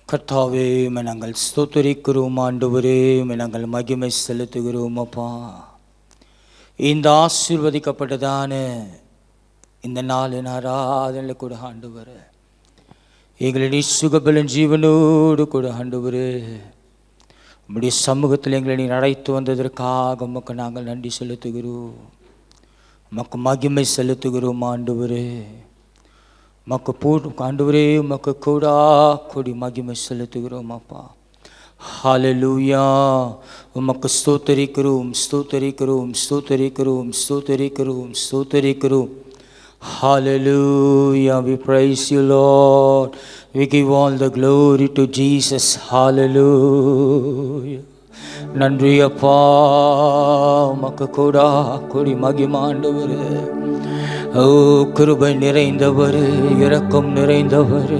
கர்த்தாவே, உம்மை நாங்கள் ஸ்தோத்திரிக்கிறோம். ஆண்டவரே, உம்மை நாங்கள் மகிமை செலுத்துகிறோம். அப்பா, இந்த ஆசீர்வதிக்கப்பட்டதான இந்த நாளின் ஆராதனை கூட ஆண்டவரே, எங்களை சுகபலன் ஜீவனோடு கூட ஆண்டவரே, உம்முடைய சமூகத்தில் எங்களை நீ அழைத்து வந்ததற்காக உமக்கு நாங்கள் நன்றி செலுத்துகிறோம். உமக்கு மகிமை செலுத்துகிறோம். ஆண்டவரே, உமக்கு ஆண்டவரே, உமக்கு கூடா கொடி மகிமை செலுத்துகிறோம். அப்பா, ஹல்லேலூயா. உமக்கு ஸ்தோத்திரிக்கிறோம், ஸ்தோத்திரிக்கிறோம், ஸ்தோத்திரிக்கிறோம், ஸ்தோத்திரிக்கிறோம், ஸ்தோத்திரிக்கிறோம். Hallelujah, we praise you, Lord. We give all the glory to Jesus. Hallelujah. நன்றி அப்பா, உமக்கு கூடா கொடி மகிமை ஆண்டவரே. ஓ, கிருபை நிறைந்தவர், இரக்கம் நிறைந்தவர்.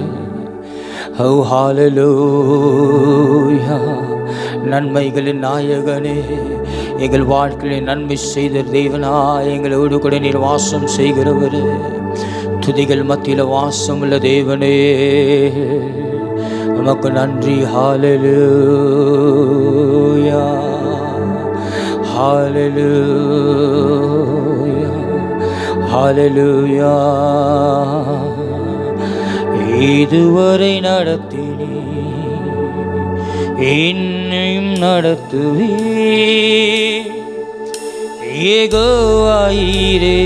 ஓ, ஹல்லேலூயா. நன்மைகளின் நாயகனே, எங்கள் வாழ்க்கையில் நன்மை செய்த தேவனா, எங்களோடு கூட நீர் வாசம் செய்கிறவர். துதிகள் மத்தியில் வாசம் உள்ள தேவனே, உமக்கு நன்றி. ஹல்லேலூயா, ஹல்லேலூயா, ஹல்லேலூயா. இதுவரை நடத்தினீ, என்னையும் நடத்துவே. யெகோவாயிரே,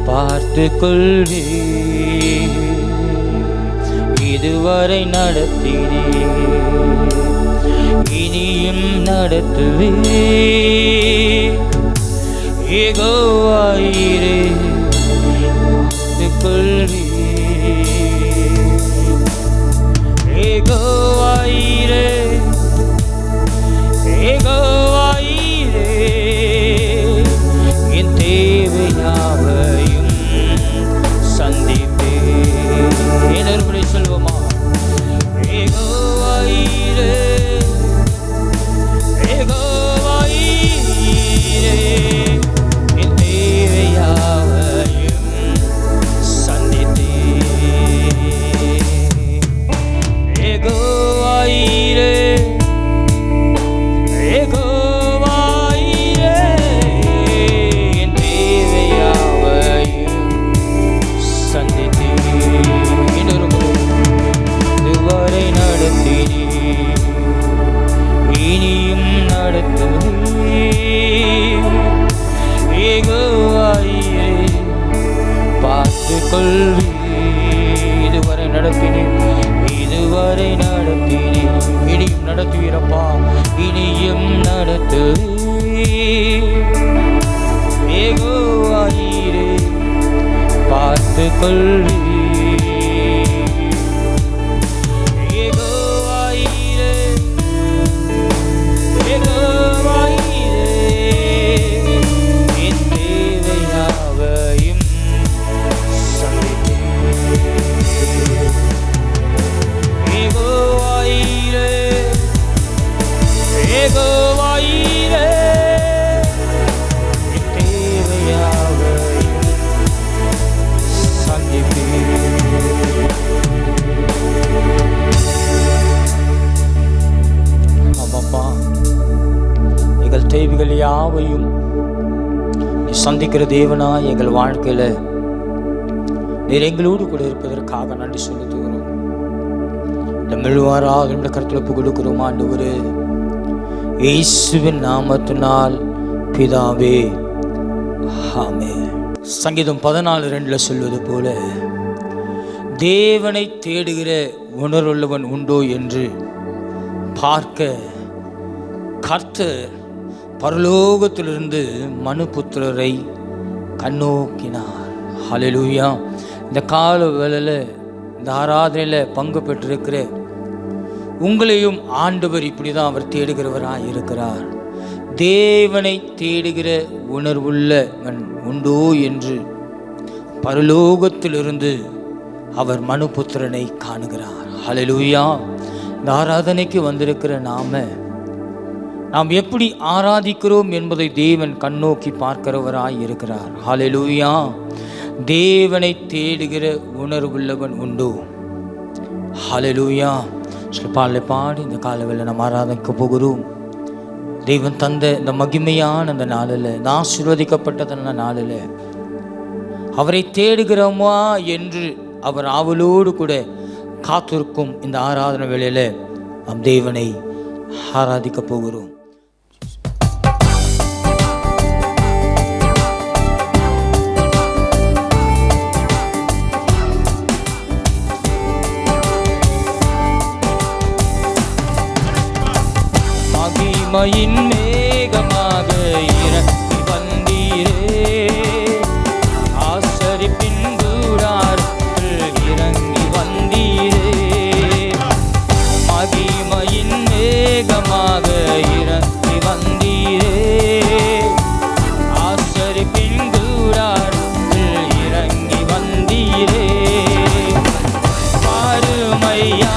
பார்த்து கொள்வே. இதுவரை நடத்தினீ, இனியும் நடத்துவே. யெகோவாயிரே, பார்த்து கொள்வே. யெகோவாயிரே, யெகோவாயிரே, என் தேவையாவையும் சந்திப்பே. எல்லாரும் சொல்வோமா? யெகோவாயிரே, யெகோவாயிரே, என் தேவையாவையும் சந்தித்தே. யெகோவாயிரே, யெகோவாயிரே, என் தேவையாவையும் சந்தித்தே. இன்னொரு முறை. இதுவரை நடத்தினீ, இனியும் நடத்துவே. யெகோவாயிரே, பார்த்து கொள்வே. இதுவரை நடத்தினீ, இதுவரை நடத்தினீ, இனியும் நடத்துவீரப்பா, இனியும் நடத்துவே. யெகோவாயிரே, பார்த்து கொள்வே. யெகோவாயிரே, யெகோவாயிரே, என் தேவையாவையும் சந்தித்தே. யெகோவாயிரே, யெகோவாயிரே, என் தேவையாவையும் சந்தித்தே. ஆமாப்பா, எங்கள் தேவைகள் யாவையும் நீ சந்திக்கிற தேவனா, எங்கள் வாழ்க்கையில நீர் எங்களோடு கூட இருப்பதற்காக நன்றி செலுத்துகிறோம். முழுவாராக இந்த கருத்தில் ஒப்பு கொடுக்கிறோம் ஆண்டவரே, இயேசுவின் நாமத்தினால் பிதாவே, ஆமென். சங்கீதம் 14:2 சொல்வது போல, தேவனை தேடுகிற உணர்வுள்ளவன் உண்டோ என்று பார்க்க கர்த்தர் பரலோகத்திலிருந்து மனுபுத்திரரை கண்ணோக்கினார். ஹல்லேலூயா. இந்த கால வேளையில், இந்த ஆராதனையில் பங்கு பெற்றிருக்கிற உங்களையும் ஆண்டவர் இப்படி தான் அவர் தேடுகிறவராக இருக்கிறார். தேவனை தேடுகிற உணர்வுள்ளவன் உண்டோ என்று பரலோகத்திலிருந்து அவர் மனுபுத்திரனை காணுகிறார். ஹல்லேலூயா. இந்த ஆராதனைக்கு வந்திருக்கிற நாம் எப்படி ஆராதிக்கிறோம் என்பதை தேவன் கண்ணோக்கி பார்க்கிறவராய் இருக்கிறார். ஹல்லேலூயா. தேவனை தேடுகிற உணர்வுள்ளவன் உண்டோ? ஹல்லேலூயா. சில பாடலை பாடி இந்த காலவேளை நம்ம ஆராதிக்க போகிறோம். தெய்வன் தந்த இந்த மகிமையான அந்த நாளில், இந்த ஆசீர்வதிக்கப்பட்டதான நாளில் அவரை தேடுகிறோமா என்று அவர் ஆவலோடு கூட காத்திருக்கும் இந்த ஆராதனை வேளையில் நம் தேவனை ஆராதிக்க போகிறோம். மகிமையின் மேகமாக இறங்கி வந்தீரே, ஆசரிப்பின் கூடாரத்தில் இறங்கி வந்தீரே. மகிமையின் மேகமாக இறங்கி வந்தீரே, ஆசரிப்பின் கூடாரத்தில் இறங்கி வந்தீரே. பாருமையா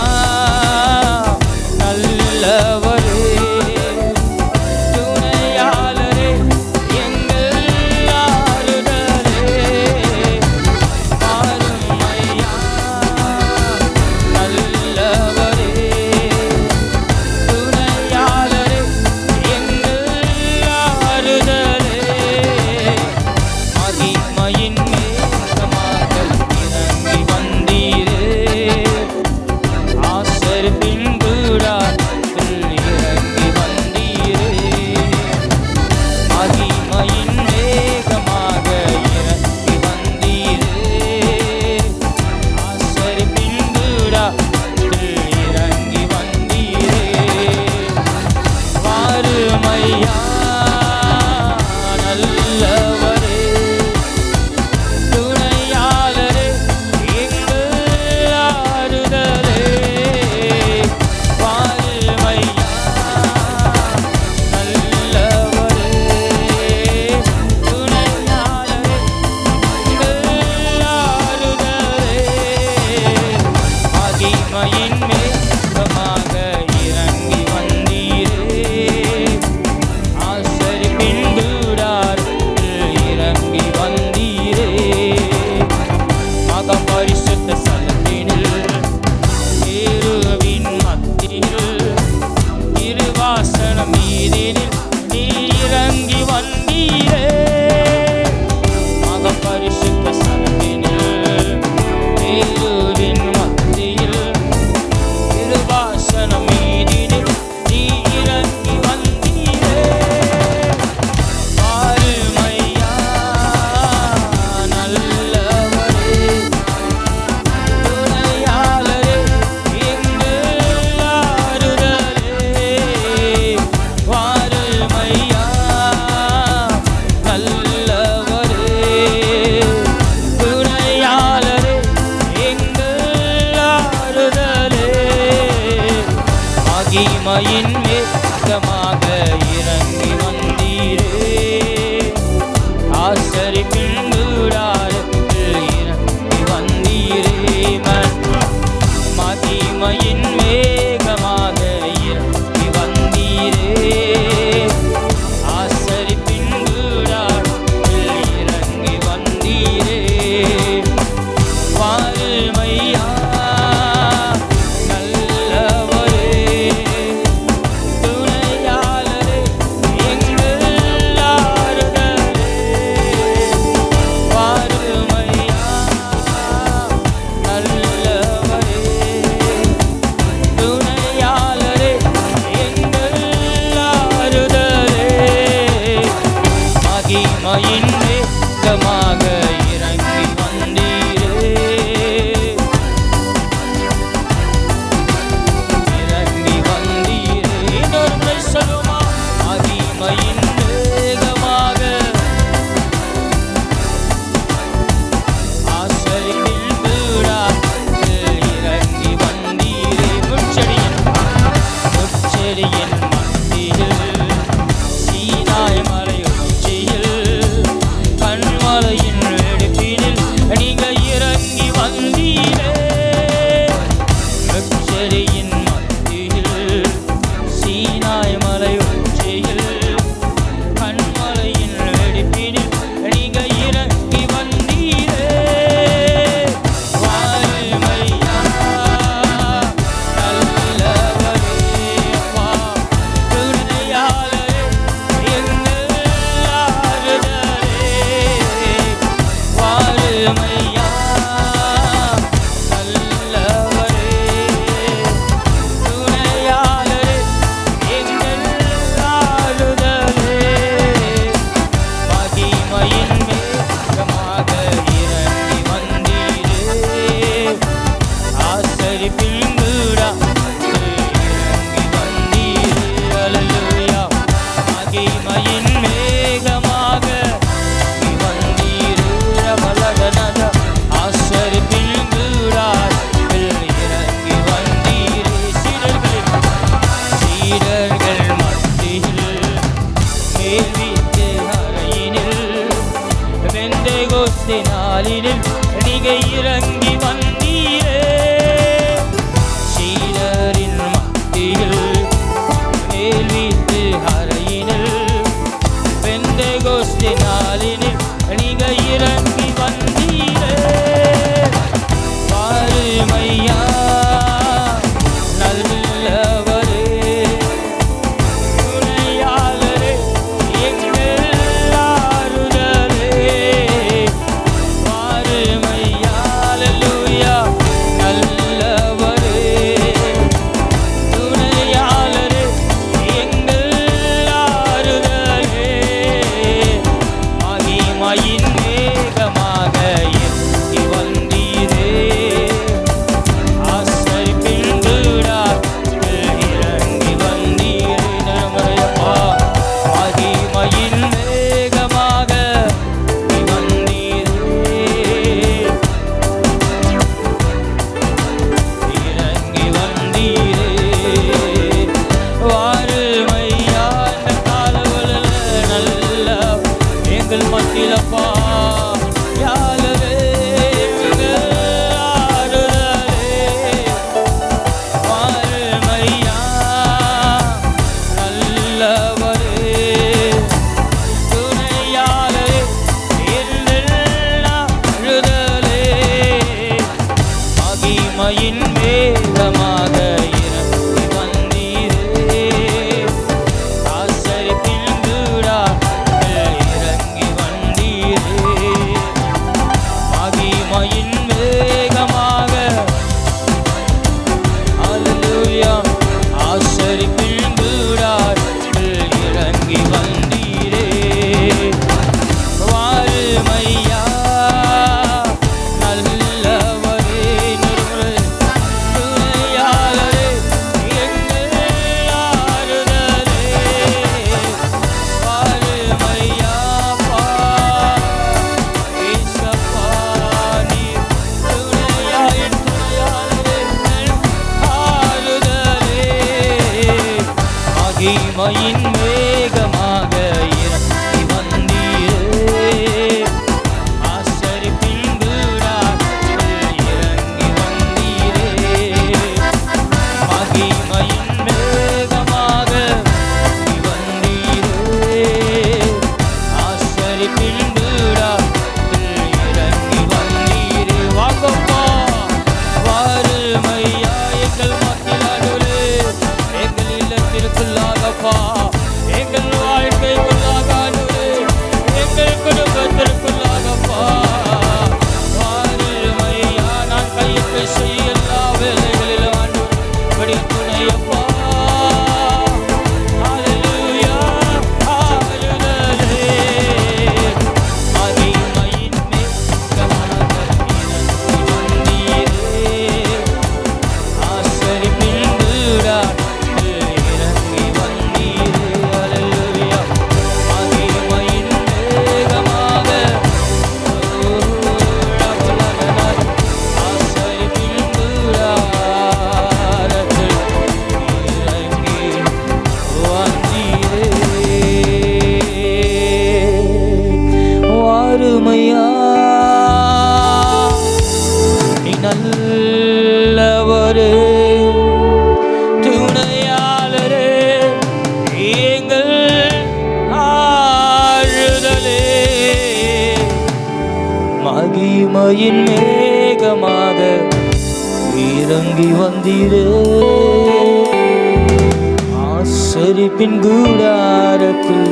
மகிமையின் மேகமாக இறங்கி வந்தீரே, ஆசரிப்பின் கூடாரத்தில் இறங்கி வந்தீரே. மகிமையின் மேகமாக இறங்கி வந்தீரே, ஆசரிப்பின் கூடாரத்தில் இறங்கி வந்தீரே. வாருமையா மகிமையின் மேகமாக இறங்கி வந்தீரே, இறங்கி வந்தீரே. இன்னொரு முறை சொல்லுமா, மகிமையின் மேகமாக ஆசரிப்பின் கூடாரத்தில் இறங்கி வந்தீரே. முச்செடியின் மத்தியில் சீனாய் மலை உச்சியில் பெந்தேகோஸ்தே நாளினில் நீங்க இறங்கி வந்தீரே. சீடரின் மத்தியில் மேல் வீட்டு அறையினில் பெந்தேகோஸ்தே நாளினில் நீங்க இறங்கி வந்தீரே. வாருமையா நல்லவரே, துணையாளரே, எங்கள் ஆறுதலே. வாருமையா அல்லேலூயா நல்லவரே, துணையாளரே, எங்கள் ஆறுதலே. மகிமையின் மேகமாக இறங்கி வந்தீரே. ஆசரிப்பின் வீடாற்றில் இறங்கி வந்தீரே. நலமுறையப்பா, மகிமையின் மேகமாக வந்தீரே. இறங்கி வந்தீரே. வாருமையா இந்த காலவெளியில நல்ல எங்கள் மத்தியிலப்பா. யாழரே, எங்கள் ஆறுதலே. வாருமையா நல்லவரே, துணையாளரே, எங்கள் ஆறுதலே. மகிமையின் மேகமாக இறங்கி வந்தீரே. ஆசரிப்பின் வீடாற்றில் இறங்கி வந்தீரே. மகிமையின் மேகமாக அல்லேலூயா ஆசரிப்பின் வீடாற்றில் இறங்கி வந்தீரே. வாருமையா நல்லவரே, துணையாளரே, எங்கள் ஆறுதலே. வாருமையா பா ஏசப்பா, நீர் துணையாயின் துணையாளரே, ஆறுதலே. மகிமையின் மேகமாக இறங்கி வந்தீரே. ஆசரிப்பின் வீடாற்றில் இறங்கி வந்தீரே. மகிமையின் மேகமாக வந்தீரே. ஆசரிப்பின் வீடாற்றில் இறங்கி வந்தீரே. வாங்கப்பா, வாருமையா எங்கள் மத்தியிலே, எங்கள் இல்லத்திற்குள்ளாகப்பா, எங்கள் வாழ்க்கைக்குள்ளாக ஆண்டவரே, எங்கள் குடும்பத்திற்குள்ளாகப்பா. வாருமையா நான் கையிட்டு செய்ய எல்லா வேலைகளிலும் ஆண்டவரே இப்படி துணையப்பா. அல்லேலூயா ஆறுதலே. மகிமையின் மேகமாக இறங்கி வந்தீரே. ஆசரிப்பின் வீடாற்றில் இறங்கி வந்தீரே. அல்லேலூயா மகிமையின் மேகமாக ஆசரிப்பின் வீடாற்றில் இறங்கி வந்தீரே. வாருமையா நீ நல்லவரே, துணையாளரே, எங்கள் ஆறுதலே. மகிமையின் மேகமாக இறங்கி வந்தீரே. ஆசரிப்பின் கூடாரத்தில்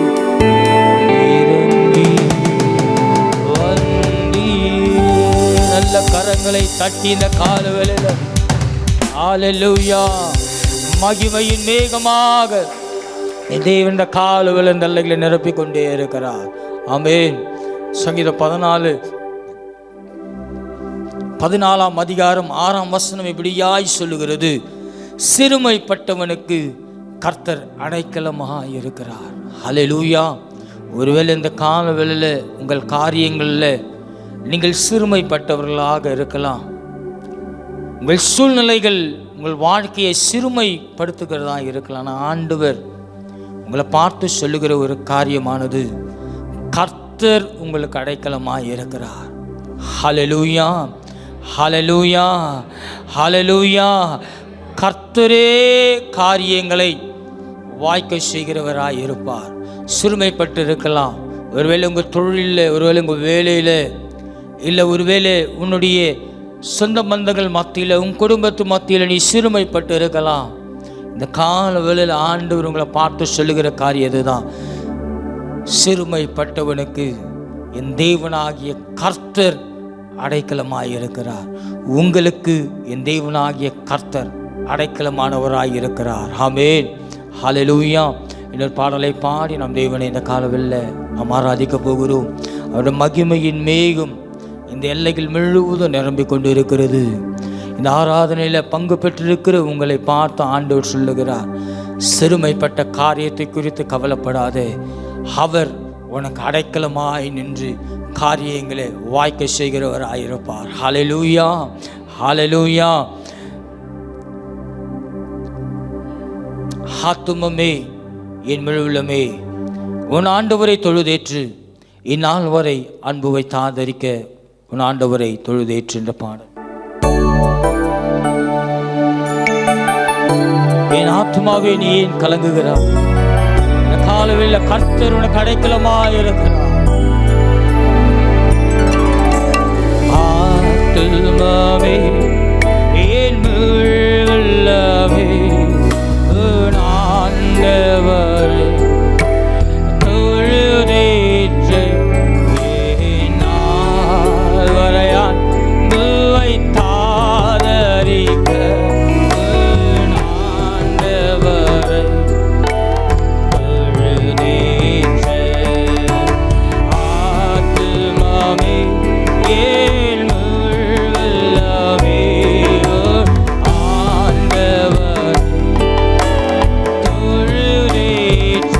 இறங்கி வந்தீரே. நல்ல கரங்களை தட்டி இந்த காலவேளையில அல்லேலூயா மகிமையின் மேகமாக தேவன் இந்த காலவேளை நல்லகளை நிரப்பிக் கொண்டே இருக்கிறார். ஆமென். சங்கீதம் 14 அதிகாரம் 6 வசனம் இப்படியாய் சொல்லுகிறது, சிறுமைப்பட்டவனுக்கு கர்த்தர் அடைக்கலமாக இருக்கிறார். அல்லேலூயா. ஒருவேளை இந்த காலவேளையில உங்கள் காரியங்களில் நீங்கள் சிறுமைப்பட்டவர்களாக இருக்கலாம். உங்கள் சூழ்நிலைகள் உங்கள் வாழ்க்கையை சிறுமைப்படுத்துகிறதா இருக்கலாம். ஆனால் ஆண்டவர் உங்களை பார்த்து சொல்லுகிற ஒரு காரியமானது, கர்த்தர் உங்களுக்கு அடைக்கலமாக இருக்கிறார். ஹல்லேலூயா, ஹல்லேலூயா, ஹல்லேலூயா. கர்த்தரே காரியங்களை வாய்க்க செய்கிறவராய் இருப்பார். சிறுமைப்பட்டு இருக்கலாம். ஒருவேளை உங்கள் தொழிலில், ஒருவேளை உங்கள் வேலையில், இல்லை ஒருவேளை உன்னுடைய சொந்த பந்தங்கள் மத்தியில், உன் குடும்பத்து மத்தியில் நீ சிறுமைப்பட்டு இருக்கலாம். இந்த கால வேளையில் ஆண்டவர் உங்களை பார்த்து சொல்லுகிற காரியம் இதுதான். சிறுமைப்பட்டவனுக்கு என் தேவனாகிய கர்த்தர் அடைக்கலமாயிருக்கிறார். உங்களுக்கு என் தேவனாகிய கர்த்தர் அடைக்கலமானவராயிருக்கிறார். ஆமென், ஹல்லேலூயா. இன்னொரு பாடலை பாடி நம் தேவனை இந்த காலவெல்ல நாம் ஆராதிக்க போகிறோம். அவருடைய மகிமையின் மேகம் இந்த எல்லைகள் முழுவதும் நிரம்பிக் கொண்டு இருக்கிறது. இந்த ஆராதனையில் பங்கு பெற்றிருக்கிற உங்களை பார்த்து ஆண்டவர் சொல்லுகிறார், சிறுமைப்பட்ட காரியத்தை குறித்து கவலைப்படாதே. அவர் உனக்கு அடைக்கலமாய் நின்று காரியங்களை வாய்க்க செய்கிறவராயிருப்பார். ஹல்லேலூயா, ஹல்லேலூயா. ஆத்துமமே என் முழுவலுமே உன் ஆண்டவரை தொழுதேற்று, இந்நாள் வரை அன்பு வைத்து ஆதரிக்க உன் ஆண்டவரை தொழுதேற்று என்ற பாடல். என் ஆத்மாவே நீ ஏன் கலங்குகிறாய்? இந்த காலவெல்ல கர்த்தர் உனக்கு அடைக்கலமாயிருக்கிறார். ஆத்துமாவே என் முழுவலுமே உன் ஆண்டவரை தொழுதேற்று, இந்நாள் வரை அன்பு வைத்து ஆதரிக்க உன் ஆண்டவரை தொழுதேற்று. ஆத்துமாவே என் முழுவலுமே உன் ஆண்டவரை தொழுதேற்று.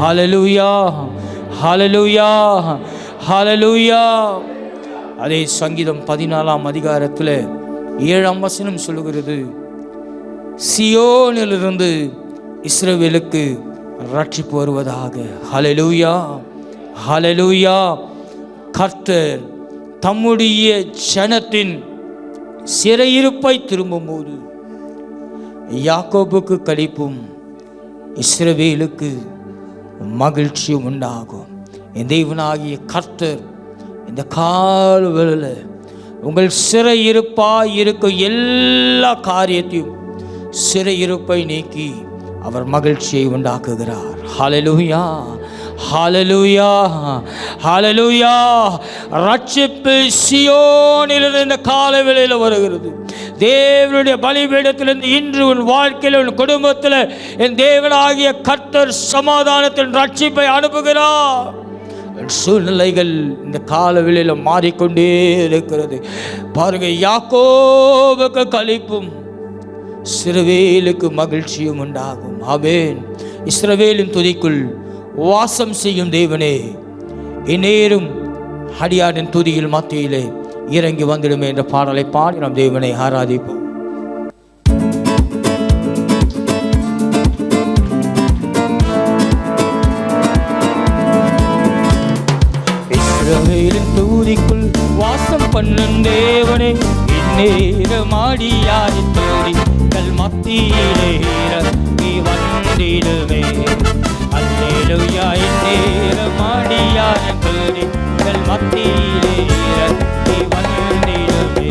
ஹல்லேலூயா, ஹல்லேலூயா, ஹல்லேலூயா. அதே சங்கீதம் 14ஆம் அதிகாரத்தில் 7ஆம் வசனம் சொல்லுகிறது, சியோனிலிருந்து இஸ்ரவேலுக்கு ரட்சிப்பு வருவதாக. ஹல்லேலூயா, ஹல்லேலூயா. கர்த்தர் தம்முடைய ஜனத்தின் சிறையிருப்பை திரும்பும்போது யாக்கோபுக்கு களிப்பும் இஸ்ரவேலுக்கு மகிழ்ச்சியும் உண்டாகும். என் தேவனாகிய கர்த்தர் இந்த காலவேளையில் உங்கள் சிறையிருப்பாய் இருக்கும் எல்லா காரியத்தையும் சிறையிருப்பை நீக்கி அவர் மகிழ்ச்சியை உண்டாக்குகிறார். ஹல்லேலூயா, ஹல்லேலூயா, ஹல்லேலூயா. ரட்சிப்பு சியோனிலிருந்து இந்த காலவேளையில் வருகிறது. தேவனுடைய பலிபீடத்திலிருந்து இன்று உன் வாழ்க்கையில், உன் குடும்பத்தில் என் தேவனாகிய கர்த்தர் சமாதானத்தின் ரட்சிப்பை அனுப்புகிறார். சூழ்நிலைகள் இந்த காலவேளையில் மாறிக்கொண்டே இருக்கிறது. பாருங்க, யாக்கோபுக்கு களிப்பும் இஸ்ரவேலுக்கு மகிழ்ச்சியும் உண்டாகும். ஆமென். இஸ்ரவேலின் துதிக்குள் வாசம் செய்யும் தேவனே, இந்நேரம் அடியாரின் துதியில் மத்தியிலே இறங்கி வந்துடுமே என்ற பாடலை பாடி நாம் தேவனை ஆராதிப்போம். இஸ்ரவேலின் துதிக்குள் வாசம் பண்ணும் தேவனே, இந்நேரம் அடியாரின் துதிகள் மத்தியிலே இறங்கி வந்திடுமே. அல்லேலூயா. இந்நேரம் அடியாரின் துதிகள் மத்தியிலே இறங்கி வந்திடுமே.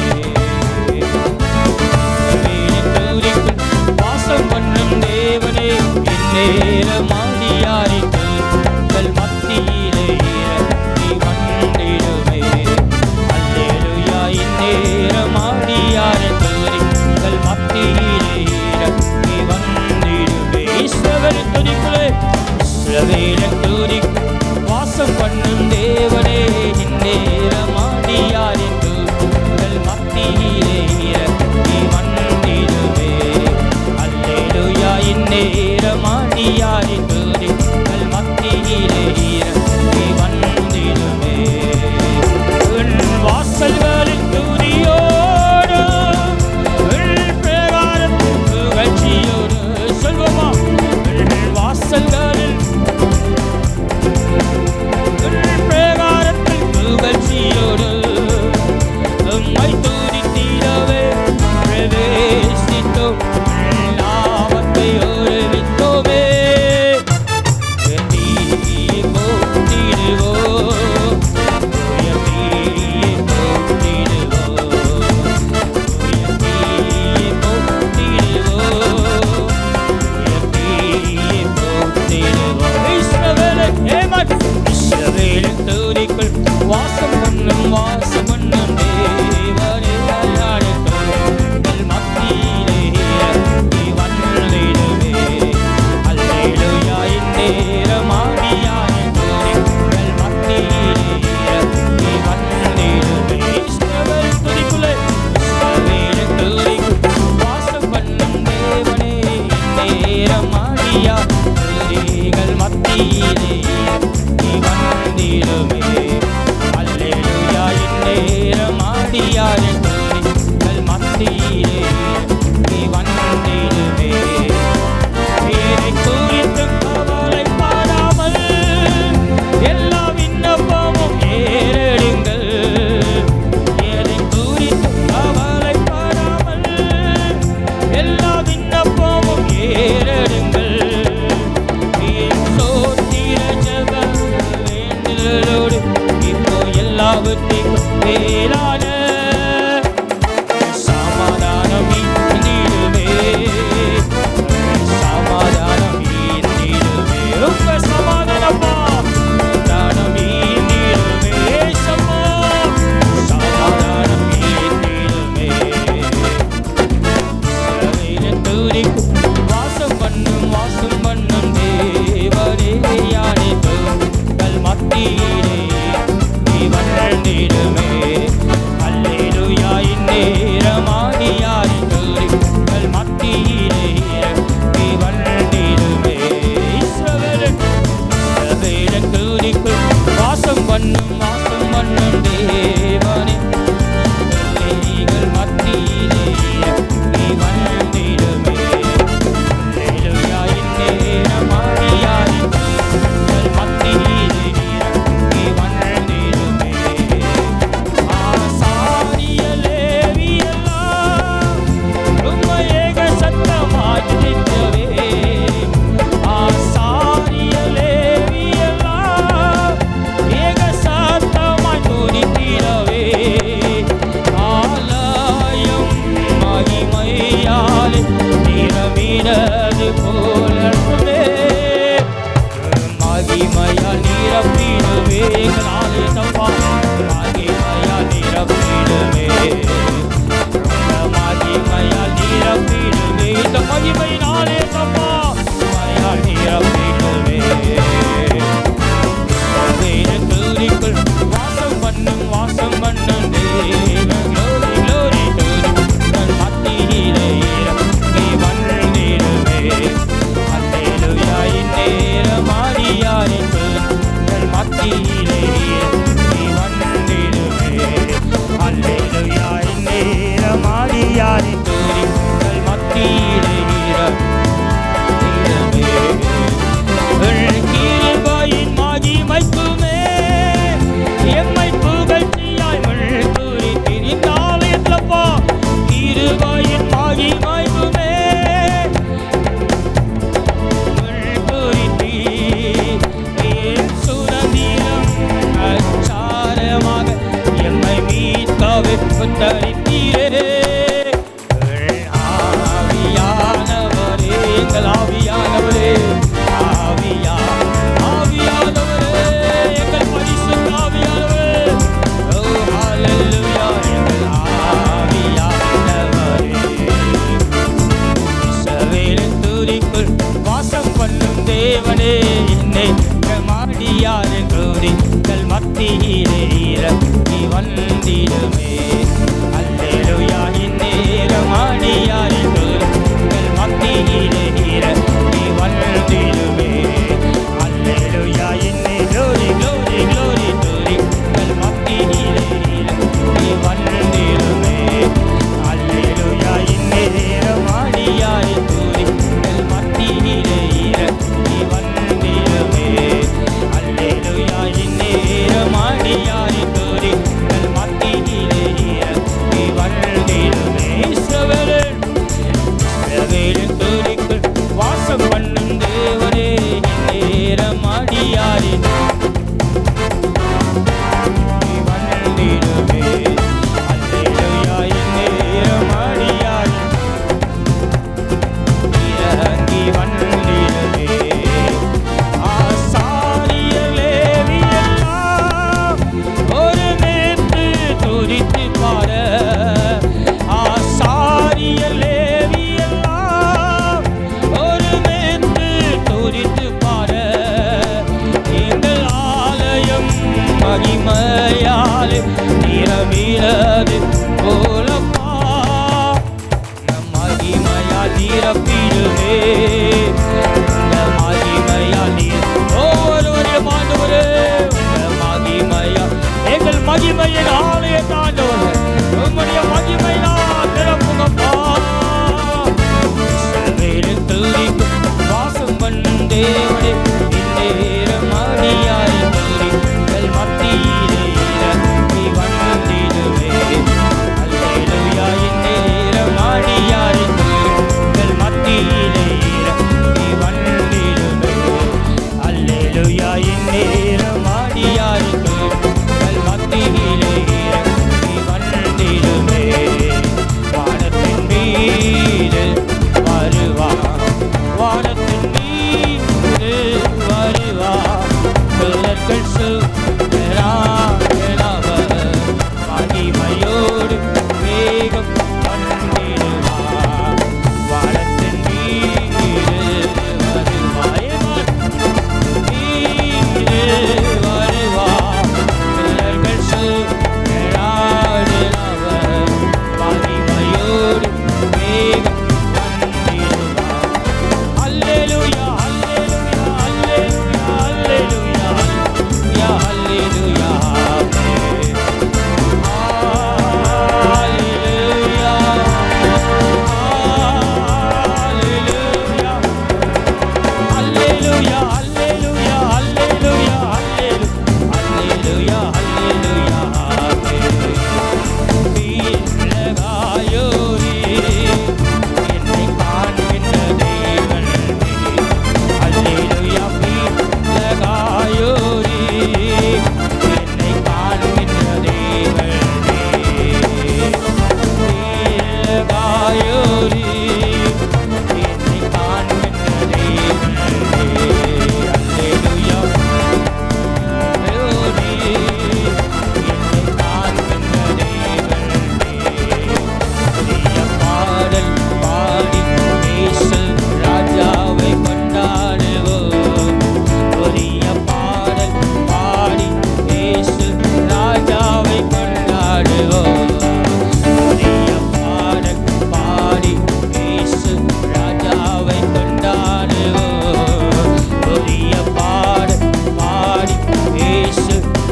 துதிக்குள் வாசம் பண்ணும் தேவனே, இந்நேரம் அடியாரின் துதிகள் மத்தியிலே இறங்கி வந்திடுமே. அல்லேலூயா. இந்நேரம் அடியாரின் துதிகள் மத்தியிலே இறங்கி வந்திடுமே. இஸ்ரவேலின் துதிக்குள்ளே, இஸ்ரவேலின் துதிக்குள் வாசம் பண்ணும் தேவனே, இந்நேரம் அடியாரின் துதிகள் மத்தியிலே இறங்கி வந்திடுமே. அல்லேலூயா. இந்நேரம் அடியாரின் துதிகள் மத்தியிலே இறங்கி வந்திடுமே. உன் வாசல்களின் துதியோடு, உன் பிரகாரத்தின் புகழ்ச்சியோடு, சொல்வோமா, உன் வாசல்களில் பிரகாரத்தில் புகழ்ச்சியோடு உம்மை துதித்திடவே பிரவேசித்தோம், நாமத்தை அறிவித்தோமே. உள்ளது போலப்பா நம் மகிமையால் நிரப்பிடுவே உங்கள் மகிமையால் ஒவ்வொருவரையும் ஆண்டவரே உங்கள் மகிமையால் எங்கள் மகிமையின் ஆலயத்தை ஆண்டவரே உம்முடைய மகிமையால் நிரப்புங்கப்பா சிலுவையில் துதிக்கும் வாசம் வந்தேவனே இந்நேரம் அடியாய் துதிகள் மத்தியிலே இறங்கி வந்திடுவே அல்லேலூயா இந்நேரம் அடியாய் துதிகள் மத்தியிலே இறங்கி வந்திடுவே அல்லேலூயா இந்நேரம் அடியாய் துதிகள் மத்தியிலே இறங்கி வந்திடுவே வானத்தின் மீது வருவார் வானத்தின் மீது வருவார் பிறர்கள் சுவரானவர் மகிமையோடு வேகம் வந்திடுவார் வானத்தின் மீது வருவார் மீது வருவார் பிறர்கள் சுவரானவர் மகிமையோடு வேகம் Hallelujah, hallelujah, hallelujah, hallelujah, hallelujah, hallelujah, hallelujah, hallelujah,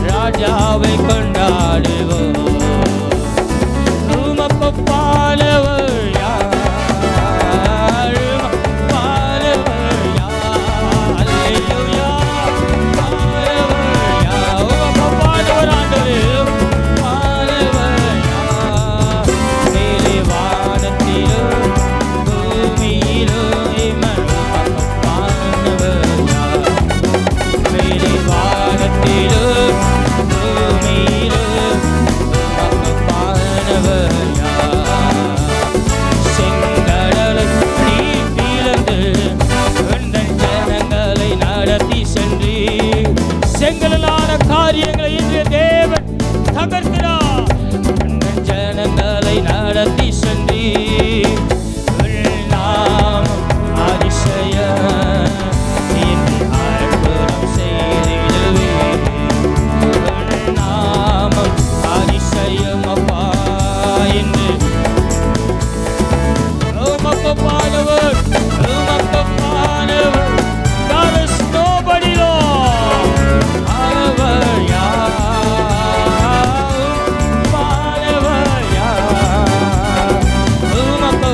ராஜாவை கொண்டாடுவோம் உமக்கு பாலவர் யார் பாலவர் யார் அல்லேலூயா பாலவர் யார் உமக்கு பாலவர் ஆண்டவரே பாலவர் யார் மேலே வானத்திலும் பூமியிலும் உமக்கு பாலவர் யார் மேலே வானத்திலும் செங்கலான காரியங்களை இன்று தேவன் தகர்க்கிறார் ஜனங்களை நடத்தி சென்றி நாமம் அதிசய அற்புதம் செய்திடுவே நாமம் அதிசயம் அப்பா என்று உமக்கு பாடுவர் உமக்கு பாடுவர் there is nobody Lord பாடுவர் யார் பாடுவர் யார் உமக்கு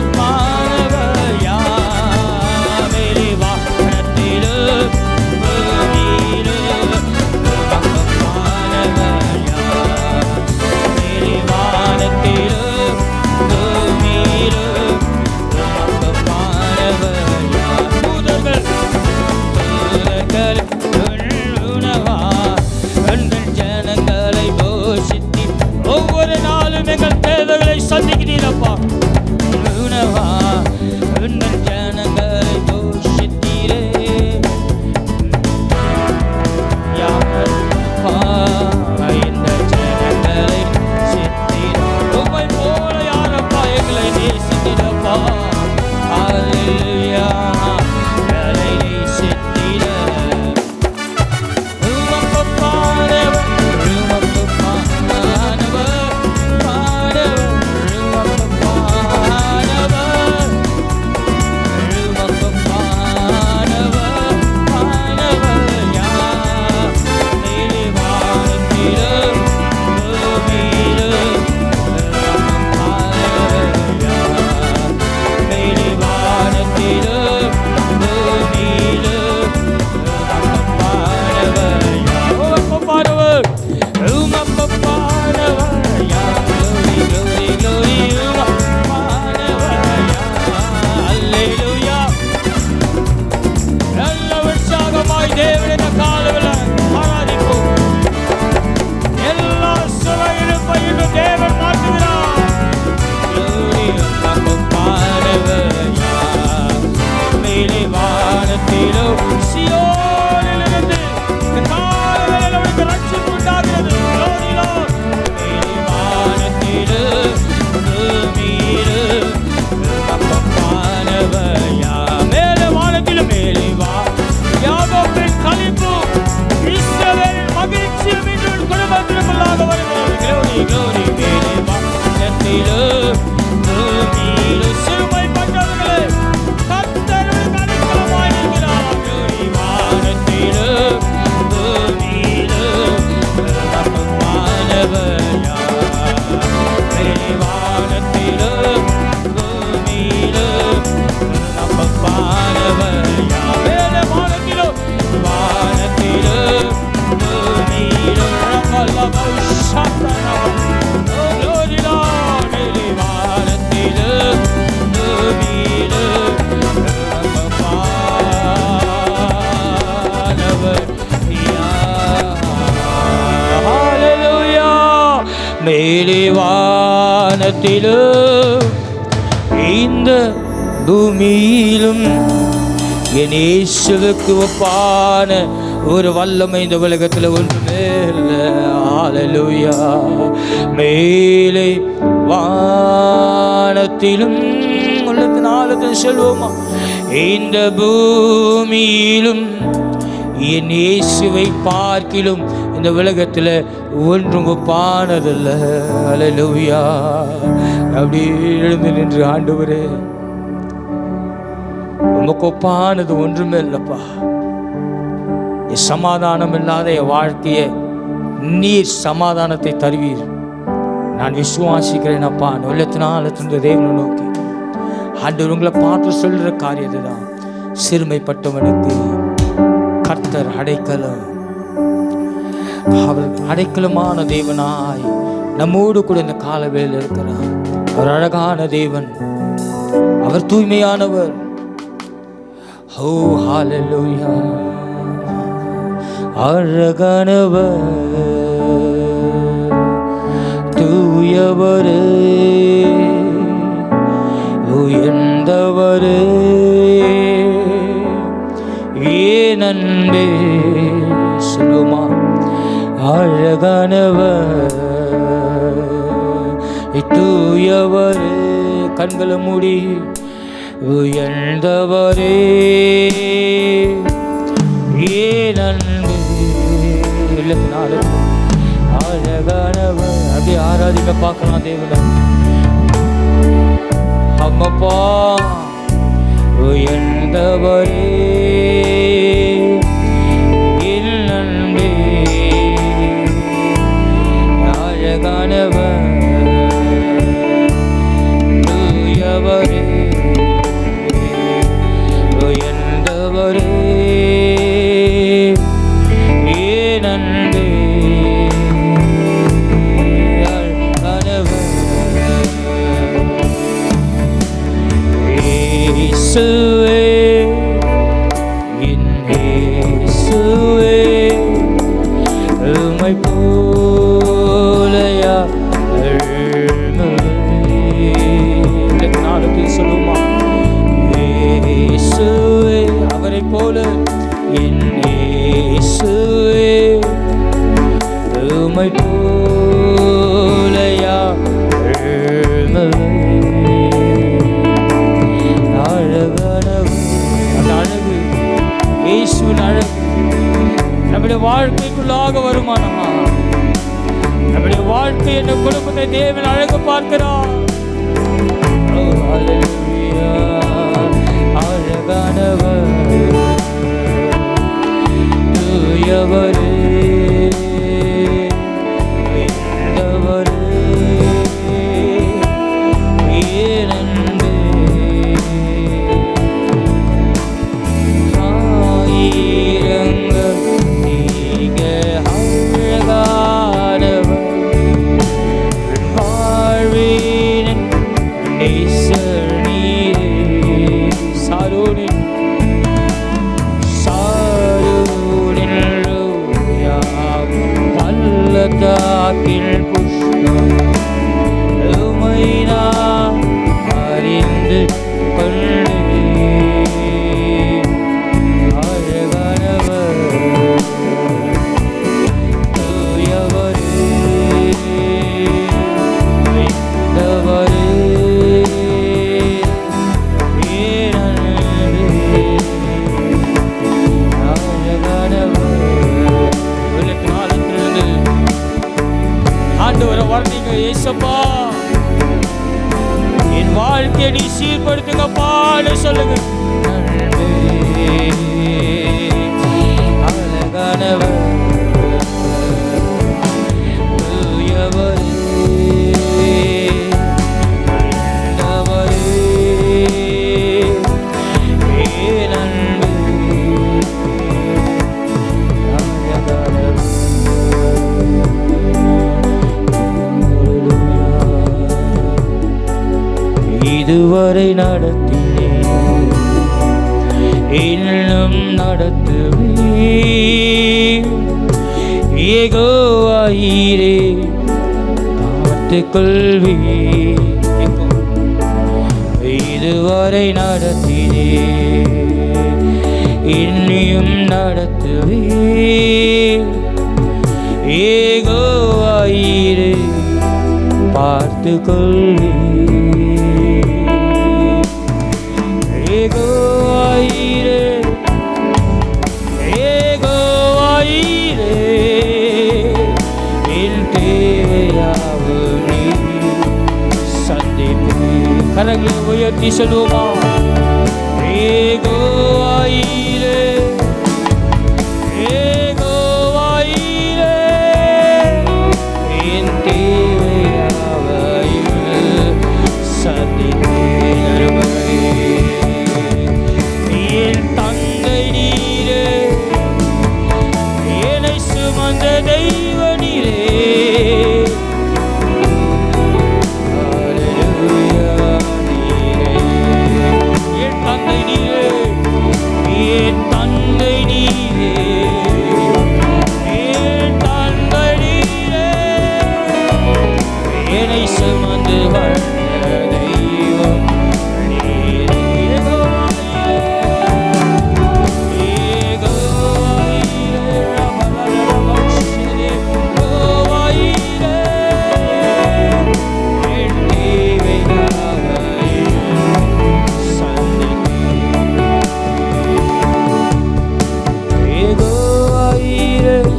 வானத்திலும் இந்த பூமியிலும் என் இயேசுவுக்கு ஒப்பான ஒரு வல்லமை இந்த உலகத்தில் ஒன்றுமே இல்லை. ஹல்லேலூயா. மேலே வானத்திலும் உள்ளத்தின் ஆழத்தில் சொல்வோமா, இந்த பூமியிலும் என் இயேசுவை பார்க்கிலும் இந்த உலகத்தில் ஒன்றும் ஒப்பானதில்லை. ஹல்லேலூயா. அப்படி எழுந்து நின்று, ஆண்டவரே உமக்கு ஒப்பானது ஒன்றுமே இல்லைப்பா. என் சமாதானம் இல்லாத என் வாழ்க்கையை நீர் சமாதானத்தை தருவீர், நான் விசுவாசிக்கிறேன் அப்பா. உள்ளத்தினால தேவனை நோக்கி ஆண்டவர் உங்களை பார்த்து சொல்கிற காரியத்தை தான், சிறுமைப்பட்டவனுக்கு கர்த்தர் அடைக்கலம். அவர் அடைக்கலமான தேவனாய் நம்மோடு கூட இந்த காலவேளையில் இருக்கிறார். அவர் அழகான தேவன், அவர் தூய்மையானவர். ஓ ஹல்லேலூயா. அழகானவர், தூயவரே, உயர்ந்தவரே, ஏன் அன்பே சொல்லுமா, அழகானவர், தூயவரே, கண்களை மூடி, உயர்ந்தவரே, ஏன் அன்பே அழகானவர். அப்படி ஆராதிக்க பார்க்கலாம் தேவனை. அம்மப்பா உயர்ந்தவரே, என் அன்பே அழகானவர், தூயவரே, உயர்ந்தவரே, ஏன் அன்பே அழகானவர். இயேசுவே, என் இயேசுவே, உம்மை போல நாளுக்கு சொல்லுமா, இயேசுவே, அவரை போல, என் இயேசுவே, உம்மை போல நம்முடைய வாழ்க்கைக்குள்ளாக வருமானமா, நம்முடைய வாழ்க்கை என்ற குடும்பத்தை தேவன் அழகு பார்க்கிறார். அழகானவர், தூயவரே, என் வாழ்க்கையை நீ சீர்படுத்துங்கப்பான்னு சொல்லுங்க. அழகானவர், தூயவரே, ஏன் அன்பே அழகானவர். இதுவரை நடத்தினேன், இன்னும் நடத்துவேன். யெகோவா ஈரே, பார்த்துக்கொள்வி. இதுவரை நடத்தினே இன்னியும் நடத்துவே. யெகோவாயிரே பார்த்துக்கொள்வி. யெகோவாயிரே யெகோவாயிரே என் தேவையாவும் நீ சந்திப்பே. கரங்களை உயர்த்தி சொல்லுவோமா? யெகோவாயிரே யெகோவாயிரே என் தேவையாவும் சந்திப்பே. என் தந்தை நீரே, என்னை சுமந்த தெய்வ நீரே.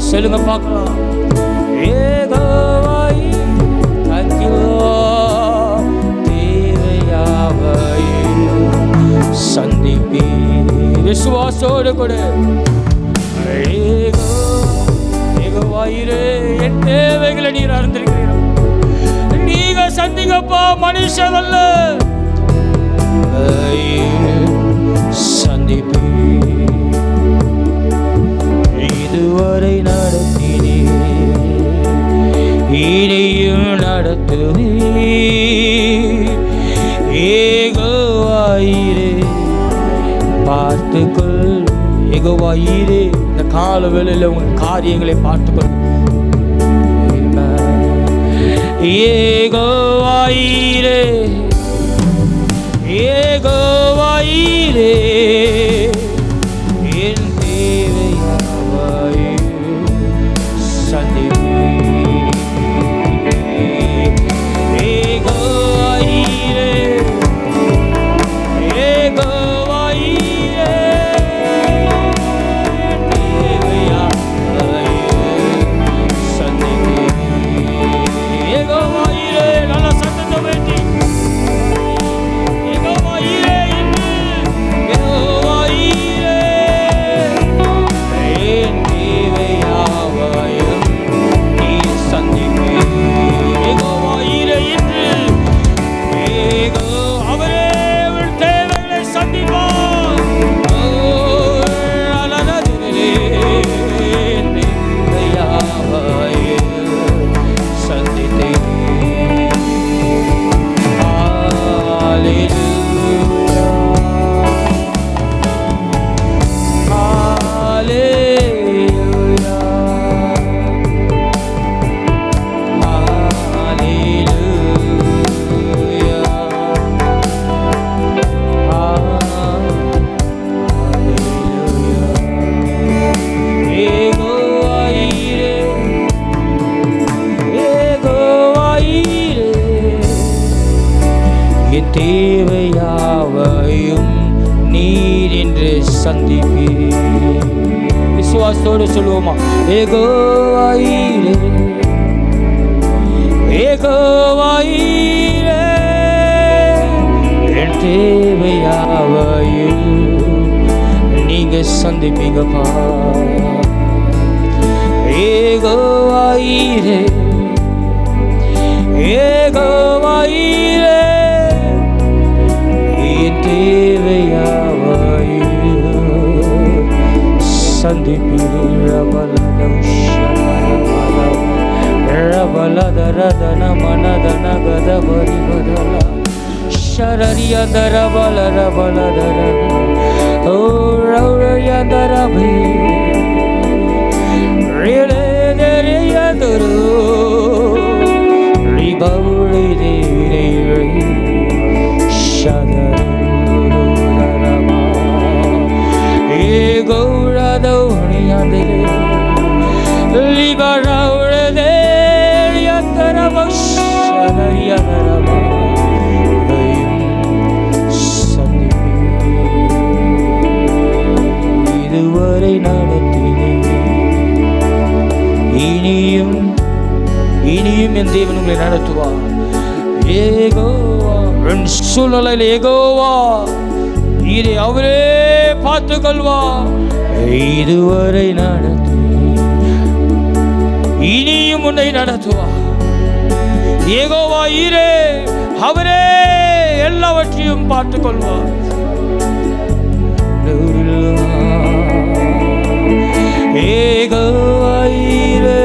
சொல்லுங்க பார்க்கலாம். சந்திப்பி விசுவாசோடு கூட. யெகோவாயிரே என் தேவைகளை நீர் அறிந்திருக்கிறீர்கள். நீங்க சந்திங்கப்பா, மனுஷன் அல்ல. சந்திப்பி இதுவரை நடத்தினே இனியும் நடத்துவே. யெகோவாயிரே பார்த்துக்கொள். யெகோவாயிரே இந்த கால வேளையில் உங்கள் காரியங்களை பார்த்துக்கொள். யெகோவாயிரே யெகோவாயிரே என் தேவையாவும் சந்திப்பே. யெகோவாயிரே யெகோவாயிரே தேவையாவும் சந்திப்பே. யெகோவாயிரே நல்ல சத்தத்தை வேண்டி. யெகோவாயிரே யெகோவாயிரே என் தேவையாவும் நீ சந்திப்பே. யெகோவாயிரே என்று அவரே உன் தேவைகளை சந்திப்பார். சந்தித்தே. என் தேவையாவையும் நீர் என்று சந்திப்பே. விசுவாசத்தோடு சொல்லுவோமா? யெகோவாயிரே யெகோவாயிரே என் தேவையாவையும் நீங்க சந்திப்பீங்கப்பா. யெகோவாயிரே யெகோவாயிரே என் தேவையாவையும் சந்திப்பீர். ரபலதரதன மனதன கதபரி பதல ஷரரியதர பலரபலதர ஓ ரௌரயதரபி ரிலேதரியதரு ரிபௌ இதுவரை நடத்தினே, இனியும் இனியும் என் தேவன் உங்களை நடத்துவார். ஏகோவா என் சூழ்நிலையில் ஏகோவா நீரே அவரே பார்த்து கொள்வா. இதுவரை நடத்தி இனியும் உன்னை நடத்துவா. ஏகோவா ஈரே அவரே எல்லாவற்றையும் பார்த்து கொள்வார். ஏகோவா ஈரே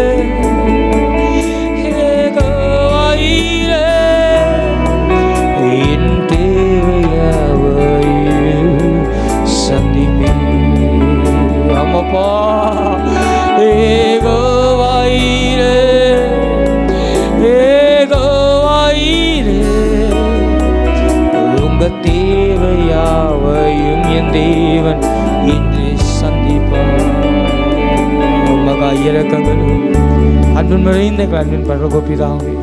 தேவையாவையும் என் தேவன் இன்று சந்திப்பார். மகா இரக்கங்களும் அன்பின் நிறைந்த அன்பின் பரலோகபிதாவே,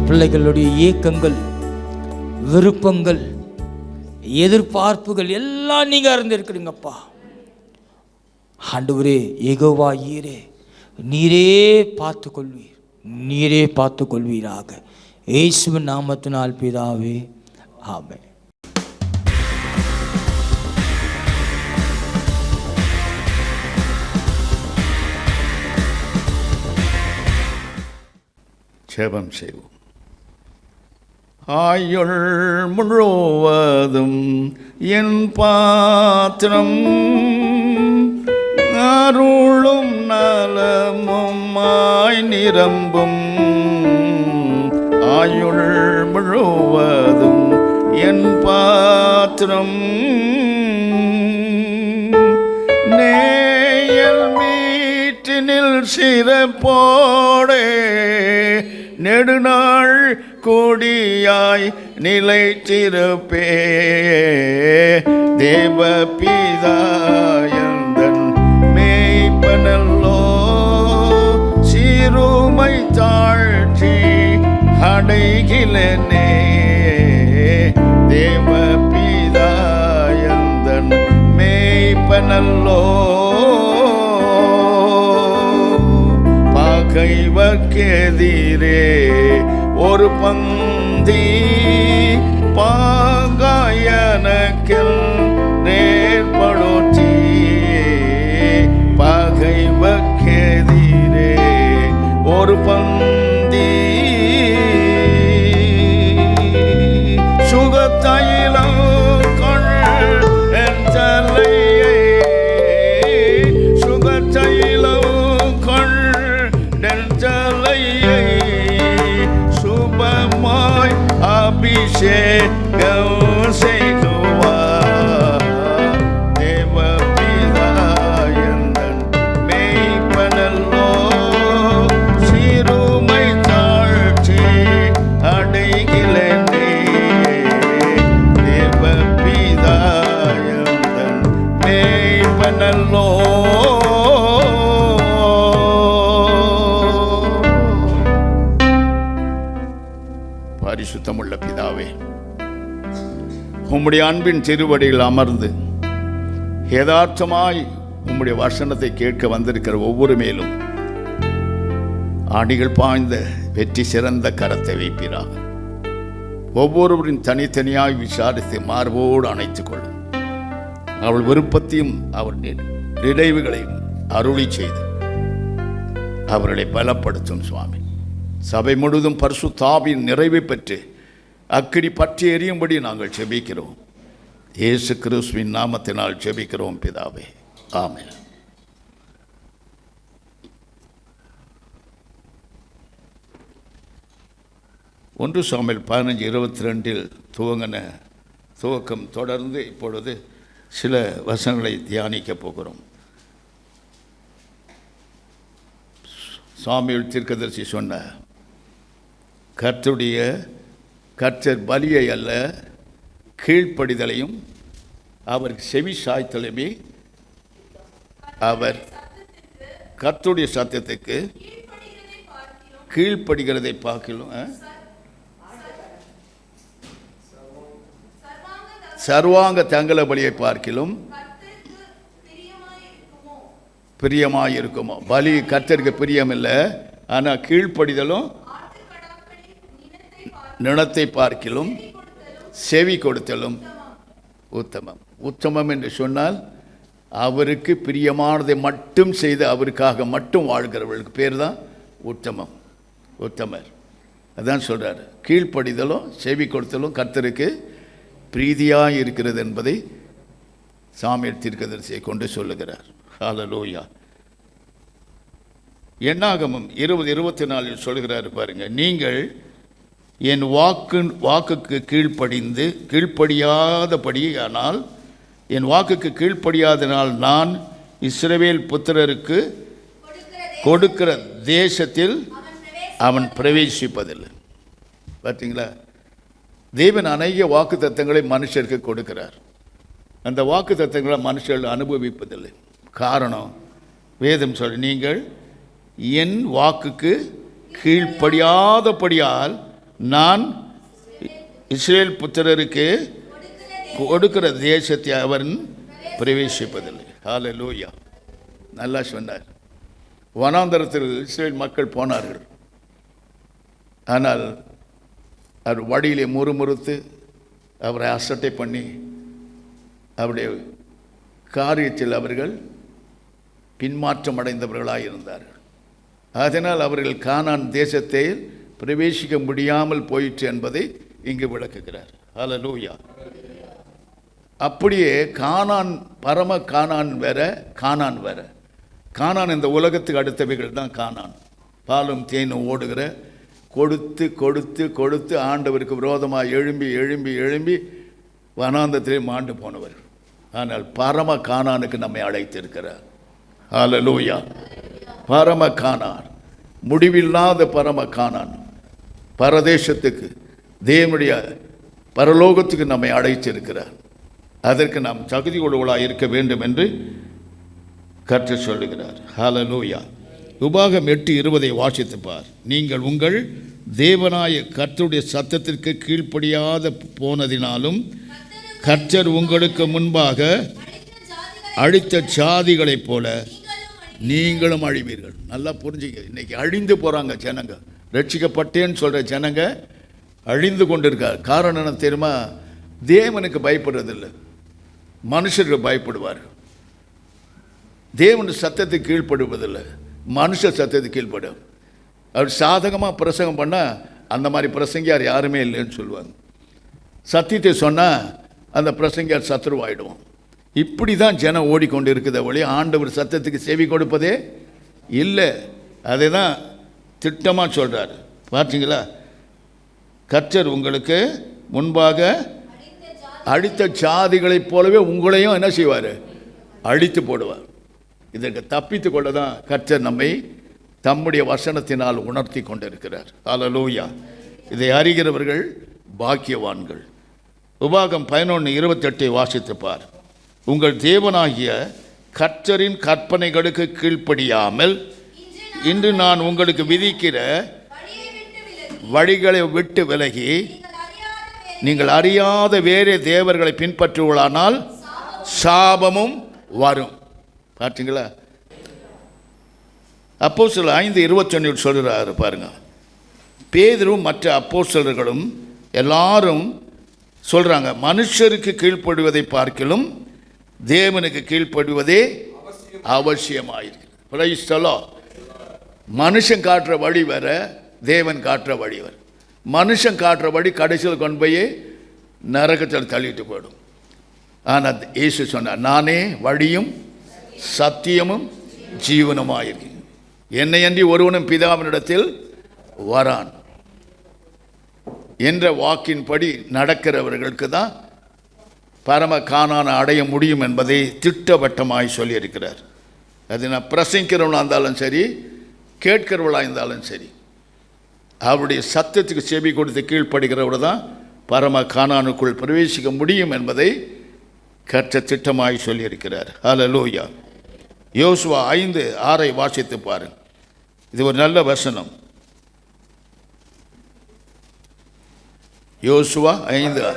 பிள்ளைகளுடைய ஏக்கங்கள், விருப்பங்கள், எதிர்பார்ப்புகள் எல்லாம் நீங்க அறிந்திருக்கிறீங்கப்பா. ஆண்டவரே யெகோவா ஈரே நீரே பார்த்து கொள்வீர், நீரே பார்த்து கொள்வீராக. இயேசுவின் நாமத்தினால் பிதாவே, ஆமென். ஜெபம் செய்வோம். ஆயுள் முழுவதும் என் பாத்திரம் அருளும் நலமுமாய் நிரம்பும். ஆயுள் முழுவதும் என் பாத்திரம் நேயல் மீட்டினில் சிறப்போடே நெடுநாள் கொடியாய் நிலைத்திருப்பே. தேவ பிதாயந்தன் மேய்ப்பனல்லோ சிறுமை தாழ்ச்சி அடைகிலனே. தேவ பிதாயந்தன் மேய்ப்பனல்லோ பகைவர்க்கெதிரே ஒரு பந்தி பாகாயனக்கில் நேர்படுத்தி. பகைவர்க்கெதிரே ஒரு பந்தி சுகத்தையிலம் கொள் என் தலையை. சுகத்தையிலம் கொள் என் தலையை சுபமாய் அபிஷேகம் செய்குவார். தேவ பிதாயந்தன் மேய்ப்பனல்லோ சிறுமை தாழ்ச்சி அடைகிலனே. தேவ பிதாயந்தன் மேய்ப்பனல்லோ. பரிசுத்தமுள்ள பிதாவே, உம்முடைய அன்பின் திருவடியில் அமர்ந்து யதார்த்தமாய் உம்முடைய வசனத்தை கேட்க வந்திருக்கிற ஒவ்வொரு மேலும் ஆணிகள் பாய்ந்த வெற்றி சிறந்த கரத்தை வைப்பீராக. ஒவ்வொருவரின் தனித்தனியாய் விசாரித்து மார்போடு அணைத்துக் கொள்ளும். அவள் விருப்பத்தையும் அவர் நினைவுகளையும் அருளி செய்து அவர்களை பலப்படுத்தும் சுவாமி. சபை முழுதும் பரிசுத்த ஆவியின் நிறைவை பெற்று அக்கினி பற்றி எரியும்படி நாங்கள் ஜெபிக்கிறோம். இயேசு கிறிஸ்துவின் நாமத்தினால் ஜெபிக்கிறோம் பிதாவே, ஆமென். ஒன்று சாமுவேல் 15:22 துவக்கம் தொடர்ந்து இப்பொழுது சில வசனங்களை தியானிக்க போகிறோம். சாமுவேல் தீர்க்கதரிசி சொன்ன கர்த்தருடைய கர்த்தர் பலியை அல்ல, கீழ்ப்படிதலையும் அவருக்கு செவி சாய்த்தலுமே அவர் கர்த்தருடைய சத்தத்துக்கு கீழ்ப்படுகிறதை பார்க்கிலும் சர்வாங்க தங்கல பலியை பார்க்கிலும் பிரியமாயிருக்குமோ. பலி கர்த்தருக்கு பிரியம் இல்லை, ஆனால் கீழ்ப்படிதலும் நிலத்தை பார்க்கிலும் செவி கொடுத்தலும் உத்தமம். உத்தமம் என்று சொன்னால் அவருக்கு பிரியமானதை மட்டும் செய்து அவருக்காக மட்டும் வாழ்கிறவர்களுக்கு பேர் தான் உத்தமம், உத்தமர். அதான் சொல்கிறார், கீழ்ப்படிதலும் செவி கொடுத்தலும் கர்த்தருக்கு பிரீதியாக இருக்கிறது என்பதை சாமுவேல் தீர்க்கதரிசியை கொண்டு சொல்லுகிறார். ஹல்லேலூயா. என்னாகமம் 20:24 சொல்கிறார் பாருங்க, நீங்கள் என் வாக்குக்கு கீழ்ப்படியாதபடியானால், என் வாக்குக்கு கீழ்ப்படியாதனால் நான் இஸ்ரவேல் புத்திரருக்கு கொடுக்கிற தேசத்தில் அவன் பிரவேசிப்பதில்லை. பார்த்தீங்களா, தேவன் அநேக வாக்கு தத்தங்களை மனுஷருக்கு கொடுக்கிறார். அந்த வாக்கு தத்தங்களை மனுஷர்கள் அனுபவிப்பதில்லை. காரணம், வேதம் சொல்ல, நீங்கள் என் வாக்குக்கு கீழ்ப்படியாதபடியால் நான் இஸ்ரவேல் புத்திரருக்கு கொடுக்கிற தேசத்தை அவன் பிரவேசிப்பதில்லை. ஹல்லேலூயா. நல்லா சொன்னார். வனாந்தரத்தில் இஸ்ரவேல் மக்கள் போனார்கள். ஆனால் அவர் வழியிலே முறுமுறுத்து அவரை அசட்டை பண்ணி அவருடைய காரியத்தில் அவர்கள் பின்மாற்றம் அடைந்தவர்களாக இருந்தார்கள். அதனால் அவர்கள் கானான் தேசத்தை பிரவேசிக்க முடியாமல் போயிற்று என்பதை இங்கு விளக்குகிறார். ஹல்லேலூயா. அப்படியே கானான், பரம கானான் வேற, கானான் வேற. கானான் இந்த உலகத்துக்கு அடுத்தவைகள் தான் கானான். பாலும் தேனும் ஓடுகிற, கொடுத்து கொடுத்து கொடுத்து ஆண்டவருக்கு விரோதமாக எழும்பி எழும்பி எழும்பி வனாந்தத்திலே மாண்டு போனவர். ஆனால் பரம கானானுக்கு நம்மை அழைத்திருக்கிறார். ஹல்லேலூயா. பரம கானான், முடிவில்லாத பரம கானான், பரதேசத்துக்கு, தேவனுடைய பரலோகத்துக்கு நம்மை அழைத்திருக்கிறார். அதற்கு நாம் தகுதி உள்ளவர்களாக இருக்க வேண்டும் என்று கர்த்தர் சொல்லுகிறார். ஹல்லேலூயா. உபாகம் 8:20 வாசித்து பார். நீங்கள் உங்கள் தேவனாய கர்த்தருடைய சத்தத்திற்கு கீழ்ப்படியாத போனதினாலும் கர்த்தர் உங்களுக்கு முன்பாக அழித்த ஜாதிகளைப் போல நீங்களும் அழிவீர்கள். நல்லா புரிஞ்சுங்க. இன்னைக்கு அழிந்து போகிறாங்க ஜனங்க. ரட்சிக்கப்பட்டேன்னு சொல்கிற ஜனங்க அழிந்து கொண்டிருக்கார். காரணம் என்ன தெரியுமா? தேவனுக்கு பயப்படுறதில்லை, மனுஷருக்கு பயப்படுவார்கள். தேவன் சத்தத்துக்கு கீழ்ப்படுவதில்லை, மனுஷ சத்தத்துக்கு கீழ்ப்படும். அவர் சாதகமாக பிரசங்கம் பண்ணால் அந்த மாதிரி பிரசங்கியார் யாருமே இல்லைன்னு சொல்லுவாங்க. சத்தியத்தை சொன்னால் அந்த பிரசங்கியார் சத்துருவாயிடுவோம். இப்படி தான் ஜனம் ஓடிக்கொண்டு இருக்குத வழி. ஆண்டவர் சத்தத்துக்கு செவி கொடுப்பதே இல்லை. அதை தான் திட்டமாக சொல்கிறார். பார்த்தீங்களா, கர்த்தர் உங்களுக்கு முன்பாக அழித்த ஜாதிகளைப் போலவே உங்களையும் என்ன செய்வார்? அழித்து போடுவார். இதற்கு தப்பித்து கொள்ள தான் கர்த்தர் நம்மை தம்முடைய வசனத்தினால் உணர்த்தி கொண்டிருக்கிறார். ஹல்லேலூயா. இதை அறிகிறவர்கள் பாக்கியவான்கள். உபாகம் 11:28 வாசித்து பார். உங்கள் தேவனாகிய கர்த்தரின் கற்பனைகளுக்கு கீழ்ப்படியாமல் இன்று நான் உங்களுக்கு விதிக்கிற வழிகளை விட்டு விலகி நீங்கள் அறியாத வேறே தேவர்களை பின்பற்றுவதானால் சாபமும் வரும். பார்த்தீங்களா? அப்போஸ்தலர் 5:21 சொல்கிறாரு பாருங்க. பேதுரும் மற்ற அப்போஸ்தலர்களும் எல்லாரும் சொல்கிறாங்க, மனுஷருக்கு கீழ்ப்படுவதை பார்க்கிலும் தேவனுக்கு கீழ்ப்படுவதே அவசியமாயிருக்கு. Price the Lord. மனுஷன் காட்டுற வழி வேற, தேவன் காட்டுற வழி வேற. மனுஷன் காட்டுற வழி கடைசியில் கொண்டு போய் நரகத்தில் தள்ளிட்டு போயிடும். ஆனால் இயேசு சொன்னார், நானே வழியும் சத்தியமும் ஜீவனுமாயிருக்கேன், என்னை அன்றி ஒருவனும் பிதாவினிடத்தில் வரான் என்ற வாக்கின்படி நடக்கிறவர்களுக்கு தான் பரம கானானை அடைய முடியும் என்பதை திட்டவட்டமாய் சொல்லியிருக்கிறார். அது நான் பிரசங்கிக்கிறவனாக இருந்தாலும் சரி, கேட்கிறவளாக இருந்தாலும் சரி. அவருடைய சத்தத்துக்கு செவி கொடுத்து கீழ்ப்படுகிறவர் தான் பரம கானானுக்குள் பிரவேசிக்க முடியும் என்பதை கர்த்தர் திட்டமாய் சொல்லியிருக்கிறார். ஹல்லேலூயா. யோசுவா 5:6 வாசித்து பாருங்கள். இது ஒரு நல்ல வசனம். யோசுவா 5:6.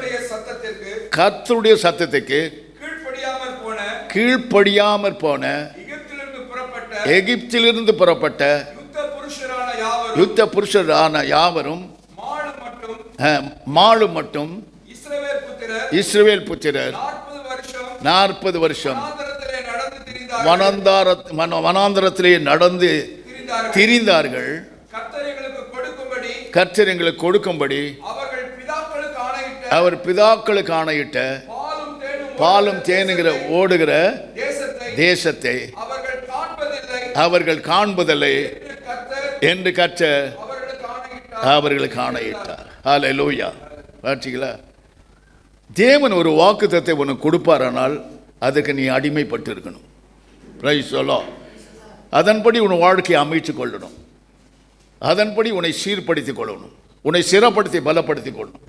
கர்த்தருடைய சத்தத்துக்கு கீழ்ப்படியாமற் போன எகிப்திலிருந்து புறப்பட்ட யுத்த புருஷரான யாவரும் மாளு மட்டும் இஸ்ரவேல் புத்திரர் 40 வருஷம் வனாந்தரத்திலே நடந்து திரிந்தார்கள். கர்த்தர் எங்களுக்கு கொடுக்கும்படி அவர் பிதாக்களுக்கு ஆணையிட்ட பாலும் தேனுகிற ஓடுகிற தேசத்தை அவர்கள் காண்பதில்லை என்று கர்த்தர் அவர்களுக்கு ஆணையிட்டார். ஹல்லேலூயா. பார்த்தீங்களா? தேவன் ஒரு வாக்குத்தத்தை உனக்கு கொடுப்பாரானால் அதுக்கு நீ அடிமைப்பட்டு இருக்கணும். Price the Lord. அதன்படி உன் வாழ்க்கையை அமைத்து கொள்ளணும். அதன்படி உன்னை சீர்படுத்திக் கொள்ளணும். உன்னை சிறப்படுத்தி பலப்படுத்திக் கொள்ளணும்.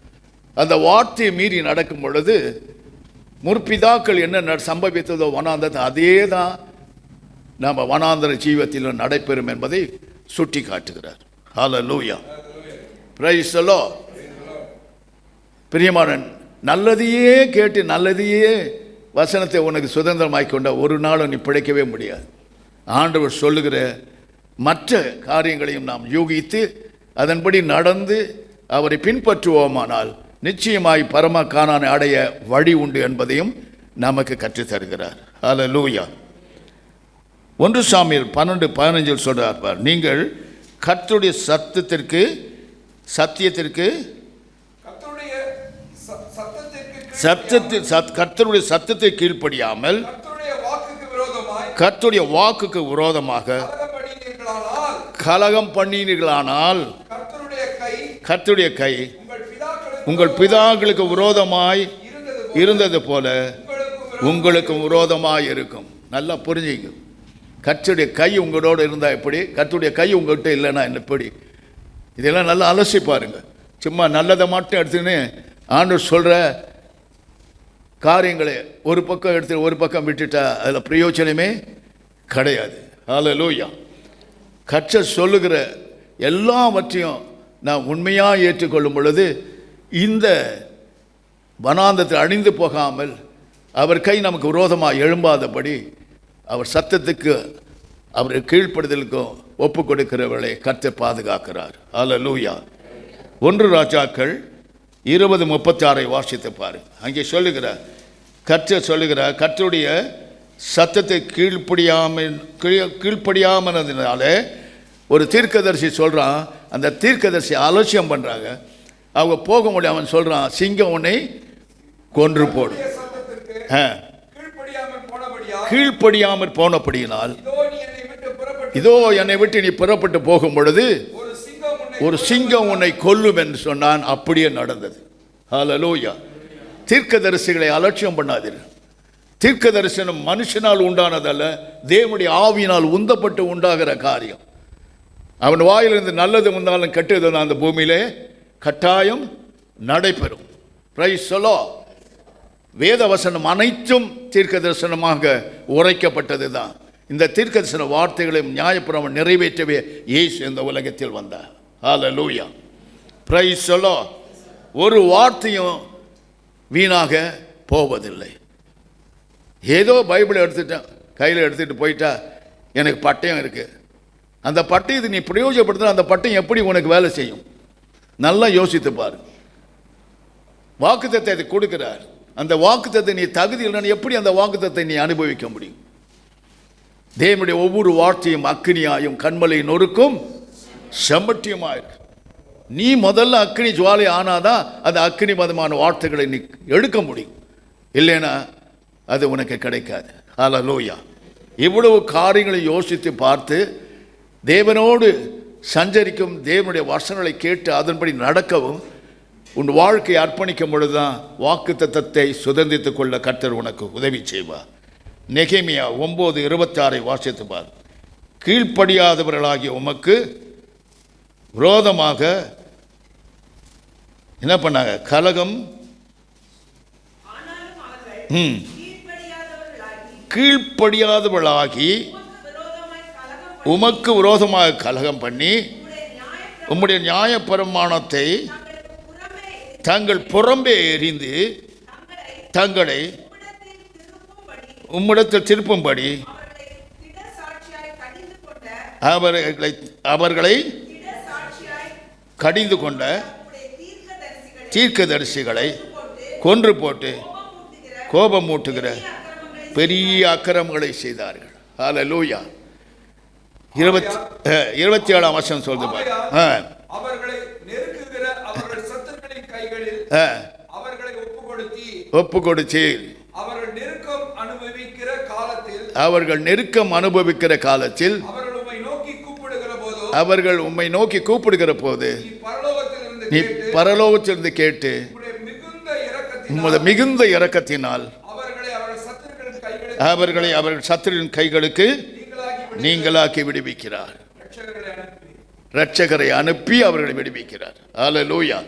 அந்த வார்த்தையை மீறி நடக்கும் பொழுது முற்பிதாக்கள் என்ன சம்பவித்ததோ வனாந்தரத்தை அதே தான் நாம் வனாந்தர ஜீவத்தில் நடைபெறும் என்பதை சுட்டி காட்டுகிறார். ஹல்லேலூயா. Praise the Lord. பிரியமானன், நல்லதையே கேட்டு நல்லதையே வசனத்தை உனக்கு சுதந்திரமாய் கொண்ட ஒரு நாளும் நீ பிழைக்கவே முடியாது. ஆண்டவர் சொல்லுகிற மற்ற காரியங்களையும் நாம் யூகித்து அதன்படி நடந்து அவரை பின்பற்றுவோமானால் நிச்சயமாய் பரம கானானை அடைய வழி உண்டு என்பதையும் நமக்கு கற்றுத்தருகிறார். ஹல்லேலூயா. 1 சாமுவேல் 12:15 சொல்றார், நீங்கள் கர்த்தருடைய சத்தியத்திற்கு கர்த்தருடைய சத்தத்தை கீழ்ப்படியாமல் கர்த்தருடைய வாக்குக்கு விரோதமாக கலகம் பண்ணினீர்களானால் கர்த்தருடைய கை உங்கள் பிதாக்களுக்கு விரோதமாய் இருந்தது போல உங்களுக்கு விரோதமாய் இருக்கும். நல்லா புரிஞ்சுங்க. கர்த்தருடைய கை உங்களோடு இருந்தால் எப்படி, கர்த்தருடைய கை உங்கள்கிட்ட இல்லைன்னா எப்படி? இதெல்லாம் நல்லா அலசி பாருங்க. சும்மா நல்லதை மட்டும் எடுத்துன்னு ஆண்டவர் சொல்கிற காரியங்களை ஒரு பக்கம் எடுத்து ஒரு பக்கம் விட்டுட்டா அதில் பிரயோஜனமே கிடையாது. ஹல்லேலூயா. கர்த்தர் சொல்லுகிற எல்லாவற்றையும் நான் உண்மையாக ஏற்றுக்கொள்ளும் பொழுது இந்த வனாந்தரத்தில் அழிந்து போகாமல் அவர் கை நமக்கு விரோதமாக எழும்பாதபடி அவர் சத்தத்துக்கு அவர் கீழ்ப்படுதலுக்கும் ஒப்பு கொடுக்கிறவர்களை கர்த்தர் பாதுகாக்கிறார். ஹல்லேலூயா. 1 ராஜாக்கள் 20:36 வாசித்து பாருங்க. அங்கே சொல்லுகிறார், கர்த்தர் சொல்லுகிறார், கர்த்தருடைய சத்தத்தை கீழ்ப்படியாமனதுனால ஒரு தீர்க்கதரிசி சொல்கிறான். அந்த தீர்க்கதரிசி அலட்சியம் பண்ணுறாங்க. அவங்க போக முடியும். அவன் சொல்கிறான், சிங்கம் உன்னை கொன்று போடும். கீழ்ப்படியாமற் போனபடியினால் இதோ என்னை விட்டு நீ புறப்பட்டு போகும் பொழுது ஒரு சிங்கம் உன்னை கொல்லும் என்று சொன்னான். அப்படியே நடந்தது. ஹல்லேலூயா. தீர்க்கதரிசிகளை அலட்சியம் பண்ணாதீர்கள். தீர்க்க தரிசனம் மனுஷனால் உண்டானதல்ல, தேவனுடைய ஆவியினால் உந்தப்பட்டு உண்டாகிற காரியம். அவன் வாயிலிருந்து நல்லது வந்தாலும் கெட்டது அந்த பூமியிலே கட்டாயம் நடைபெறும். Price the Lord. வேத வசனம் அனைத்தும் தீர்க்க தரிசனமாக உரைக்கப்பட்டது தான். இந்த தீர்க்க தரிசன வார்த்தைகளையும் நியாயப்பிரமாணம் நிறைவேற்றவே இயேசு இந்த உலகத்தில் வந்தார். ஹல்லேலூயா. Praise the Lord. ஒரு வார்த்தையும் வீணாக போவதில்லை. ஏதோ பைபிளை எடுத்துட்டேன், கையில் எடுத்துகிட்டு போயிட்டா எனக்கு பட்டயம் இருக்குது, அந்த பட்டயத்தை நீ பிரயோஜனப்படுத்தினா அந்த பட்டயம் எப்படி உனக்கு வேலை செய்யும்? நல்லா யோசித்து பாரு. வாக்குத்தத்தை கொடுக்கிறார். அந்த வாக்குத்தத்தை நீ தகுதி இல்லைன்னு எப்படி அந்த வாக்குத்தத்தை நீ அனுபவிக்க முடியும்? தேவனுடைய ஒவ்வொரு வார்த்தையும் அக்கினியாயும் கண்மலை நொறுக்கும் செம்மட்டியுமாயிருக்கு. நீ முதல்ல அக்கினி ஜுவாலை ஆனாதான் அந்த அக்கினி மதமான வார்த்தைகளை நீ எடுக்க முடியும். இல்லைன்னா அது உனக்கு கிடைக்காது. ஹல்லேலூயா. இவ்வளவு காரியங்களை யோசித்து பார்த்து தேவனோடு சஞ்சரிக்கும், தேவனுடைய வசனங்களை கேட்டு அதன்படி நடக்கவும் உன் வாழ்க்கையை அர்ப்பணிக்கும் பொழுதுதான் வாக்குத்தத்தத்தை சுதந்திரித்துக் கொள்ள கர்த்தர் உனக்கு உதவி செய்வார். நெகேமியா 9:26 வாசித்து பார். கீழ்ப்படியாதவர்களாகிய உமக்கு விரோதமாக என்ன பண்ணாங்க? கலகம். கீழ்ப்படியாதவர்களாகி உமக்கு விரோதமாக கலகம் பண்ணி உம்முடைய நியாயப்பிரமாணத்தை தங்கள் புறம்பே எறிந்து தங்களை உம்மிடத்தில் திருப்பும்படி அவர்களை கடிந்து கொண்ட தீர்க்கதரிசிகளை கொன்று போட்டு கோபம் மூட்டுகிற பெரிய அக்கிரமங்களை செய்தார்கள். ஹல்லேலூயா. 27ஆம் வசனம் சொல்லுது. அவர்களை நெருக்குகிற அவர்கள் சத்துருக்களின் கைகளில் அவர்களை ஒப்புக்கொடுத்து அவர்கள் நெருக்கம் அனுபவிக்கிற காலத்தில் அவர்கள் உம்மை நோக்கி கூப்பிடுகிற போது நீ பரலோகத்திலிருந்து கேட்டு உமது மிகுந்த இரக்கத்தினால் அவர்களை அவர்கள் சத்துருவின் கைகளுக்கு நீங்களாக்கி விடுவிக்கிறார். இரட்சகரை அனுப்பி அவர்களை விடுவிக்கிறார். ஹல்லேலூயா.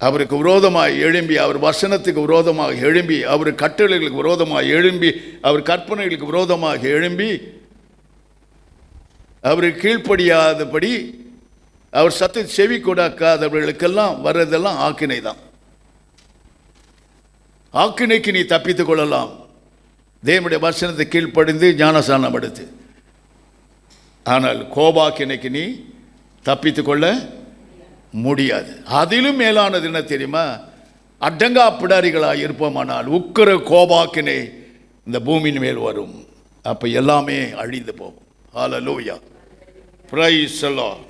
அவருக்கு விரோதமாக எழும்பி, அவர் வசனத்துக்கு விரோதமாக எழும்பி, அவர் கட்டளைகளுக்கு விரோதமாக எழும்பி, அவர் கற்பனைகளுக்கு விரோதமாக எழும்பி, அவருக்கு கீழ்ப்படியாதபடி அவர் சத்து செவி கொடுக்காதவர்களுக்கெல்லாம் வர்றதெல்லாம் ஆக்கினை தான். ஆக்கினைக்கு நீ தப்பித்துக் கொள்ளலாம் தேவனுடைய வசனத்தை கீழ்ப்படிந்து ஞானஸ்நானம் எடுத்து. ஆனால் கோபாக்கினைக்கு நீ தப்பித்துக் கொள்ள முடியாது. அதிலும் மேலானது என்ன தெரியுமா? அடங்கா பிடாரிகளாக இருப்போமானால் உக்கிர கோபாக்கினை இந்த பூமியின் மேல் வரும். அப்போ எல்லாமே அழிந்து போகும். ஹல்லேலூயா. Praise the Lord.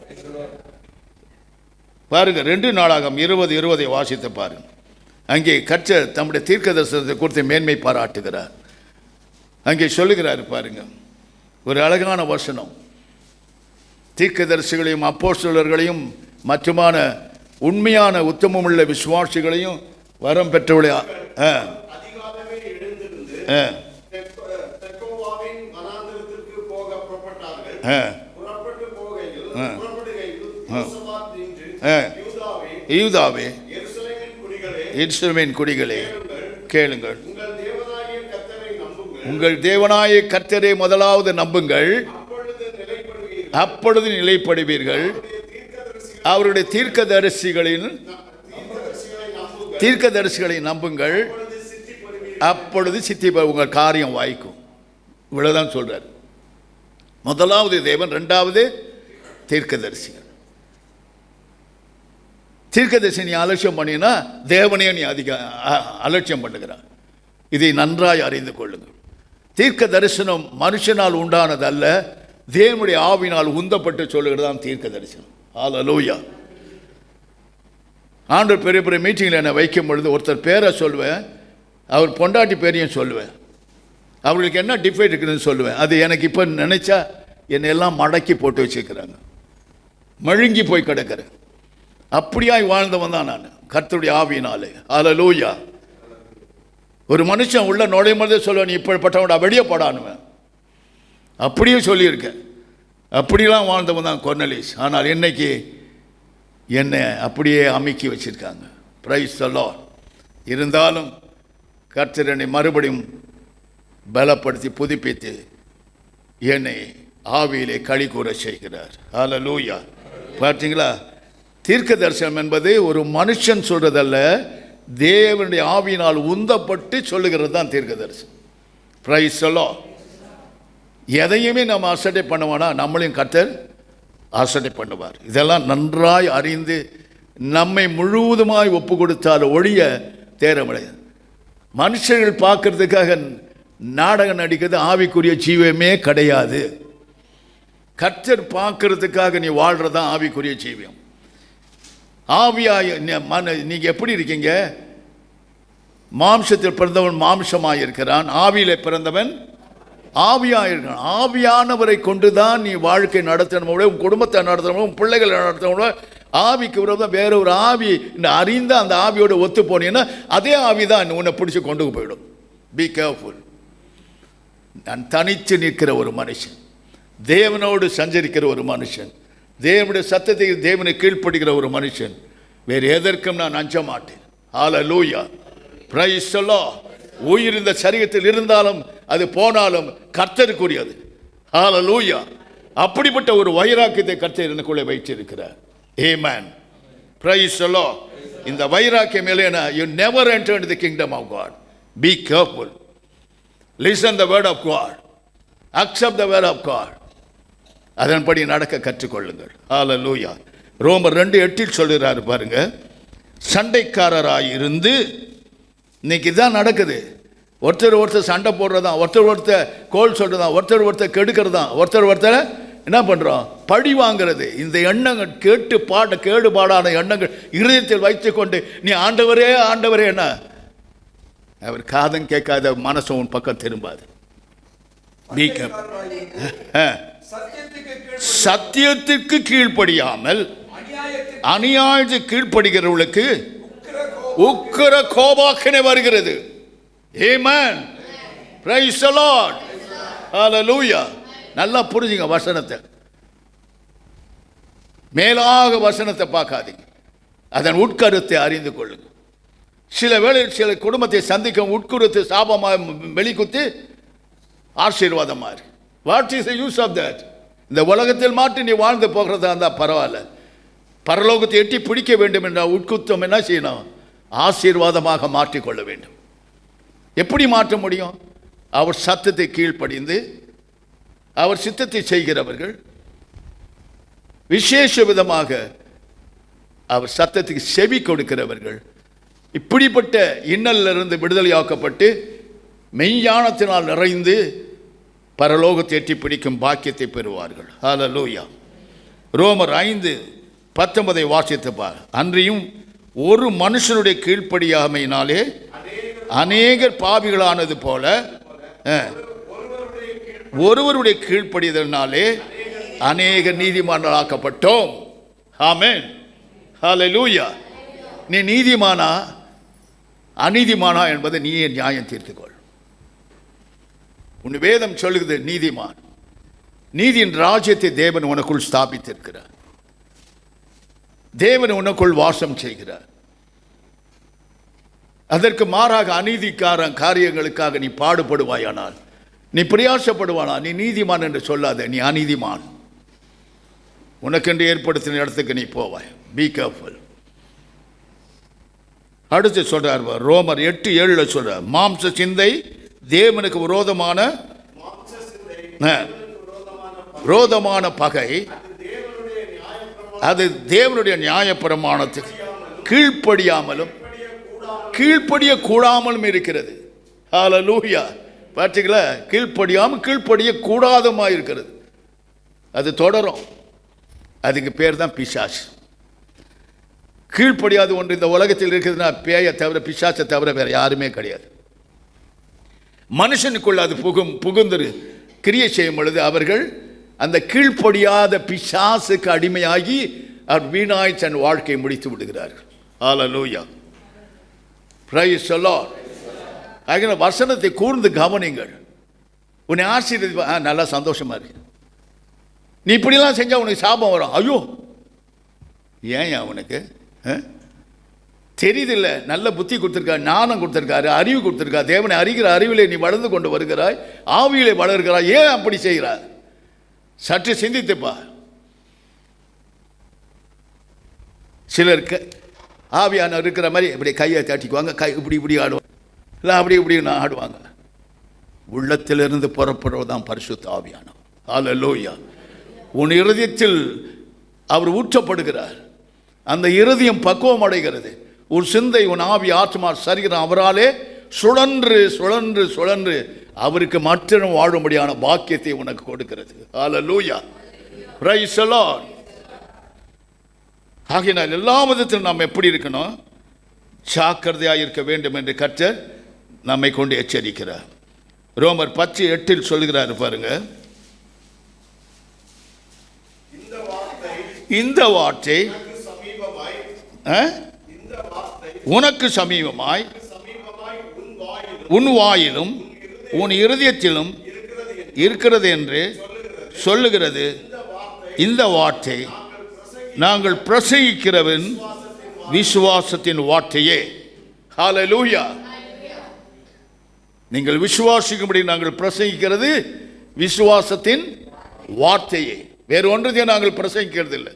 பாருங்க, 2 நாளாகமம் 20:20 வாசித்து பாருங்க. அங்கே கர்த்தர் தம்முடைய தீர்க்கதரிசனத்தை குறித்து மேன்மை பாராட்டுகிறார். அங்கே சொல்லுகிறார் பாருங்க, ஒரு அழகான வசனம். தீர்க்கதரிசிகளையும் அப்போஸ்தலர்களையும் மற்றுமான உண்மையான உத்தமமுள்ள விசுவாசிகளையும் வரம் பெற்றவளை யூதாவே எருசலேமின் குடிகளே கேளுங்கள், உங்கள் தேவனாகிய கர்த்தரை முதலாவது நம்புங்கள், அப்பொழுது நிலைப்படுவீர்கள். அவருடைய தீர்க்கதரிசிகளை நம்புங்கள், அப்பொழுது சித்தி உங்கள் காரியம் வாய்க்கும். இவ்வளவுதான் சொல்றார். முதலாவது தேவன், இரண்டாவது தீர்க்கதரிசிகள். தீர்க்கதரிசி நீ அலட்சியம் பண்ணினா தேவனையே நீ அதிக அலட்சியம் பண்ணுகிறார். இதை நன்றாய் அறிந்து கொள்ளுங்கள். தீர்க்க தரிசனம் மனுஷனால் உண்டானது அல்ல, தேவனுடைய ஆவினால் உந்தப்பட்டு சொல்லுகிறதான் தீர்க்க தரிசனம். ஹல்லேலூயா. ஆண்டவர் பெரிய பெரிய மீட்டிங்கில் என்னை வைக்கும் பொழுது ஒருத்தர் பேரை சொல்லுவேன், அவர் பொண்டாட்டி பேரையும் சொல்லுவேன், அவர்களுக்கு என்ன டிஃபைட் இருக்குதுன்னு சொல்லுவேன். அது எனக்கு இப்போ நினைச்சா என்னை எல்லாம் மடக்கி போட்டு வச்சுக்கிறாங்க, மழுங்கி போய் கிடக்கிறேன். அப்படியாய் வாழ்ந்தவன் தான் நான் கர்த்தருடைய ஆவியினாலே. ஹல்லேலூயா. ஒரு மனுஷன் உள்ள நுழையும் போதே சொல்லுவேன், நீ இப்படிப்பட்டவனோட வெளியே போடானுவேன். அப்படியே சொல்லியிருக்கேன். அப்படிலாம் வாழ்ந்தவன் தான் கொர்னலிஸ். ஆனால் இன்னைக்கு என்னை அப்படியே அமுக்கி வச்சிருக்காங்க. Price the Lord. இருந்தாலும் கர்த்தர் என்னை மறுபடியும் பலப்படுத்தி புதுப்பித்து என்னை ஆவியிலே களி கூற செய்கிறார். ஹல்லேலூயா. பார்த்தீங்களா, தீர்க்க தரிசனம் என்பது ஒரு மனுஷன் சொல்றதல்ல, தேவனுடைய ஆவியினால் உந்தப்பட்டு சொல்லுகிறது தான் தீர்க்க தரிசனம். Price the Lord. எதையுமே நம்ம அசட்டை பண்ணுவோன்னா நம்மளையும் கர்த்தர் அசட்டை பண்ணுவார். இதெல்லாம் நன்றாய் அறிந்து நம்மை முழுவதுமாய் ஒப்பு கொடுத்தால் ஒழிய தேரமடைய. மனுஷர்கள் பார்க்கறதுக்காக நாடகம் நடிக்கிறது ஆவிக்குரிய ஜீவமே கிடையாது. கர்த்தர் பார்க்கறதுக்காக நீ வாழ்றதான் ஆவிக்குரிய ஜீவியம். ஆவியாய் நீங்கள் எப்படி இருக்கீங்க? மாம்சத்தில் பிறந்தவன் மாம்சமாக இருக்கிறான், ஆவியில் பிறந்தவன் ஆவியாக இருக்கிறான். ஆவியானவரை கொண்டு தான் நீ வாழ்க்கை நடத்தணும், உன் குடும்பத்தை நடத்தணும், உன் பிள்ளைகளை நடத்தணும். ஆவிக்கு விரோதம் வேற ஒரு ஆவி அறிந்த அந்த ஆவியோட ஒத்து போனீங்கன்னா அதே ஆவி தான் உன்னை பிடிச்சி கொண்டு போயிடும். Be careful. நான் தனித்து நிற்கிற ஒரு மனுஷன், தேவனோடு சஞ்சரிக்கிற ஒரு மனுஷன், தேவனுடைய சத்தத்தை தேவனை கீழ்ப்படுகிற ஒரு மனுஷன் வேறு எதற்கும் நான் அஞ்ச மாட்டேன். ஹல்லேலூயா, பிரைஸ் தி லார்ட். உயிர் இந்த சரீரத்தில் இருந்தாலும் அது போனாலும் கர்த்தருக்குரியது. ஹல்லேலூயா. அப்படிப்பட்ட ஒரு வைராக்கியத்தை கர்த்தர் எனக்குள்ளே வைத்திருக்கிறார். ஆமென், பிரைஸ் தி லார்ட். இந்த வைராக்கியம் இல்லைனா you never enter into the kingdom of God. Be careful. Listen the word of God. Accept the word of God. அதன்படி நடக்க கற்றுக்கொள்ளுங்கள். ஹல்லேலூயா. ரோமர் 2:8 சொல்கிறாரு பாருங்க, சண்டைக்காரராய் இருந்து, இன்னைக்கு தான் நடக்குது, ஒருத்தர் சண்டை போடுறதான், ஒருத்தர் கோல் சொல்றதான், ஒருத்தர் கெடுக்கிறதான், ஒருத்தர் என்ன பண்றோம், பழி வாங்கிறது. இந்த எண்ணங்கள் கேடுபாடான எண்ணங்கள் இருதயத்தில் வைத்துக்கொண்டு நீ ஆண்டவரே ஆண்டவரே என்ன, அவர் காதம் கேட்காத மனசு உன் பக்கம் திரும்பாது. சத்தியத்திற்கு கீழ்ப்படியாமல் அநியாயத்துக்கு கீழ்ப்படுகிறவர்களுக்கு உக்கிர கோபாக்கினை வருகிறது. ஆமென், பிரைஸ் தி லார்ட், ஹல்லேலூயா. நல்லா புரிஞ்சுங்க வசனத்தை, மேலாக வசனத்தை பார்க்காதீங்க, அதன் உட்கருத்தை அறிந்து கொள்ளுங்க. சில வேளையில் சில குடும்பத்தை சந்திக்கும் உட்கருத்து சாபமாக வெளிக்குத்து ஆசீர்வாதமாக இருக்கு. What is the use of that? இந்த உலகத்தில் மாற்றி நீ வாழ்ந்து போகிறதா இருந்தால் பரவாயில்ல, பரலோகத்தை எட்டி பிடிக்க வேண்டும் என்றால் உட்குத்தம் என்ன செய்யணும், ஆசீர்வாதமாக மாற்றிக்கொள்ள வேண்டும். எப்படி மாற்ற முடியும்? அவர் சத்தத்தை கீழ்ப்படிந்து அவர் சித்தத்தை செய்கிறவர்கள், விசேஷ விதமாக அவர் சத்தத்துக்கு செவி கொடுக்கிறவர்கள், இப்படிப்பட்ட இன்னலிலிருந்து விடுதலையாக்கப்பட்டு மெய்ஞானத்தினால் நிறைந்து பரலோகத்தை எட்டி பிடிக்கும் பாக்கியத்தை பெறுவார்கள். ஹல்லேலூயா. ரோமர் 5:19 வாசித்து பார். அன்றியும் ஒரு மனுஷனுடைய கீழ்ப்படியாமையினாலே அநேகர் பாவிகளானது போல ஒருவருடைய கீழ்ப்படிதலினாலே அநேகர் நீதிமான்களாக்கப்பட்டோம். ஆமென், ஹல்லேலூயா. நீ நீதிமானா அநீதிமானா என்பதை நீயே நியாயம் தீர்த்துக்கொள். உன் வேதம் சொல்லுகிறது நீதிமான். நீதியின் ராஜ்யத்தை தேவன் உனக்குள் ஸ்தாபித்திருக்கிறார். தேவன் உனக்குள் வாசம் செய்கிறார். அதற்கு மாறாக காரியங்களுக்காக நீ பாடுபடுவாயானால், நீ பிரயாசப்படுவானால் நீ நீதிமான் என்று சொல்லாத, நீ அநீதிமான். உனக்கென்று ஏற்படுத்தின இடத்துக்கு நீ போவாய். Be careful. அடுத்து சொல்றார் ரோமர் 8:7 சொல்றார், மாம்ச சிந்தை தேவனுக்கு விரோதமான பகை, அது தேவனுடைய நியாயப்பிரமாணத்துக்கு கீழ்ப்படிய கூடாமலும் இருக்கிறது. ஹல்லேலூயா. பார்த்தீங்களா, கீழ்ப்படிய கூடாதமாக இருக்கிறது. அது தொடரும். அதுக்கு பேர் தான் பிசாசு. கீழ்ப்படியாது ஒன்று இந்த உலகத்தில் இருக்கிறதுனா பேயை தவிர பிசாசை தவிர வேற யாருமே கிடையாது. மனுஷனுக்குள்ள அது புகுந்து கிரியை செய்யும் பொழுது அவர்கள் அந்த கீழ்ப்படியாத பிசாசுக்கு அடிமையாகி அவர் வீணாய் தன் வாழ்க்கையை முடித்து விடுகிறார்கள். ஹல்லேலூயா, பிரைஸ் தி லார்ட். ஆகிய வசனத்தை கூர்ந்து கவனிங்கள். உன்னை ஆசீர்வதி, நல்லா சந்தோஷமா இருக்கு. நீ இப்படிலாம் செஞ்சா உனக்கு சாபம் வரும். ஐயோ, ஏன் அவனுக்கு தெரியுதில்லை, நல்ல புத்தி கொடுத்துருக்காரு, ஞானம் கொடுத்துருக்காரு, அறிவு கொடுத்துருக்காரு. தேவனை அறிகிற அறிவிலே நீ வளர்ந்து கொண்டு வருகிறாய், ஆவியிலே வளர்கிறாய். ஏன் அப்படி செய்கிறாய்? சற்று சிந்தித்துப்பா. சிலருக்கு ஆவியான இருக்கிற மாதிரி இப்படி கையை தட்டிக்குவாங்க, கை இப்படி ஆடுவாங்க, இல்லை அப்படி ஆடுவாங்க. உள்ளத்திலிருந்து புறப்படுவதுதான் பரிசுத்த ஆவியானவர். ஹல்லேலூயா. உன் இருதயத்தில் அவர் ஊற்றப்படுகிறார். அந்த இருதயம் பக்குவம் அடைகிறது. ஒரு சிந்தை, உன் ஆவி, ஆத்மா, சரீரம் அவராலே சுழன்று சுழன்று சுழன்று அவருக்கு மற்றும் வாழும்படியான பாக்கியத்தை உனக்கு கொடுக்கிறது. ஹல்லேலூயா, பிரைஸ் தி லார்ட். ஆகையினால் எல்லா விதத்திலும் நாம் எப்படி இருக்கணும்? ஜாக்கிரதையாக இருக்க வேண்டும் என்று கர்த்தர் நம்மை கொண்டு எச்சரிக்கிறார். ரோமர் 10:8 சொல்லுகிறார் பாருங்க, இந்த வார்த்தை உனக்கு சமீபமாய் உன் வாயிலும் உன் இருதயத்திலும் இருக்கிறது என்று சொல்லுகிறது இந்த வார்த்தை நாங்கள் பிரசங்கிக்கிறவன் விசுவாசத்தின் வார்த்தையே. ஹல்லேலூயா. நீங்கள் விசுவாசிக்கும்படி நாங்கள் பிரசங்கிக்கிறது விசுவாசத்தின் வார்த்தையே, வேறு ஒன்றையும் நாங்கள் பிரசங்கிக்கிறது இல்லை.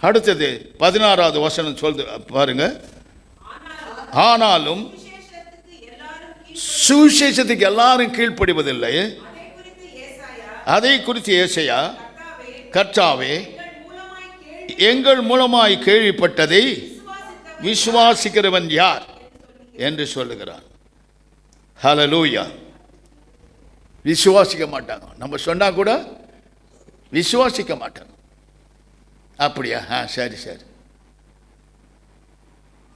அடுத்தது 16வது வசனம் சொல்லுது பாருங்க. ஆனாலும் சுவிசேஷத்துக்கு எல்லாரும் கீழ்ப்படிவதில்லை. அதை குறித்து ஏசாயா, கர்த்தாவே எங்கள் மூலமாய் கேள்விப்பட்டதை விசுவாசிக்கிறவன் யார் என்று சொல்லுகிறான். ஹல்லேலூயா. விசுவாசிக்க மாட்டாங்க. நம்ம சொன்னா கூட விசுவாசிக்க மாட்டாங்க. அப்படியா? சரி சரி.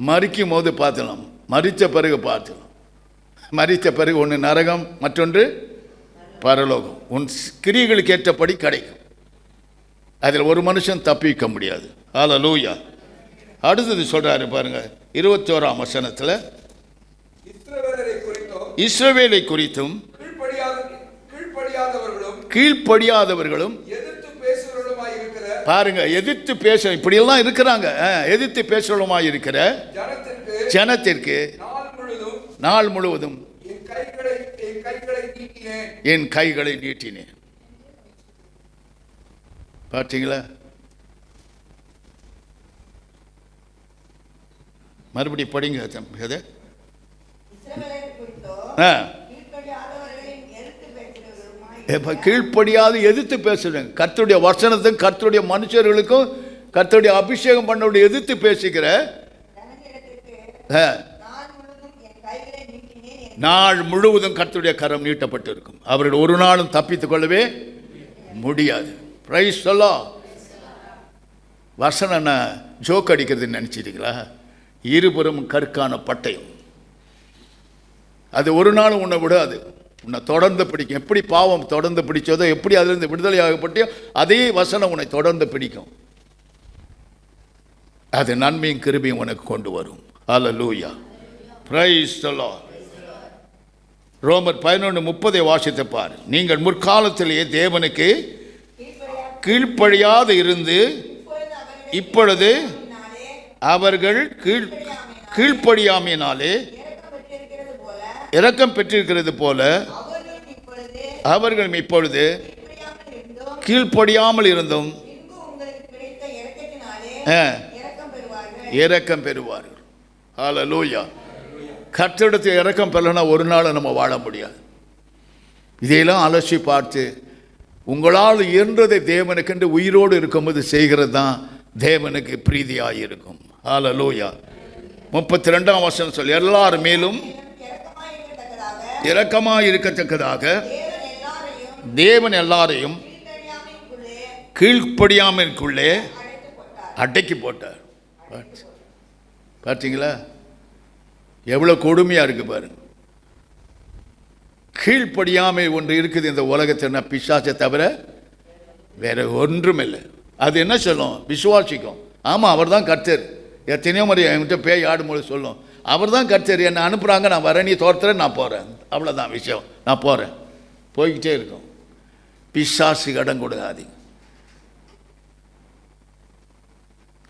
மரிக்கும் போது பார்த்துலாம், மரித்த பிறகு பார்த்துலாம். மரித்த பிறகு ஒன்று நரகம், மற்றொன்று பரலோகம். உன் கிரியைகளுக்கு ஏற்றபடி கிடைக்கும். அதில் ஒரு மனுஷன் தப்பிக்க முடியாது. ஹல்லேலூயா. அடுத்தது சொல்றாரு பாருங்க 21ஆம் வசனத்தில், இஸ்ரவேலை குறித்தும் கீழ்ப்படியாதவர்களும் பாருங்க, எதிர்த்து பேச இப்படியெல்லாம் இருக்கிறாங்க. எதிர்த்து பேசுறவருமாய் இருக்கிற ஜனத்திற்கு நாள் முழுவதும் என் கைகளை நீட்டினேன். பார்த்தீங்களா? மறுபடி படிங்க. கீழ்ப்படியாது எதிர்த்து பேசுறேன். கர்த்தருடைய வசனத்துக்கும் கர்த்தருடைய மனுஷர்களுக்கும் கர்த்தருடைய அபிஷேகம் பண்ணோட எதிர்த்து பேசுகிற நாள் முழுவதும் கர்த்தருடைய கரம் நீட்டப்பட்டு இருக்கும். அவர்கள் ஒரு நாளும் தப்பித்துக் கொள்ளவே முடியாது. பிரைஸ் சொல்லோ. வசனம் ஜோக் அடிக்கிறதுன்னு நினைச்சிட்டீங்களா? இருபுறம் கற்கான பட்டயம். அது ஒரு நாளும் உன்னை விடாது, உன்னை தொடர்ந்து பிடிக்கும். எப்படி பாவம் தொடர்ந்து பிடிச்சதோ, எப்படி அதிலிருந்து விடுதலையாகப்பட்டியோ, அதே வசனம் உன்னை தொடர்ந்து பிடிக்கும். அது நன்மையும் கிருபையும் உனக்கு கொண்டு வரும். ஹல்லேலூயா. Praise the Lord. ரோமர் 11:30 வாசித்து பார். நீங்கள் முற்காலத்திலேயே தேவனுக்கு கீழ்ப்படியாத இருந்து இப்பொழுது அவர்கள் கீழ்ப்படியாமையினாலே இரக்கம் பெற்றிருக்கிறது போல அவர்கள் இப்பொழுது கீழ்ப்படியாமல் இருந்தும் இரக்கம் பெறுவார்கள். ஹல்லேலூயா. கர்த்தரிடத்தில் இரக்கம் பெறலனா ஒரு நாள் நம்ம வாழ முடியாது. இதையெல்லாம் அலசி பார்த்து உங்களால் இயன்றதை தேவனுக்கென்று உயிரோடு இருக்கும்போது செய்கிறது தான் தேவனுக்கு பிரீதியாக இருக்கும். ஹல்லேலூயா. 32ஆம் வசனம் சொல்லி, எல்லாரும் மேலும் இரக்கமாக இருக்கத்தக்கதாக தேவன் எல்லாரையும் கீழ்ப்படியாமைக்குள்ளே அடக்கி போட்டார். பார்த்தீங்களா? எவ்வளோ கொடுமையாக இருக்குது பாருங்க. கீழ்ப்படியாமை ஒன்று இருக்குது இந்த உலகத்தில், பிசாசை தவிர வேற ஒன்றும் இல்லை. அது என்ன சொல்லும்? விசுவாசிக்கும். ஆமாம், அவர் தான் கர்த்தர். எத்தனையோ முறை என்கிட்ட பேய் ஆடும்போது சொல்லும், அவர் தான் கர்த்தர், என்னை அனுப்புகிறாங்க, நான் வரேன், நீ தோர்த்துறேன், நான் போகிறேன். அவ்வளோதான் விஷயம். நான் போகிறேன். போய்கிட்டே இருக்கும். பிசாசு இடம் கொடுக்காதீங்க.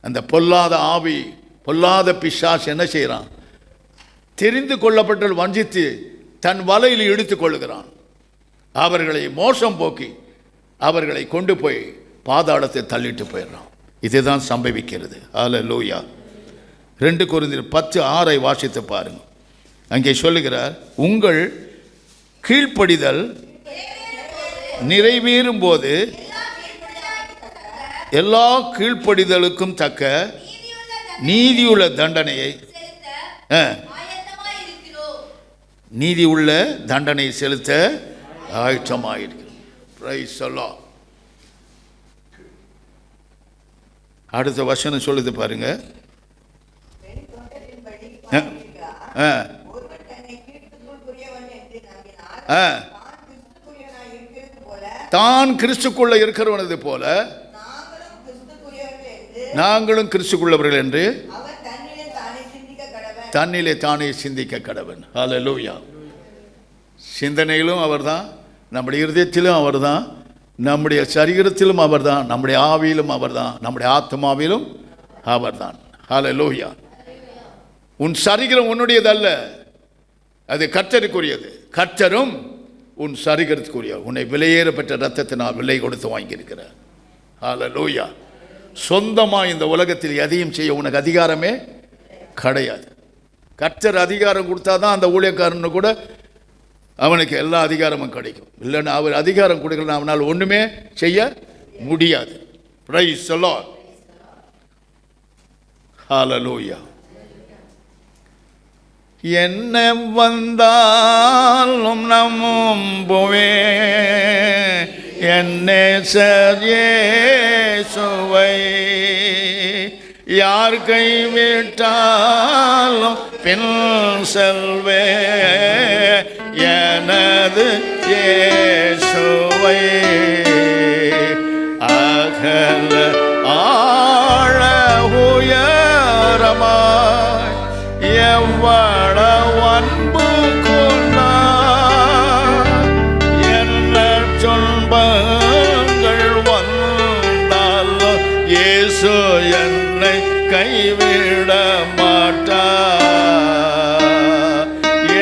அந்த பொல்லாத ஆவி, பொல்லாத பிசாசு என்ன செய்கிறான்? தெரிந்து கொள்ளப்பட்ட வஞ்சித்து தன் வலையில் இழுத்துக் கொள்ளுகிறான். அவர்களை மோசம் போக்கி அவர்களை கொண்டு போய் பாதாளத்தை தள்ளிட்டு போயிடுறான். இதுதான் சம்பவிக்கிறது. ஹல்லேலூயா. 2 கொரிந்தியர் 10:6 வாசித்து பாருங்க. அங்கே சொல்லுகிறார், உங்கள் கீழ்ப்படிதல் நிறைவேறும் போது எல்லா கீழ்ப்படிதலுக்கும் தக்க நீதியுள்ள தண்டனையை நீதியுள்ள தண்டனையை செலுத்த ஆயத்தமாயிருக்கிறோம். Price the Lord. அடுத்த வசனம் சொல்லுது பாருங்க. தான் கிறிஸ்துக்குள்ள இருக்கிறவனது போல நாங்களும் கிறிஸ்துக்குள்ளவர்கள் என்று தன்னிலே தானே சிந்திக்க கடவன். ஹல்லேலூயா. சிந்தனையிலும் அவர்தான், நம்முடைய இருதயத்திலும் அவர் தான், நம்முடைய சரீரத்திலும் அவர் தான், நம்முடைய ஆவியிலும் அவர் தான், நம்முடைய ஆத்மாவிலும் அவர் தான். ஹல்லேலூயா. உன் சரீரம் உன்னுடையதல்ல, அது கர்த்தருக்குரியது. கர்த்தரும் உன் சரீரத்துக்குரிய, உன்னை விலையேற பெற்ற ரத்தத்தினால் விலை கொடுத்து வாங்கியிருக்கிறார். ஹல்லேலூயா. சொந்தமாக இந்த உலகத்தில் எதையும் செய்ய உனக்கு அதிகாரமே கிடையாது. கர்த்தர் அதிகாரம் கொடுத்தாதான் அந்த ஊழியக்காரனு கூட அவனுக்கு எல்லா அதிகாரமும் கிடைக்கும். இல்லைன்னா அவர் அதிகாரம் கொடுக்கலன்னா அவனால் ஒன்றுமே செய்ய முடியாது. Praise the Lord. ஹல்லேலூயா. என்ன வந்தாலும் நம்புவே என்னே இயேசுவை, யார் கைவிட்டாலும் பின் செல்வே எனது இயேசுவை. அகல ஆழ உயரமாய் எவ்வளவு அன்பு கொண்டார், என்ன துன்பங்கள் வந்தாலும் இயேசு என்னை கைவிட மாட்டார்.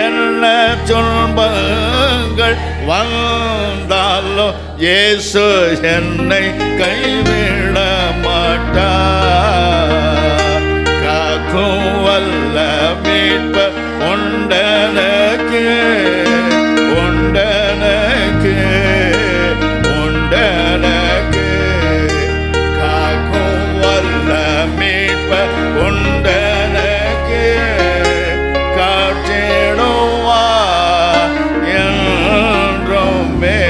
என்ன துன்பங்கள் வந்தாலும் இயேசு என்னை கைவிட மாட்டார். காக்கும் வல்ல மீட்பர் உண்டனக்கு, உண்டனக்கு, உண்டனக்கு. காக்கும் வல்ல மீட்பர் உண்டனக்கு, காற்றிடுவா என்றுமே,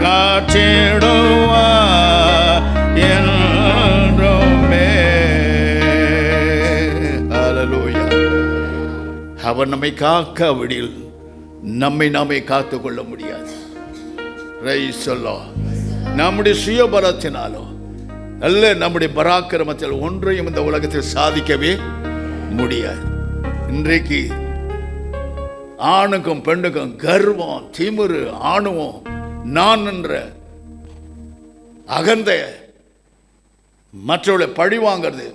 காற்றிடுவா என்றுமே. ஹல்லேலூயா. அவர் நம்மை காக்காவிடில் நம்மை நாமே காத்துக்கொள்ள முடியாது. Praise the Lord. நம்முடைய சுயபலத்தினாலோ அல்ல நம்முடைய பராக்கிரமத்தில் ஒன்றையும் இந்த உலகத்தில் சாதிக்கவே முடியாது. இன்றைக்கு ஆணுக்கும் பெண்ணுக்கும் கர்வம், திமிரு, ஆணுவம், நான் என்ற அகந்த, மற்றவர்களை பழி வாங்கிறது,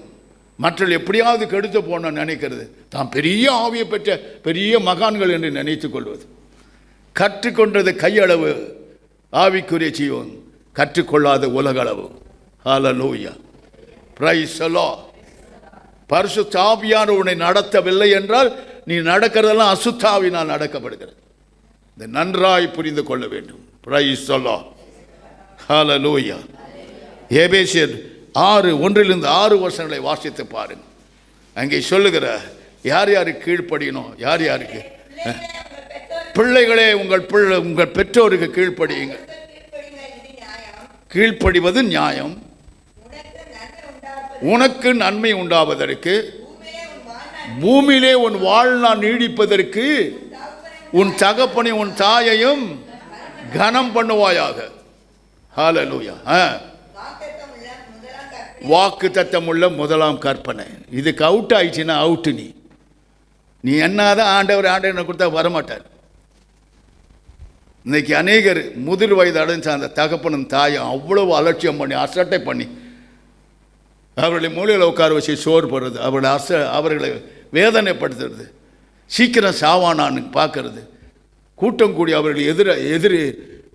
மற்றவர்கள் எப்படியாவது கெடுத்து போன நினைக்கிறது, தான் பெரிய ஆவியை பெற்ற பெரிய மகான்கள் என்று நினைத்துக் கொள்வது. கற்றுக்கொண்டது கையளவு, ஆவிக்குரிய ஜீவன் கற்றுக்கொள்ளாத உலகளவு. ஹல்லேலூயா. Praise the Lord. பரிசுத்த ஆவியானவர் உன்னை நடத்தவில்லை என்றால் நீ நடக்கிறதெல்லாம் அசுத்த ஆவியினால் நடக்கப்படுகிறது. இதை நன்றாய் புரிந்து கொள்ள வேண்டும். Praise the Lord. ஹல்லேலூயா. எபேசியர் 6:1-6 வசனங்களை வாசித்து பாருங்க. அங்கே சொல்லுகிற யார் யாருக்கு கீழ்ப்படியணும், யார் யாருக்கு? பிள்ளைகளே உங்கள் பெற்றோருக்கு கீழ்ப்படியுங்கள். கீழ்ப்படிவது நியாயம். உனக்கு நன்மை உண்டாவதற்கு, பூமியிலே உன் வாழ்நாள் நீடிப்பதற்கு உன் தகப்பனை உன் தாயையும் கனம் பண்ணுவாயாக. ஹல்லேலூயா. வாக்கு தத்தமுள்ள முதலாம் கற்பனை. இதுக்கு அவுட் ஆயிடுச்சுன்னா அவுட்டு. நீ என்னதான் ஆண்டவர் கொடுத்தா வரமாட்டார். இன்னைக்கு அநேகர் முதிர் வயது அடைஞ்ச அந்த தகப்பனும் தாயும் அவ்வளவு அலட்சியம் பண்ணி அசட்டை பண்ணி அவர்களை மூலையில் உட்கார வச்சு சோறு போடுறது, அவர்களை வேதனைப்படுத்துறது, சீக்கிரம் சாவானான்னு பார்க்கறது, கூட்டம் கூடி அவர்கள் எதிர்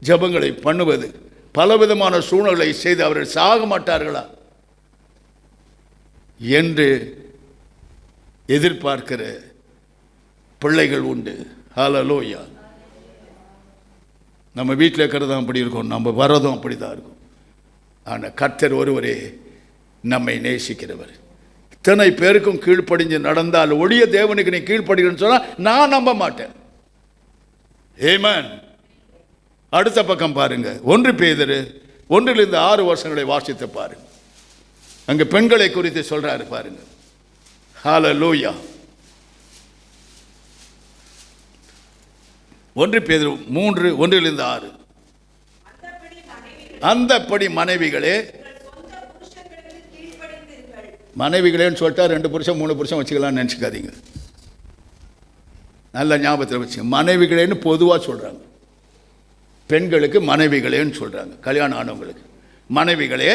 ஜபங்களை பண்ணுவது, பலவிதமான சூழ்நிலை செய்து அவர்கள் சாக மாட்டார்களா என்று எதிர்பார்க்கிற பிள்ளைகள் உண்டு. ஹல்லேலூயா. நம்ம வீட்டில் இருக்கிறதும் அப்படி இருக்கும், நம்ம வர்றதும் அப்படி தான் இருக்கும். ஆனால் கர்த்தர் ஒருவரே நம்மை நேசிக்கிறவர். இத்தனை பேருக்கும் கீழ்ப்படிஞ்சு நடந்தால் ஒழிய தேவனுக்கு நீ கீழ்ப்படுகிறன்னு சொன்னால் நான் நம்ப மாட்டேன். ஆமென். அடுத்த பக்கம் பாருங்க, 1 பேதுரு 1-6 வசனங்களை வாசித்து பாருங்க. அங்கே பெண்களை குறித்து சொல்றாரு பாருங்க. ஹல்லேலூயா. 1 பேதுரு 3:1-6. அந்தப்படி மனைவிகளே, மனைவிகளேன்னு சொல்லிட்டா 2 புருஷன் 3 புருஷன் வச்சுக்கலாம்னு நினச்சிக்காதீங்க. நல்ல ஞாபகத்தில் வச்சு, மனைவிகளேன்னு பொதுவாக சொல்கிறாங்க. பெண்களுக்கு மனைவிகளேன்னு சொல்கிறாங்க. கல்யாணம் ஆனவங்களுக்கு மனைவிகளே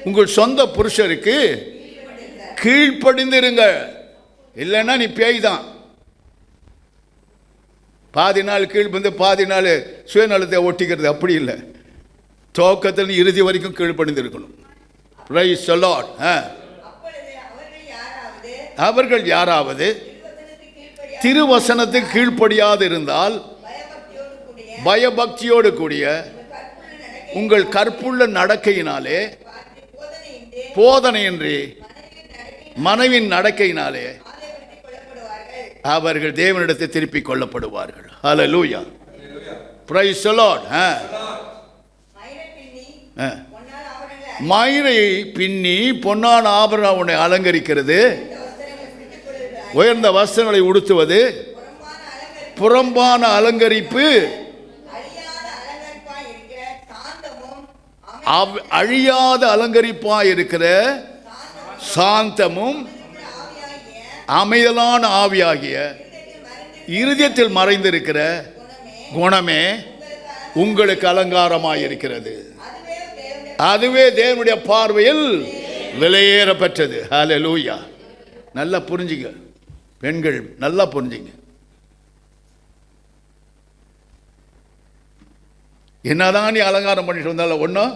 உங்கள் சொந்த புருஷருக்கு கீழ்ப்படிந்திருங்க. இல்லைன்னா நீ பேய் தான். பாதி நாள் கீழ்ப்படிந்து பாதி நாள் சுயநலத்தை ஒட்டிக்கிறது அப்படி இல்லை. துவக்கத்தில் இறுதி வரைக்கும் கீழ்ப்படிந்து இருக்கணும். Price the Lord. அவர்கள் யாராவது திருவசனத்துக்கு கீழ்ப்படியாது இருந்தால் பயபக்தியோடு கூடிய உங்கள் கற்புள்ள நடக்கையினாலே, போதனையின்றி மனைவின் நடக்கையினாலே அவர்கள் தேவனிடத்தை திருப்பிக் கொள்ளப்படுவார்கள். ஹல்லேலூயா. Praise the Lord. மயிரை பின்னி பொன்னான ஆபரணம் உன்னை அலங்கரிக்கிறது, உயர்ந்த வஸ்திரங்களை உடுத்துவது, புறம்பான அலங்கரிப்பு, அழியாத அலங்கரிப்பாய் இருக்கிற சாந்தமும் அமைதலான ஆவியாகிய இருதயத்தில் மறைந்திருக்கிற குணமே உங்களுக்கு அலங்காரமாய் இருக்கிறது. அதுவே தேவனுடைய பார்வையில் விலையேற பெற்றது. ஹல்லேலூயா. நல்லா புரிஞ்சுங்க பெண்கள், நல்லா புரிஞ்சுங்க. என்னதான் நீ அலங்காரம் பண்ணிட்டு வந்தாலும் ஒன்றும்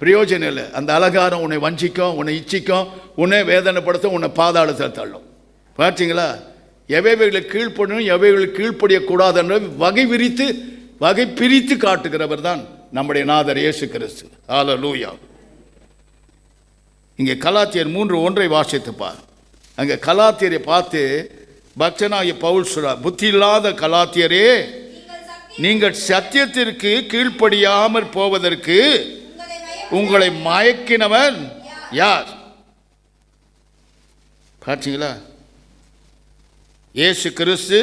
பிரயோஜனம் இல்லை. அந்த அலங்காரம் உன்னை வஞ்சிக்கும், உன்னை இச்சிக்கும், உன்னை வேதனைப்படுத்தும், உன்னை பாதாளத்தில் தள்ளும். பார்த்தீங்களா? எவைகளுக்கு கீழ்ப்படணும் எவைகளுக்கு கீழ்ப்படியக்கூடாது என்ற வகை பிரித்து காட்டுகிறவர் தான் நம்முடைய நாதர் இயேசு கிறிஸ்து. ஹல்லேலூயா. இங்கே கலாத்தியர் 3:1 வாசித்து பார். அங்கே கலாத்தியரை பார்த்து பக்தனாகிய பவுல் சொல்றார், புத்தி இல்லாத கலாத்தியரே, நீங்கள் சத்தியத்திற்கு கீழ்ப்படியாமல் போவதற்கு உங்களை மயக்கினவன் யார்? பார்த்தீங்களா? இயேசு கிறிஸ்து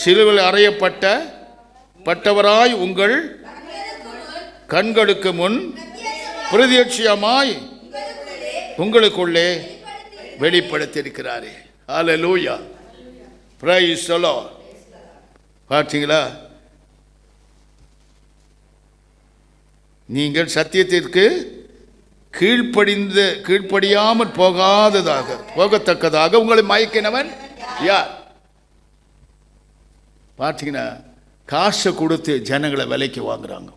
சிலுவையில் அறையப்பட்டவராய் உங்கள் கண்களுக்கு முன் பிரத்யட்சமாய் உங்களுக்குள்ளே வெளிப்படுத்தியிருக்கிறாரே. ஹல்லேலூயா. Praise the Lord. பார்த்தீங்களா? நீங்கள் சத்தியத்திற்கு கீழ்ப்படியாமல் போகத்தக்கதாக உங்களை மயக்கினவன் யார்? பார்த்தீங்கன்னா காசை கொடுத்து ஜனங்களை விலைக்கு வாங்குறாங்க.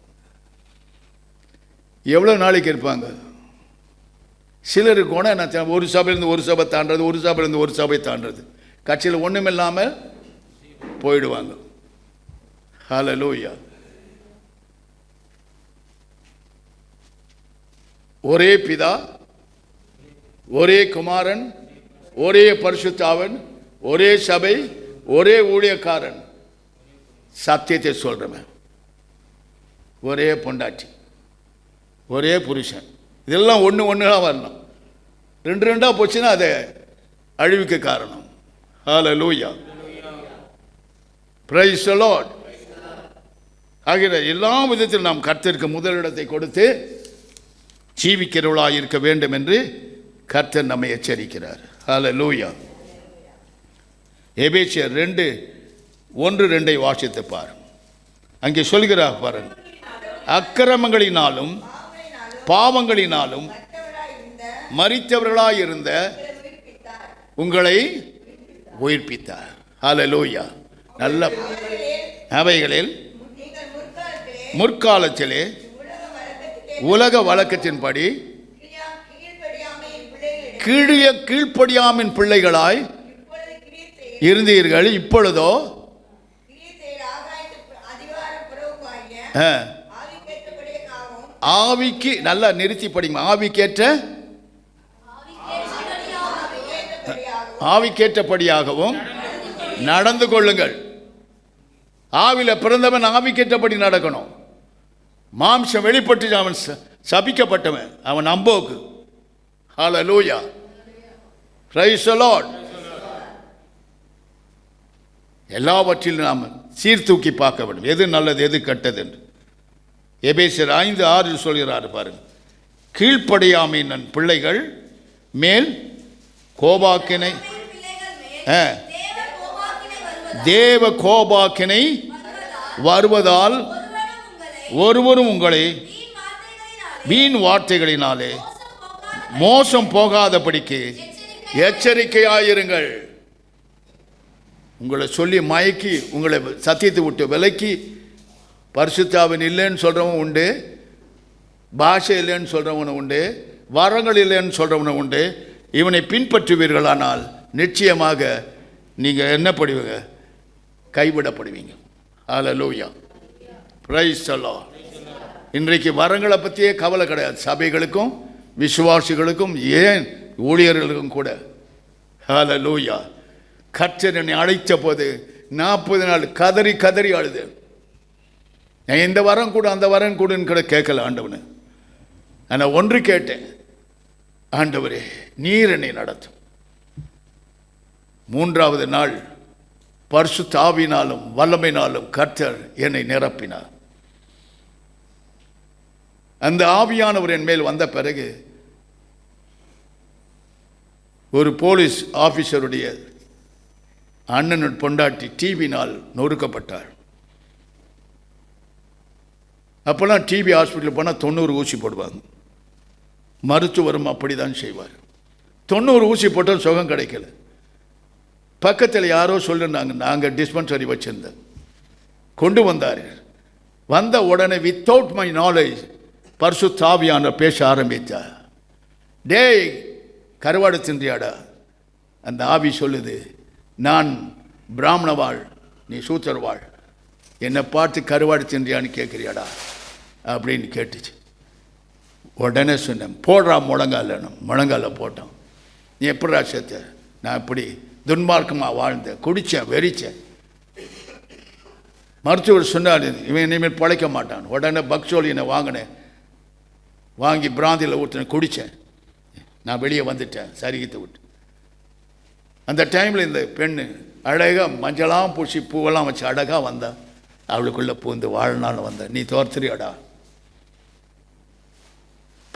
எவ்வளோ நாளைக்கு இருப்பாங்க? சிலருக்கு கூட நான் ஒரு சபையிலேருந்து ஒரு சபை தாண்டது, ஒரு சபையிலேருந்து ஒரு சபை தாண்டது, கட்சியில் ஒன்றுமில்லாமல் போயிடுவாங்க. ஹல்லேலூயா. ஒரே பிதா, ஒரே குமாரன், ஒரே பரிசுத்தாவன், ஒரே சபை, ஒரே ஊழியக்காரன், சத்தியத்தை சொல்கிறவன், ஒரே பொண்டாட்டி, ஒரே புருஷன். இதெல்லாம் ஒன்றுதான் வரணும். 2 போச்சுன்னா அது அழிவுக்கு காரணம். ஹல்லேலூயா. Praise the Lord. ஆகிற எல்லா விதத்தில் நாம் கர்த்தருக்கு முதலிடத்தை கொடுத்து ஜீவிக்கிறவர்களாக இருக்க வேண்டும் என்று கர்த்தர் நம்மை எச்சரிக்கிறார். ஹல்லேலூயா. எபேசியர் 2:1-2 வாசித்து பார். அங்கே சொல்கிறார் பாருங்க, அக்கிரமங்களினாலும் பாவங்களினாலும் மரித்தவர்களாயிருந்த உங்களை உயிர்ப்பித்தார். ஹல்லேலூயா. நல்ல அவைகளில் முற்காலத்திலே உலக வழக்கத்தின்படி கீழ்ப்படியாமின் பிள்ளைகளாய் இருந்தீர்கள். இப்பொழுதோ ஆவிக்கு, நல்லா நிறுத்தி படிங்க, ஆவிக்கேற்றபடியாகவும் நடந்து கொள்ளுங்கள். ஆவில பிறந்தவன் ஆவிக்கேற்றபடி நடக்கணும். மாம்சம் வெளிப்பட்டு அவன் சபிக்கப்பட்டவன், அவன் அம்போக்கு. ஹல்லேலூயா. Praise the Lord. எல்லாவற்றிலும் நாம் சீர்தூக்கி பார்க்க வேண்டும், எது நல்லது எது கெட்டது என்று. எபேசியர் 5:6 சொல்கிறார் பாருங்க, கீழ்ப்படியாமையின் பிள்ளைகள் மேல் கோபாக்கினை, தேவ கோபாக்கினை வருவதால் ஒருவரும் உங்களை வீண் வார்த்தைகளினாலே மோசம் போகாதபடிக்கு எச்சரிக்கையாயிருங்கள். உங்களை சொல்லி மயக்கி உங்களை சத்தியத்தை விட்டு விலக்கி பரிசுத்தாவின் இல்லைன்னு சொல்கிறவன் உண்டு, பாஷை இல்லைன்னு சொல்கிறவனும் உண்டு, வரங்கள் இல்லைன்னு சொல்கிறவனும் உண்டு. இவனை பின்பற்றுவீர்களானால் நிச்சயமாக நீங்கள் என்ன பண்ணுவீங்க? கைவிடப்படுவீங்க. ஹல்லேலூயா, பிரைஸ் தி லார்ட். இன்றைக்கு வரங்களை பற்றியே கவலை கிடையாது சபைகளுக்கும் விசுவாசிகளுக்கும், ஏன் ஊழியர்களுக்கும் கூட. ஹல்லேலூயா. கர்த்தர் என்னை அழைத்த போது 40 நாள் கதறி கதறி அழுது. நான் இந்த வரம் கூட அந்த வரம் கூடன்னு கூட கேட்கல ஆண்டவனு. நான் ஒன்று கேட்டேன், ஆண்டவரே நீர் என்னை நடத்தும். 3வது நாள் பரிசுத்த ஆவியினாலும் வல்லமையினாலும் கர்த்தர் என்னை நிரப்பினார். அந்த ஆவியானவர் என் மேல் வந்த பிறகு ஒரு போலீஸ் ஆபீசருடைய அண்ணன் பொண்டாட்டி டிபினால் நொறுக்கப்பட்டார். அப்போல்லாம் டிபி ஹாஸ்பிட்டல் போனால் 90 ஊசி போடுவாங்க. மருத்துவரும் அப்படி தான் செய்வார். 90 ஊசி போட்டால் சுகம் கிடைக்கல. பக்கத்தில் யாரோ சொல்லிருந்தாங்க, நாங்கள் டிஸ்பென்சரி வச்சுருந்தோம். கொண்டு வந்தார். வந்த உடனே வித்தவுட் மை நாலேஜ் பரிசுத்த ஆவியானவர் பேச ஆரம்பித்தார். டேய் கருவாடு தின்றியாடா? அந்த ஆவி சொல்லுது, நான் பிராமண வாழ், நீ சூத்திர வாழ், என்னை பார்த்து கருவாடு தின்றியான்னு கேட்குறியாடா அப்படின்னு கேட்டுச்சு. உடனே சொன்னேன், போடுறா முழங்கால போட்டோம். நீ எப்படிடா சேர்த்த? நான் இப்படி துன்மார்க்கமாக வாழ்ந்தேன், குடித்தேன், வெறிச்சேன். மருத்துவர் சொன்னார், இவன் இனிமேல் பிழைக்க மாட்டான். உடனே பக்சோலியனை வாங்கினேன், வாங்கி பிராந்தியில் ஊற்றினேன், குடித்தேன். நான் வெளியே வந்துட்டேன் சரிகித்து விட்டு. அந்த டைமில் இந்த பெண்ணு அழகாக மஞ்சளாம் பூசி பூவெல்லாம் வச்சு அழகாக வந்தான். அவளுக்குள்ளே பூந்து வாழ்நாள் வந்தேன். நீ தோர்த்துறியாடா?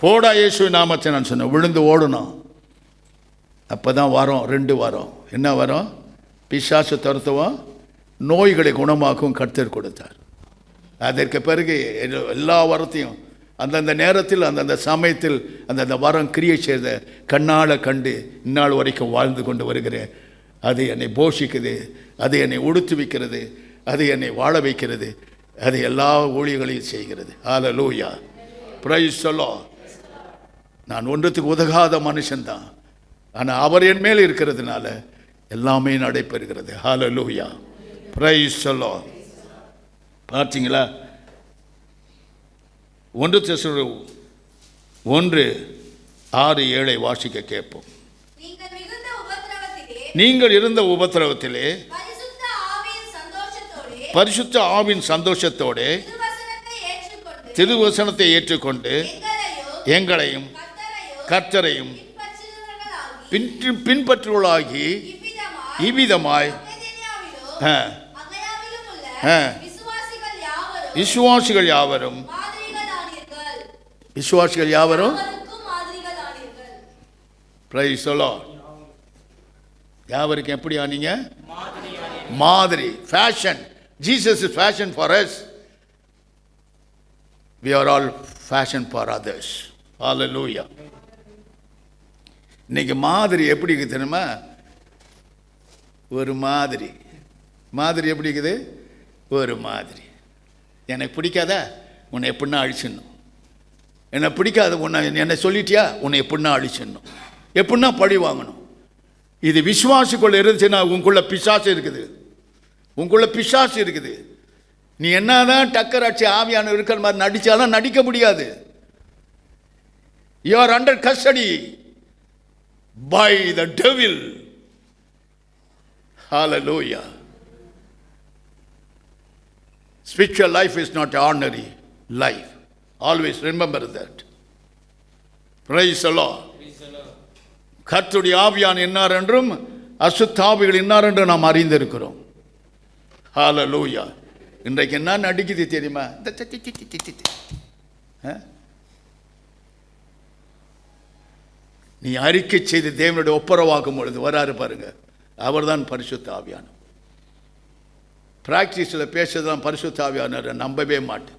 போடா இயேசு நாமத்தை நான் சொன்னேன். விழுந்து ஓடணும். அப்போ தான் வரோம், 2 வாரம். என்ன வரோம்? பிசாசு துரத்துவோம், நோய்களை குணமாக்கும் கர்த்தர் கொடுத்தார். அதற்கு பிறகு எல்லா வரத்தையும் அந்தந்த நேரத்தில் அந்தந்த சமயத்தில் அந்தந்த வரம் கிரியை செய்த கண்ணால் கண்டு இந்நாள் வரைக்கும் வாழ்ந்து கொண்டு வருகிறேன். அது என்னை போஷிக்குது, அது என்னை உடுத்துவிக்கிறது, அது என்னை வாழ வைக்கிறது, அது எல்லா ஊழியர்களையும் செய்கிறது. ஹல்லேலூயா, பிரைஸ் தி லார்ட். நான் ஒன்றத்துக்கு உதகாத மனுஷன்தான், ஆனால் அவர் என் மேல் இருக்கிறதுனால எல்லாமே நடைபெறுகிறது. ஹல்லேலூயா, பிரைஸ் தி லார்ட். பார்த்தீங்களா? 1 தெசலோனிக்கேயர் 1:6-7 வாசிக்க கேட்போம். நீங்கள் இருந்த உபத்திரவத்திலே பரிசுத்த ஆவியின் சந்தோஷத்தோடு திருவசனத்தை ஏற்றுக்கொண்டு எங்களையும் கர்த்தரையும் பின்பற்றுவர்களாகி இவ்விதமாய் விசுவாசிகள் யாவரும் பிரைஸ் தி லார்ட். யாவருக்கும் எப்படி ஆனீங்க? மாதிரி, fashion. Jesus is fashion for us. we are all fashion for others. hallelujah. இன்னைக்கு மாதிரி எப்படி இருக்குது தெரியுமா? ஒரு மாதிரி எப்படி இருக்குது? ஒரு மாதிரி. எனக்கு பிடிக்காதா? உன்னை எப்படின்னா அழிச்சிடணும். என்னை பிடிக்காது, என்னை சொல்லிட்டியா? உன்னை எப்படின்னா அழிச்சிடணும், எப்படின்னா பழி வாங்கணும். இது விசுவாசிக்குள்ள இருந்துச்சுன்னா உங்களுக்குள்ள பிசாசு இருக்குது. நீ என்னதான் டக்கர் அடிச்சு ஆவியான இருக்கிற மாதிரி நடிச்சாலும் நடிக்க முடியாது. you are under custody by the devil. hallelujah. Spiritual life is not ordinary life. Always remember that. Praise the Lord. கர்த்தருடைய ஆவியான் என்னார் என்றும் அசுத்த ஆவிகள் என்னார் என்றும் நாம் அறிந்திருக்கிறோம். ஹல்லேலூயா. இன்றைக்கு என்ன நடிக்குது தெரியுமா? நீ அறிக்கை செய்து தேவனுடைய ஒப்புரவாகும் பொழுது வராரு பாருங்க, அவர்தான் பரிசுத்த ஆவியானவர். ப்ராக்டிஸில் பேசுறதுலாம் பரிசுத்த ஆவியானவரை நம்பவே மாட்டேன்.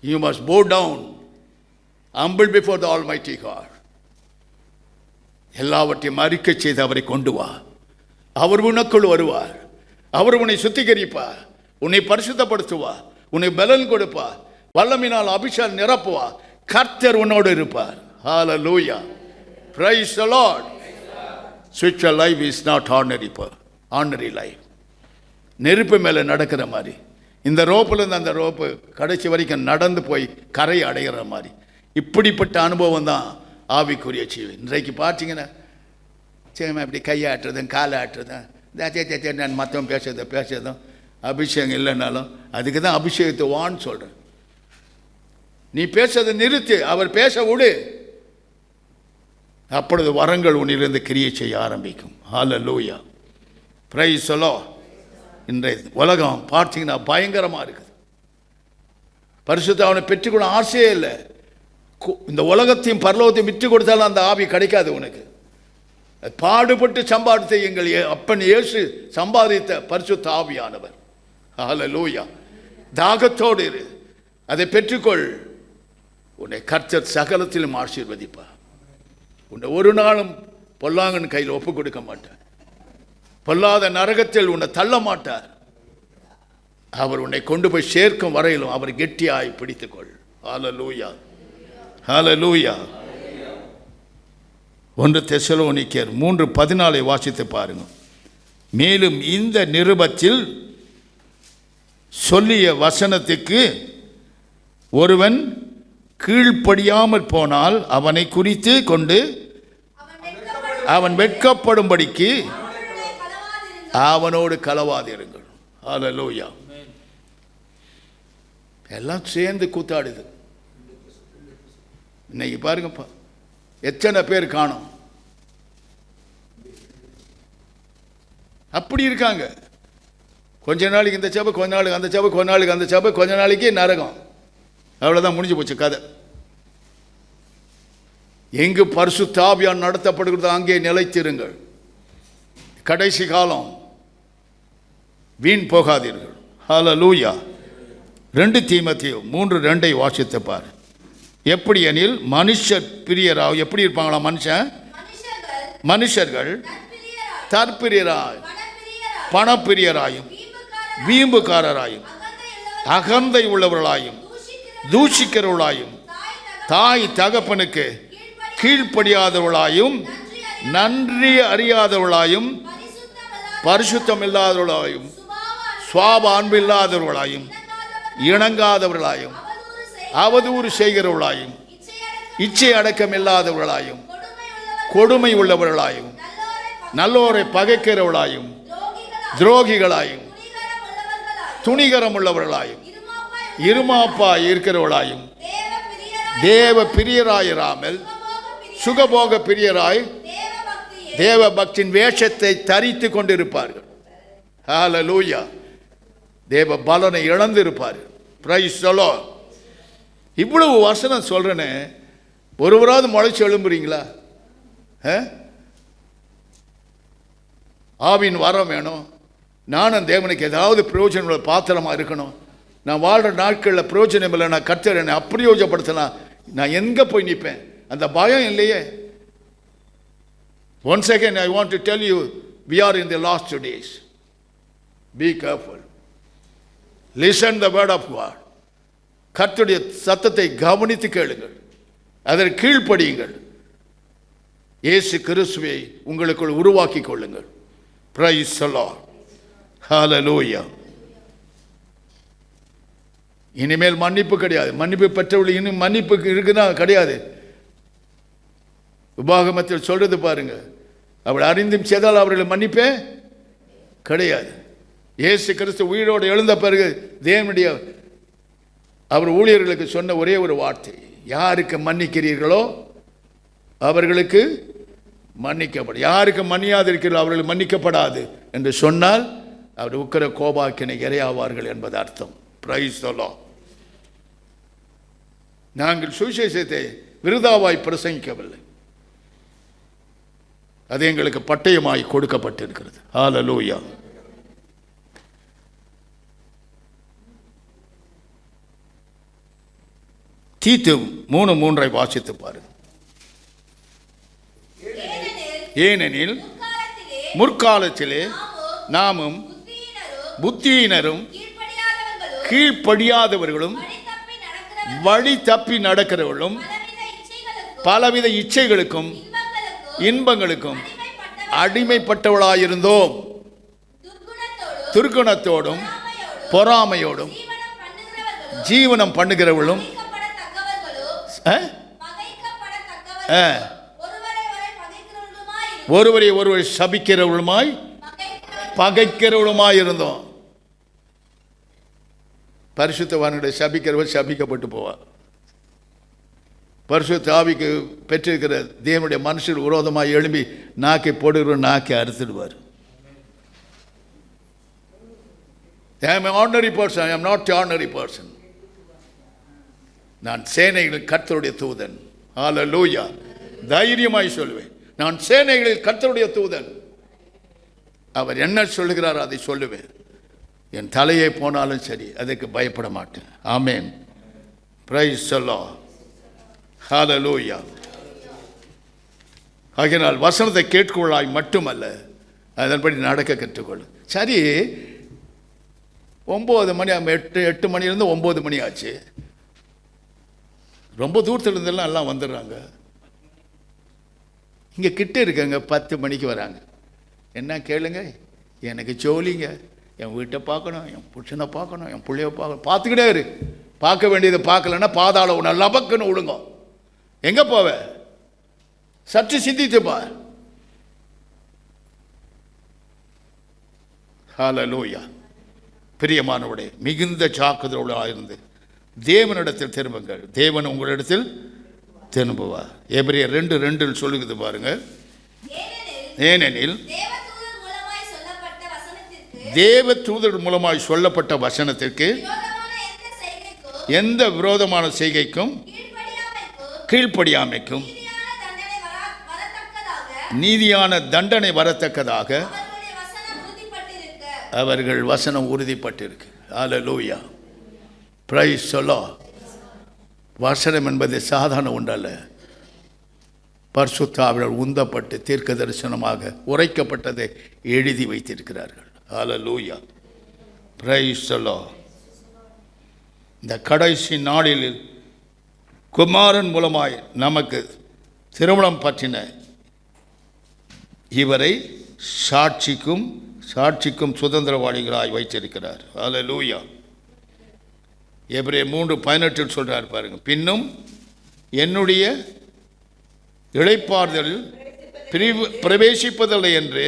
You must bow down, humble before the Almighty God. எல்லாவற்றையும் அறிக்கை செய்து அவரை கொண்டு வா. அவர் உனக்குள் வருவார். அவர் உன்னை சுத்திகரிப்பார், உன்னை பரிசுத்தப்படுத்துவார், உன்னை பலன் கொடுப்பார், வல்லமையினால் அபிஷேகம் நிரப்புவார். கர்த்தர் உன்னோடு இருப்பார். Hallelujah. Praise the Lord. Spiritual life is not ordinary life. நெருப்பு மேலே நடக்கிற மாதிரி, இந்த ரோப்புலேருந்து அந்த ரோப்பு கடைசி வரைக்கும் நடந்து போய் கரை அடைகிற மாதிரி இப்படிப்பட்ட அனுபவம் தான் ஆவிக்குரிய ஜீவன். இன்றைக்கு பார்த்தீங்கன்னா சரி இப்படி கையாட்டுறதும் காலை ஆட்டுறதும் நான் மற்றவன் பேசுறதும் அபிஷேகம் இல்லைன்னாலும் அதுக்கு தான் அபிஷேகத்தை வான்னு சொல்கிறேன். நீ பேசுறதை நிறுத்து, அவர் பேச விடு. அப்பொழுது வரங்கள் உன்னிலிருந்து கிரியை செய்ய ஆரம்பிக்கும். ஹல்லேலூயா. Praise the Lord. இன்றைய உலகம் பார்த்தீங்கன்னா பயங்கரமாக இருக்குது. பரிசுத்த அவனை பெற்றுக்கொள்ள ஆசையே இல்லை. இந்த உலகத்தையும் பரலோகத்தையும் விட்டு கொடுத்தாலும் அந்த ஆவி கிடைக்காது உனக்கு. பாடுபட்டு சம்பாதித்த எங்கள் அப்பன் இயேசு சம்பாதித்த பரிசுத்த ஆவியானவர். ஹல்லேலூயா. தாகத்தோடு இரு, அதை பெற்றுக்கொள். உன்னை கர்த்தர் சகலத்திலும் ஆசீர்வதிப்பார். உன்னை ஒரு நாளும் பொல்லாங்கன் கையில் ஒப்பு கொடுக்க மாட்டார். பொல்லாத நரகத்தில் உன்னை தள்ள மாட்டார். அவர் உன்னை கொண்டு போய் சேர்க்கும் வரையிலும் அவர் கெட்டியாய் பிடித்துக்கொள். ஹல்லேலூயா. ஹல்லேலூயா. 1 தெசலோனிக்கேயர் 3:14 வாசித்து பாருங்க. மேலும் இந்த நிருபத்தில் சொல்லிய வசனத்துக்கு ஒருவன் கீழ்ப்படியாமற் போனால் அவனை குறித்து கொண்டு அவன் வெட்கப்படும்படிக்கு அவனோடு கலவாதிருங்கள். ஹல்லேலூயா. எல்லாம் சேர்ந்து கூத்தாடுது. இன்னைக்கு பாருங்கப்பா, எத்தனை பேர் காணோம். அப்படி இருக்காங்க. கொஞ்ச நாளைக்கு இந்த சபை, கொஞ்ச நாளுக்கு அந்த சபை, கொஞ்ச நாளுக்கு அந்த சபை, கொஞ்ச நாளைக்கு நரகம். அவ்வளோதான், முடிஞ்சு போச்சு கதை. எங்கு பரிசுத்த ஆவியானவர் நடத்தப்படுகிறதோ அங்கே நிலைத்திருங்கள். கடைசி காலம், வீண் போகாதீர்கள். ஹல்லேலூயா. 2 தீமோத்தேயு 3:2 வாசித்து பார். எப்படி எனில் மனுஷர் பிரியராய், எப்படி இருப்பாங்களா மனுஷர்கள் தற்பிரியராய், பணப்பிரியராயும், வீம்புக்காரராயும், அகந்தை உள்ளவர்களாயும், தூஷிக்கிறவர்களாயும், தாய் தகப்பனுக்கு கீழ்ப்படியாதவர்களாயும், நன்றி அறியாதவர்களாயும், பரிசுத்தம் இல்லாதவர்களாயும், சுவாப அன்பு இல்லாதவர்களாயும், இணங்காதவர்களாயும், அவதூறு செய்கிறவர்களாயும், இச்சை அடக்கம் இல்லாதவர்களாயும், கொடுமை உள்ளவர்களாயும், நல்லோரை பகைக்கிறவர்களாயும், துரோகிகளாயும், துணிகரம் உள்ளவர்களாயும், இருமாப்பா இருக்கிறவர்களாயும், தேவ பிரியராயிராமல் சுகபோக பிரியராய் தேவ பக்தியின் வேஷத்தை தரித்து கொண்டிருப்பார்கள். ஹல்லேலூயா. தேவ பலனை இழந்திருப்பார்கள். Price the Lord. இவ்வளவு வசனம் சொல்றேனே, ஒருவராவது முளைச்சு எழும்புறீங்களா? ஆவின் வரம் வேணும். நானும் தேவனுக்கு ஏதாவது பிரயோஜனமுள்ள பாத்திரமா இருக்கணும். நான் வாழ்கிற நாட்களில் பிரயோஜனம் இல்லை, நான் கர்த்தர் என்னை அப்பிரயோஜனப்படுத்தலாம், நான் எங்கே போய் நிற்பேன்? அந்த பயம் இல்லையே. Once again I want to tell you, we are in the last days. Be careful. Listen the word of God. கர்த்தருடைய சத்தத்தை கவனித்து கேளுங்கள், அதற்கு கீழ்ப்படியுங்கள். இயேசு கிறிஸ்துவை உங்களுக்குள் உருவாக்கி கொள்ளுங்கள். Praise the Lord. Hallelujah. இனிமேல் மன்னிப்பு கிடையாது. மன்னிப்பு பெற்றவர்கள் இன்னும் மன்னிப்பு இருக்குன்னா கிடையாது. உபாகமத்தில் சொல்றது பாருங்க, அவள் அறிந்தும் செய்தால் அவர்கள் மன்னிப்பே கிடையாது. இயேசு கிறிஸ்து உயிரோடு எழுந்த பிறகு தேவனுடைய அவர் ஊழியர்களுக்கு சொன்ன ஒரே ஒரு வார்த்தை, யாருக்கு மன்னிக்கிறீர்களோ அவர்களுக்கு மன்னிக்கப்படும், யாருக்கு மன்னியாதிருக்கிறீர்களோ அவர்கள் மன்னிக்கப்படாது என்று சொன்னால் அவர் உக்கிர கோபாக்கினை இரையாவார்கள் என்பது அர்த்தம். Price the Lord. நாங்கள் சுவிசேஷத்தை விருதாவாய் பிரசங்கிக்கவில்லை, அது எங்களுக்கு பட்டயமாய் கொடுக்கப்பட்டிருக்கிறது. ஹல்லேலூயா. தீத்து 3:3 வாசித்து பாருங்க. ஏனெனில் முற்காலத்திலே நாமும் புத்தியினரும் கீழ்ப்படியாதவர்களும் வழி தப்பி நடக்கிறவர்களும் பலவித இச்சைகளுக்கும் இன்பங்களுக்கும் அடிமைப்பட்டவளாயிருந்தோம். துர்க்குணத்தோடும் பொறாமையோடும் ஜீவனம் பண்ணுகிறவர்களும் ஒருவரை ஒருவர் சபிக்கிறவர்களுமாய் பகைக்கிறவர்களுமாய் இருந்தோம். பரிசுத்தவான்களை சபிக்கிறவர் சபிக்கப்பட்டு போவார். பரிசுத்த ஆவிக்கு பெற்றிருக்கிற தேவனுடைய மனுஷர் விரோதமாக எழும்பி நாக்கை போடுகிற நாக்கை அறுத்துடுவார். I am an ordinary person. I am not an ordinary person. நான் சேனைகளில் கர்த்தருடைய தூதன். ஹல்லேலூயா. தைரியமாய் சொல்லுவேன், நான் சேனைகளில் கர்த்தருடைய தூதன். அவர் என்ன சொல்லுகிறாரோ அதை சொல்லுவேன். என் தலையே போனாலும் சரி, அதுக்கு பயப்பட மாட்டேன். Amen. Praise the Lord. Hallelujah. ஆகையால் வசனத்தை கேட்கொள்ளாய் மட்டுமல்ல, அதன்படி நடக்க கற்றுக்கொள். சரி, 9 மணி, 8 மணிலேருந்து 9 மணி ஆச்சு. ரொம்ப தூரத்தில் இருந்தெல்லாம் எல்லாம் வந்துடுறாங்க. இங்கே கிட்ட இருக்கங்க 10 மணிக்கு வராங்க. என்ன கேளுங்க, எனக்கு ஜோலிங்க, என் வீட்டை பார்க்கணும், என் புருஷனை பார்க்கணும், என் பிள்ளைய பார்க்கணும். பார்த்துக்கிட்டே இரு. பார்க்க வேண்டியதை பார்க்கலன்னா பாதாள உன்னை லபக்குன்னு விழுங்க. எங்கே போவ? சற்று சிந்தித்துப்பா. ஹல்லேலூயா. பிரியமானவர்களே, மிகுந்த ஜாக்கிரதையோடு இருந்து தேவனிடத்தில் திரும்புங்கள், தேவன் உங்களிடத்தில் திரும்புவார். எபிரேயர் 2:2 சொல்லுகிறது பாருங்க. ஏனெனில் தேவ தூதர் மூலமாய் சொல்லப்பட்ட வசனத்திற்கு எந்த விரோதமான செய்கைக்கும் கீழ்ப்படியாமைக்கும் நீதியான தண்டனை வரத்தக்கதாக அவர்கள் வசனம் உறுதிப்பட்டிருக்கு. ஹல்லேலூயா. Praise the Lord. வசனம் என்பது சாதாரண ஒன்றல்ல. பரிசுத்த ஆவியால் உந்தப்பட்டு தீர்க்க தரிசனமாக உரைக்கப்பட்டதை எழுதி வைத்திருக்கிறார்கள். ஹல்லேலூயா. Praise the Lord. இந்த கடைசி நாளில் குமாரன் மூலமாய் நமக்கு திருமணம் பற்றின இவரை சாட்சிக்கும் சுதந்திரவாளிகளாய் வைத்திருக்கிறார். ஹல்லேலூயா. எபிரேயர் 3:18 சொல்றார் பாருங்க. பின்னும் என்னுடைய இளைப்பாறுதலில் பிரவேசிப்பதில்லை என்று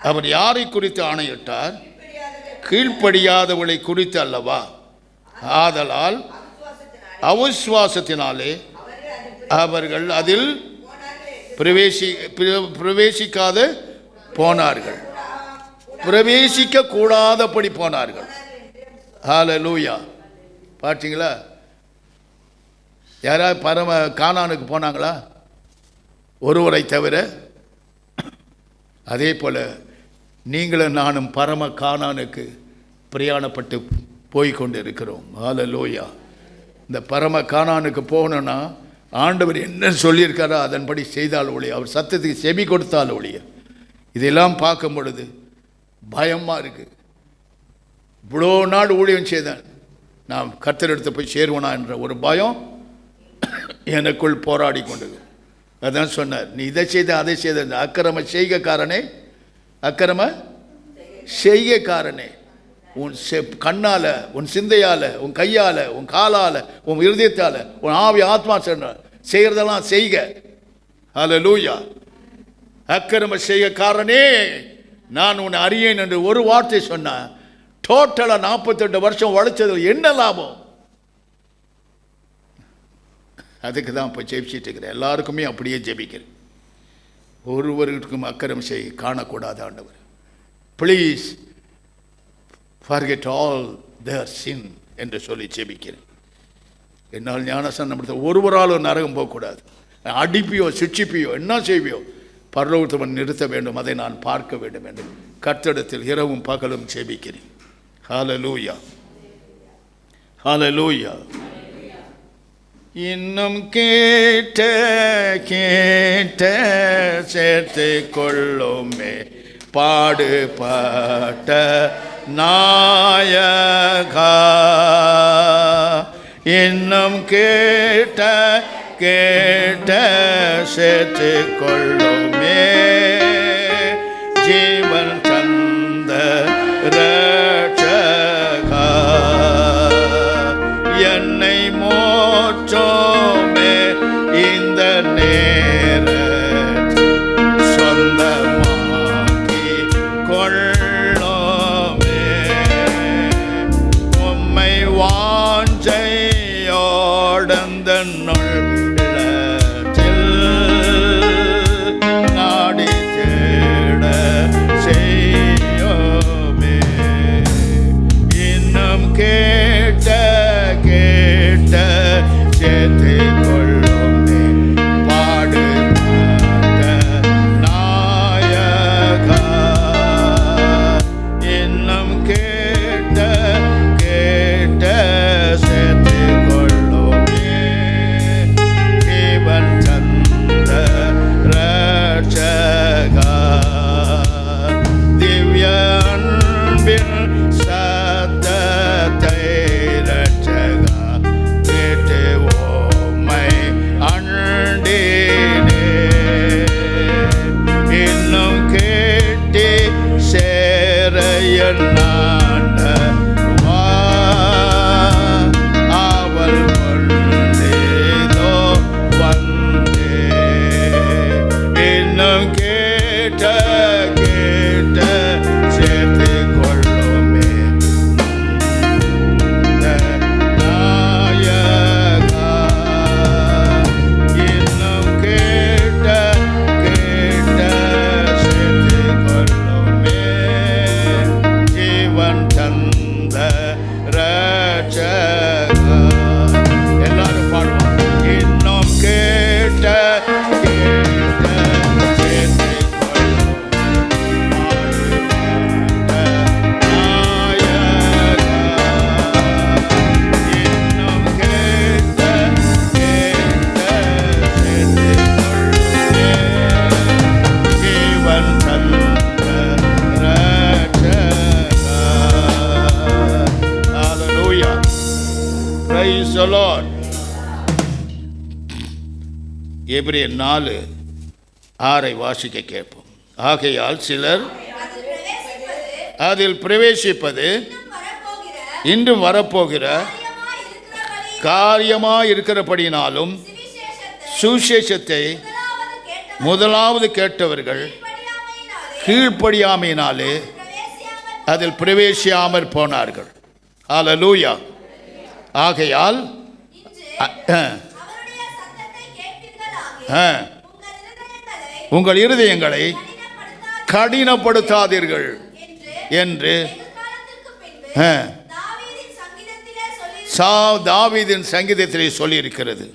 அவர் யாரை குறித்து ஆணையிட்டார்? கீழ்ப்படியாதவளை குறித்து அல்லவா? ஆதலால் அவிசுவாசத்தினாலே அவர்கள் அதில் பிரவேசிக்காத போனார்கள், பிரவேசிக்க கூடாதபடி போனார்கள். ஹல்லேலூயா. பார்த்தீங்களா? யாராவது பரம கானானுக்கு போனாங்களா? ஒருவரை தவிர. அதே போல நீங்களும் நானும் பரம கானானுக்கு பிரயாணப்பட்டு போய்கொண்டு இருக்கிறோம். ஹல்லேலூயா. இந்த பரம கானானுக்கு போகணுன்னா ஆண்டவர் என்ன சொல்லியிருக்காரோ அதன்படி செய்தால் ஒழிய, அவர் சத்தத்துக்கு செவி கொடுத்தால் ஒழிய, இதெல்லாம் பார்க்கும் பொழுது பயமாக இருக்குது. இவ்வளோ நாள் ஊழியம் செய்தேன், நான் கர்த்தர் எடுத்து போய் சேருவனா என்ற ஒரு பயம் எனக்குள் போராடி கொண்டது. அதான் சொன்னார், நீ இதை செய்த அதை செய்த அக்கிரம செய்கைக்காரனே, உன் கண்ணால், உன் சிந்தையால், உன் கையால், உன் காலால், உன் இருதயத்தால், உன் ஆவி ஆத்மா செய்கிறதெல்லாம் செய்க. ஹல்லேலூயா. அக்கிரம செய்கைக்காரனே, நான் உன்னை அறியேன் என்று ஒரு வார்த்தை சொன்னேன். டோட்டலாக 48 வருஷம் உழைச்சது என்ன லாபம்? அதுக்கு தான் இப்போ ஜெபிச்சிட்டு இருக்கிறேன். எல்லாருக்குமே அப்படியே ஜெபிக்கிறேன். ஒருவருக்கும் அக்கிரமம் செய்ய காணக்கூடாது ஆண்டவர். Please forget all their sin என்று சொல்லி ஜெபிக்கிறேன். என்னால் ஞானஸ்நானம் எடுத்த ஒருவராலும் நரகம் போகக்கூடாது. அடிப்பியோ சிட்சிப்பியோ என்ன செய்வியோ பரலோகத்தை நிறுத்த வேண்டும், அதை நான் பார்க்க வேண்டும் என்று கர்த்தரிடத்தில் இரவும் பகலும் ஜெபிக்கிறேன். ஹல்லேலூயா. ஹல்லேலூயா. இன்னும் கேட்ட கேட்ட சேர்த்து கொள்ளுமே பாடுபட்ட நாயகா. இன்னும் கேட்ட கேட்ட சேர்த்து கொள்ளுமே ஜீவன் தந்த ரட்சகா. என்னை மோற்றோமே இந்த நேரத்தில் சொந்தமாக்கி கொள்ளோமே. உம்மை வாஞ்சையோடந்த உள்ளத்தில் நாடி தேட செய்யோமே. இன்னும் கேட்ட கேட்ட சேர்த்து கொள்ளுமே பாடுபட்ட நாயகா. இன்னும் கேட்ட கேட்ட சேர்த்து கொள்ளுமே ஜீவன் தந்த ரட்சகா. திவ்ய அன்பின் சத்தத்தை ரட்சகா கேட்டு ஓமை அண்டினே. இன்னும் கேட்டு சேர என்னாண்டவா அவள் கொண்டேதோ வந்தே. இன்னும் கேட்ட கேட்ட சேர்த்து கொள்ளுமே நாயகா. இன்னும் கேட்ட கேட்ட சேர்த்து கொள்ளுமே ஜீவன் தந்த ரட்சகா. எல்லாரும் பாடுவோம். இன்னும் கேட்ட கேட்ட சேர்த்து Praise the Lord. எபிரேயர் 4:6 வாசிக்க கேட்போம். ஆகையால் சிலர் அதில் பிரவேசிப்பது இன்று வரப்போகிற காரியமாய் இருக்கிறபடினாலும் சுவிசேஷத்தை முதலாவது கேட்டவர்கள் கீழ்ப்படியாமையினாலே அதில் பிரவேசியாமற் போனார்கள். ஹல்லேலூயா. ஆகையால் உங்கள் இருதயங்களை கடினப்படுத்தாதீர்கள் என்று தாவீதின் சங்கீதத்திலே சொல்லியிருக்கிறது.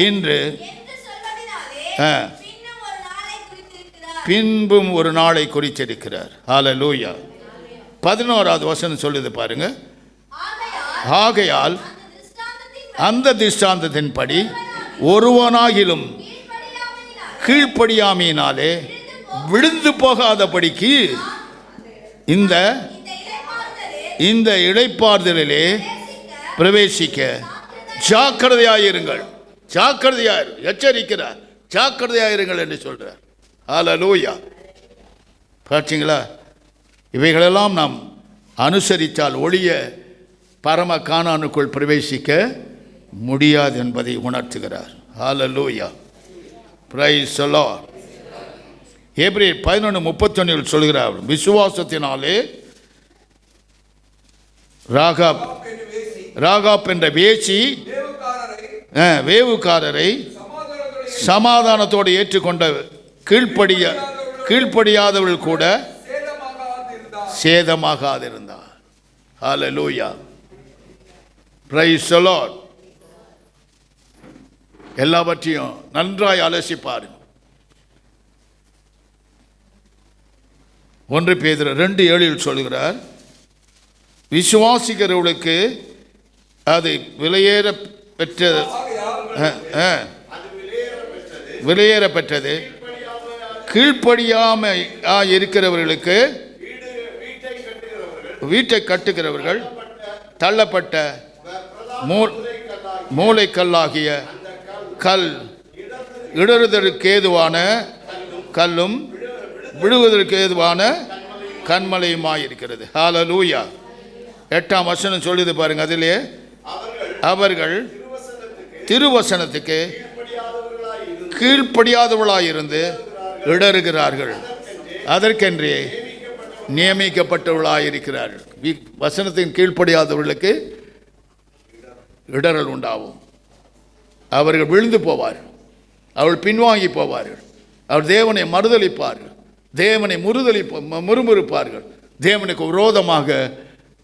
இன்று பின்பும் ஒரு நாளை குறித்திருக்கிறார். ஹல்லேலூயா. 11வது வசனம் சொல்லுது பாருங்க. ஆகையால் அந்த திஷ்டாந்தத்தின்படி ஒருவனாகிலும் கீழ்ப்படியாமையினாலே விழுந்து போகாதபடிக்கு இந்த இளைப்பாறுதலிலே பிரவேசிக்க ஜாக்கிரதையாயிருங்கள். ஜாக்கிரதையாயிரு எச்சரிக்கிறார். ஜாக்கிரதையாயிருங்கள் என்று சொல்றார். ஹல்லேலூயா. பார்த்தீங்களா? இவைகளெல்லாம் நாம் அனுசரித்தால் ஒழிய பரம கானானுக்குள் பிரவேசிக்க முடியாது என்பதை உணர்த்துகிறார். ஹல்லேலூயா. Praise the Lord. எபிரேயர் 11:31 சொல்கிறார், விசுவாசத்தினாலே ராகாப் என்ற வேசி வேவுக்காரரை சமாதானத்தோடு ஏற்றுக்கொண்ட கீழ்ப்படியாதவர்கள் கூட சேதமாகாதிருந்தார். ஹல்லேலூயா. Praise the Lord. எல்லாவற்றையும் நன்றாய் அலசி பாருங்க. 1 பேதுரு 2:7 சொல்கிறார், விசுவாசிக்கிறவர்களுக்கு அது விலையேற பெற்றது, வெளியேற பெற்றது. கீழ்ப்படியாம இருக்கிறவர்களுக்கு வீட்டை கட்டுகிறவர்கள் தள்ளப்பட்ட மூளைக்கல்லாகிய கல், இடறுதற்கு ஏதுவான கல்லும் விழுவதற்கு ஏதுவான கண்மலையுமாயிருக்கிறது. ஹல்லேலூயா. 8ஆம் வசனம் சொல்லுது பாருங்க. அதிலே அவர்கள் திருவசனத்துக்கு கீழ்ப்படியாதவர்களாயிருந்து இடறுகிறார்கள், அதற்கென்றே நியமிக்கப்பட்டவர்களாயிருக்கிறார்கள். வசனத்தின் கீழ்ப்படியாதவர்களுக்கு இடறல் உண்டாகும். அவர்கள் விழுந்து போவார்கள், அவர்கள் பின்வாங்கி போவார்கள், அவர் தேவனை மறுதலிப்பார்கள், தேவனை முறுமுறுப்பார்கள், தேவனுக்கு விரோதமாக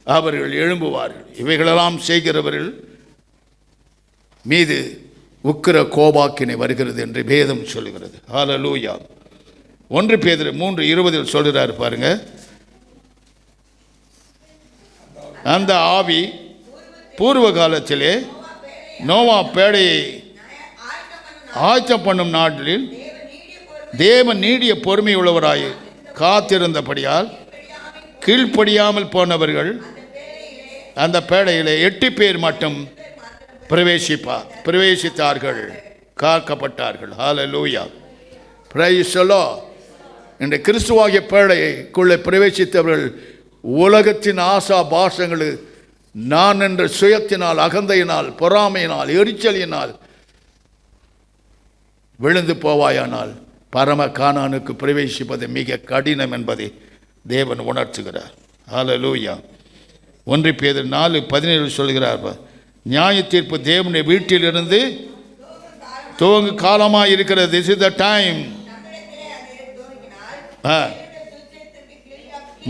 அவர்கள் எழும்புவார்கள். இவைகளெல்லாம் செய்கிறவர்கள் மீது உக்கிர கோபாக்கினை வருகிறது என்று வேதம் சொல்லுகிறது. ஹல்லேலூயா. 1 பேதுரு 3:20 சொல்கிறார் பாருங்க. அந்த ஆவி பூர்வ காலத்திலே நோவா பேழையை ஆயத்தம் பண்ணும் நாட்டில் தேவன் நீடிய பொறுமை உள்ளவராய் காத்திருந்தபடியால் கீழ்ப்படியாமல் போனவர்கள் அந்த பேழையிலே 8 பேர் மட்டும் பிரவேசித்தார்கள், காக்கப்பட்டார்கள். ஹல்லேலூயா. Praise the Lord. இந்த கிறிஸ்துவாகிய பேழைக்குள்ளே பிரவேசித்தவர்கள் உலகத்தின் ஆசா பாசங்கள், நான் என்ற சுயத்தினால், அகந்தையினால், பொறாமையினால், எரிச்சலினால் விழுந்து போவாயானால் பரம கானானுக்கு பிரவேசிப்பது மிக கடினம் என்பதை தேவன் உணர்த்துகிறார். ஹல்லேலூயா. 1 பேதுரு 4:17 சொல்கிறார், நியாய தீர்ப்பு தேவனுடைய வீட்டிலிருந்து துவங்கு காலமாக இருக்கிறது. This is the time.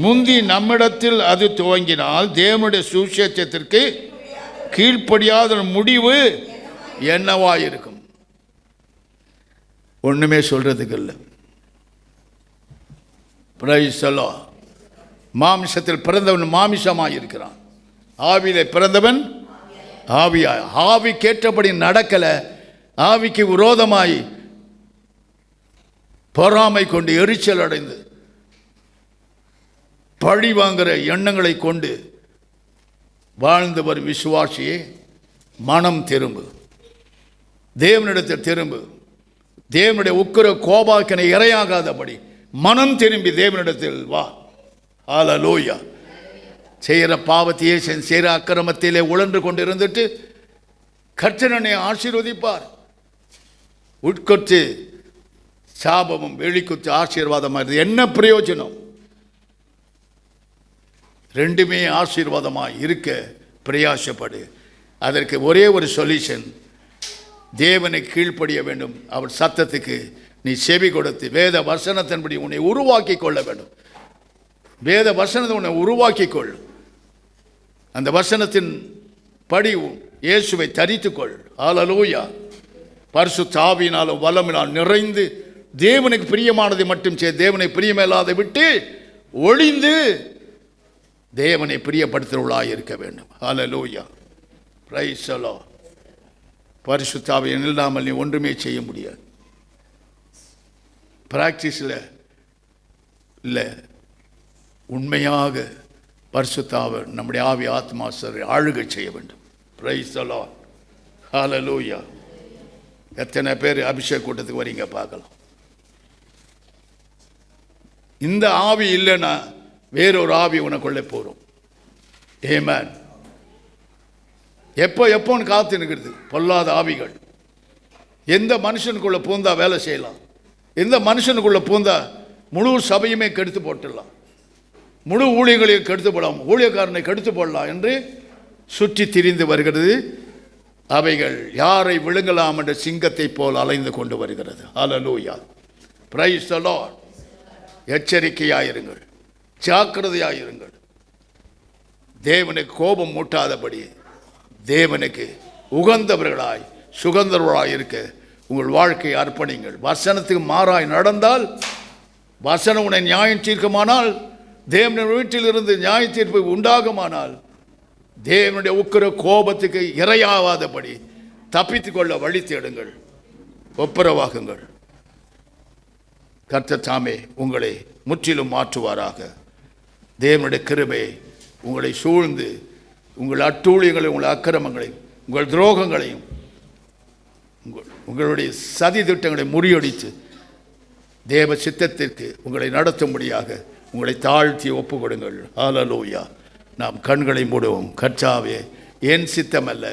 முந்தி நம்மிடத்தில் அது துவங்கினால் தேவனுடைய சுவிசேஷத்திற்கு கீழ்ப்படியாத முடிவு என்னவா இருக்கும்? ஒண்ணுமே சொல்றதுக்கு இல்லை. Price the Lord. மாமிசத்தில் பிறந்தவன் மாமிசமாய் இருக்கிறான், ஆவியிலே பிறந்தவன் ஆவியாய். ஆவி கேட்டபடி நடக்கல, ஆவிக்கு விரோதமாய் பொறாமை கொண்டு எரிச்சல் அடைந்து பழி வாங்குற எண்ணங்களை கொண்டு வாழ்ந்து வரும் விசுவாசியே, மனம் திரும்பு, தேவனிடத்தில் திரும்பு. தேவனுடைய உக்கிர கோபாக்கினை இரையாகாதபடி மனம் திரும்பி தேவனிடத்தில் வா. ஹல்லேலூயா. செய்கிற பாவத்தையே செய்கிற அக்கிரமத்திலே உழன்று கொண்டு இருந்துட்டு கர்த்தனை ஆசீர்வதிப்பார். உட்கொத்து சாபமும் வெளிக்குத்து ஆசீர்வாதமாக என்ன பிரயோஜனம்? ரெண்டுமே ஆசீர்வாதமாக இருக்க பிரயாசப்படு. அதற்கு ஒரே ஒரு சொல்யூஷன், தேவனை கீழ்ப்படிய வேண்டும். அவர் சத்தத்துக்கு நீ செவி கொடுத்து வேத வசனத்தின்படி உன்னை உருவாக்கி கொள்ள வேண்டும். வேத வசனத்தை உன்னை உருவாக்கிக்கொள். அந்த வசனத்தின் படி இயேசுவை தரித்துக்கொள். ஹல்லேலூயா. பரிசுத்த ஆவியினாலும் வல்லமையினால் நிறைந்து தேவனுக்கு பிரியமானதை மட்டும் செய்ய, தேவனை பிரியமில்லாத விட்டு ஒளிந்து தேவனை பிரியப்படுத்துகிறவர்களாக இருக்க வேண்டும். ஹல்லேலூயா. Praise the Lord. பரிசுத்த ஆவியின் இல்லாமல் நீ ஒன்றுமே செய்ய முடியாது. பிராக்டிஸில் இல்லை, உண்மையாக பரிசுத்த ஆவி நம்முடைய ஆவி ஆத்மா சரி ஆளுகை செய்ய வேண்டும். Praise the Lord. ஹல்லேலூயா. எத்தனை பேர் அபிஷேக கூட்டத்துக்கு வரீங்க பார்க்கலாம். இந்த ஆவி இல்லைன்னா வேறொரு ஆவி உனக்குள்ளே போகிறோம். ஆமென். எப்போன்னு காத்து நிற்கிறது பொல்லாத ஆவிகள். எந்த மனுஷனுக்குள்ளே பூந்தா வேலை செய்யலாம், எந்த மனுஷனுக்குள்ளே பூந்தா முழு சபையுமே கெடுத்து போட்டுடலாம், முழு ஊழியர்களையும் கெடுத்து போடலாம், ஊழியக்காரனை கெடுத்து போடலாம் என்று சுற்றி திரிந்து வருகிறது. அவைகள் யாரை விழுங்கலாம் என்ற சிங்கத்தை போல் அலைந்து கொண்டு வருகிறது. ஹல்லேலூயா. Praise the Lord. எச்சரிக்கையாயிருங்கள், ஜாக்கிரதையாயிருங்கள். தேவனுக்கு கோபம் மூட்டாதபடி தேவனுக்கு உகந்தவர்களாய் சுகந்தவர்களாய் இருக்க உங்கள் வாழ்க்கையை அர்ப்பணிங்கள். வசனத்துக்கு மாறாய் நடந்தால், வசனம் உன்னை நியாயம் தீர்க்குமானால், தேவனுடைய வீட்டிலிருந்து நியாய தீர்ப்பு உண்டாகுமானால், தேவனுடைய உக்கிர கோபத்துக்கு இரையாகாதபடி தப்பித்துக் கொள்ள வழி தேடுங்கள், ஒப்புரவாகுங்கள். கர்த்தர் தாமே உங்களை முற்றிலும் மாற்றுவாராக. தேவனுடைய கிருபை உங்களை சூழ்ந்து உங்கள் அட்டூழியங்களையும் உங்கள் அக்கிரமங்களையும் உங்கள் துரோகங்களையும் உங்களுடைய சதி திட்டங்களை முறியடித்து தேவ சித்தத்திற்கு உங்களை நடத்தும்படியாக உங்களை தாழ்த்தி ஒப்பு கொடுங்கள். ஹல்லேலூயா. நாம் கண்களை மூடுவோம். கர்த்தாவே, என் சித்தம் அல்ல,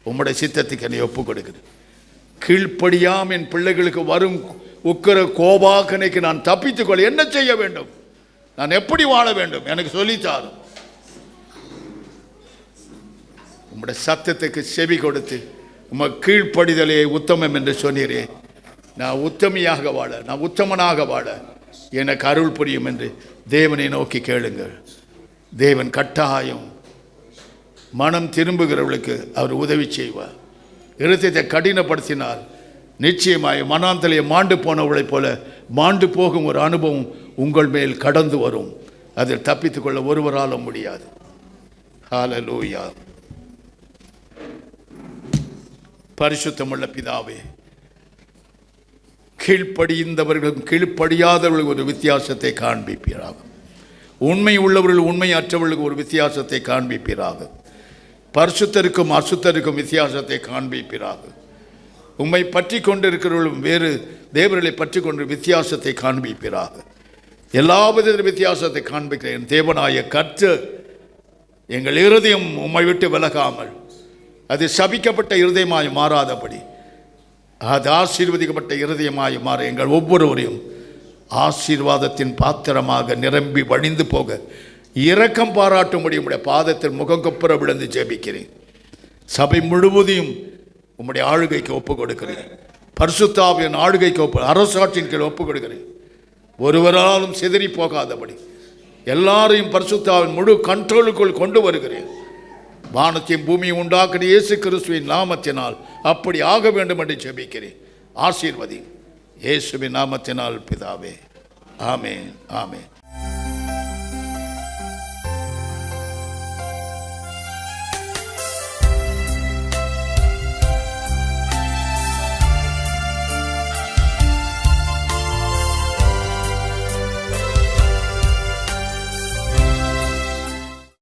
உம்முடைய சித்தத்துக்கு என்னை ஒப்பு கொடுக்கிறேன். கீழ்ப்படியாம் என் பிள்ளைகளுக்கு வரும் உக்கிர கோபாக்கனைக்கு நான் தப்பித்துக்கொள்ள என்ன செய்ய வேண்டும்? நான் எப்படி வாழ வேண்டும்? எனக்கு சொல்லித்தாரும். உம்முடைய சத்தத்துக்கு செவி கொடுத்து உம்ம கீழ்ப்படிதலே உத்தமம் என்று சொன்னீரே. நான் உத்தமியாக வாழ, நான் உத்தமனாக வாழ எனக்கு அருள் புரியும் என்று தேவனை நோக்கி கேளுங்கள். தேவன் கட்டாயம் மனம் திரும்புகிறவர்களுக்கு அவர் உதவி செய்வார். இருதயத்தை கடினப்படுத்தினால் நிச்சயமாய் மனாந்தலையை மாண்டு போனவளைப் போல மாண்டு போகும் ஒரு அனுபவம் உங்கள் மேல் கடந்து வரும். அதில் தப்பித்துக்கொள்ள ஒருவராலும் முடியாது. ஹல்லேலூயா. பரிசுத்தமுள்ள பிதாவே, கீழ்ப்படிந்தவர்களும் கீழ்ப்படியாதவர்களுக்கு ஒரு வித்தியாசத்தை காண்பிப்பீராக. உண்மை உள்ளவர்கள் உண்மை அற்றவர்களுக்கு ஒரு வித்தியாசத்தை காண்பிப்பீராக. பரிசுத்தருக்கும் அசுத்தருக்கும் வித்தியாசத்தை காண்பிப்பீராக. உம்மை பற்றி கொண்டிருக்கிறவர்களும் வேறு தேவர்களை பற்றி கொண்டு வித்தியாசத்தை காண்பிப்பீராக. எல்லா வித வித்தியாசத்தை காண்பிக்கிறேன். தேவனாய கர்த்தர் எங்கள் இருதயம் உம்மை விட்டு விலகாமல் அது சபிக்கப்பட்ட இருதயமாய் மாறாதபடி அது ஆசீர்வதிக்கப்பட்ட இருதயமாய் மாற எங்கள் ஒவ்வொருவரையும் ஆசீர்வாதத்தின் பாத்திரமாக நிரம்பி வழிந்து போக இரக்கம் பாராட்டும்படி உம்முடைய பாதத்தில் முகங்கொப்புற விழுந்து ஜெபிக்கிறேன். சபை முழுவதையும் உம்முடைய ஆளுகைக்கு ஒப்புக் கொடுக்கிறேன். பரிசுத்த ஆவியின் ஆளுகைக்கு அரசாட்சியின் கீழ் ஒப்புக் கொடுக்கிறேன். ஒருவராலும் சிதறி போகாதபடி எல்லாரையும் பரிசுத்த ஆவியின் முழு கண்ட்ரோலுக்குள் கொண்டு வருகிறேன். வானத்தையும் பூமியை உண்டாக்கிற இயேசு கிறிஸ்துவின் நாமத்தினால் அப்படி ஆக வேண்டும் என்று ஜெபிக்கிறேன். ஆசீர்வதி இயேசுவின் நாமத்தினால் பிதாவே. ஆமென், ஆமென்.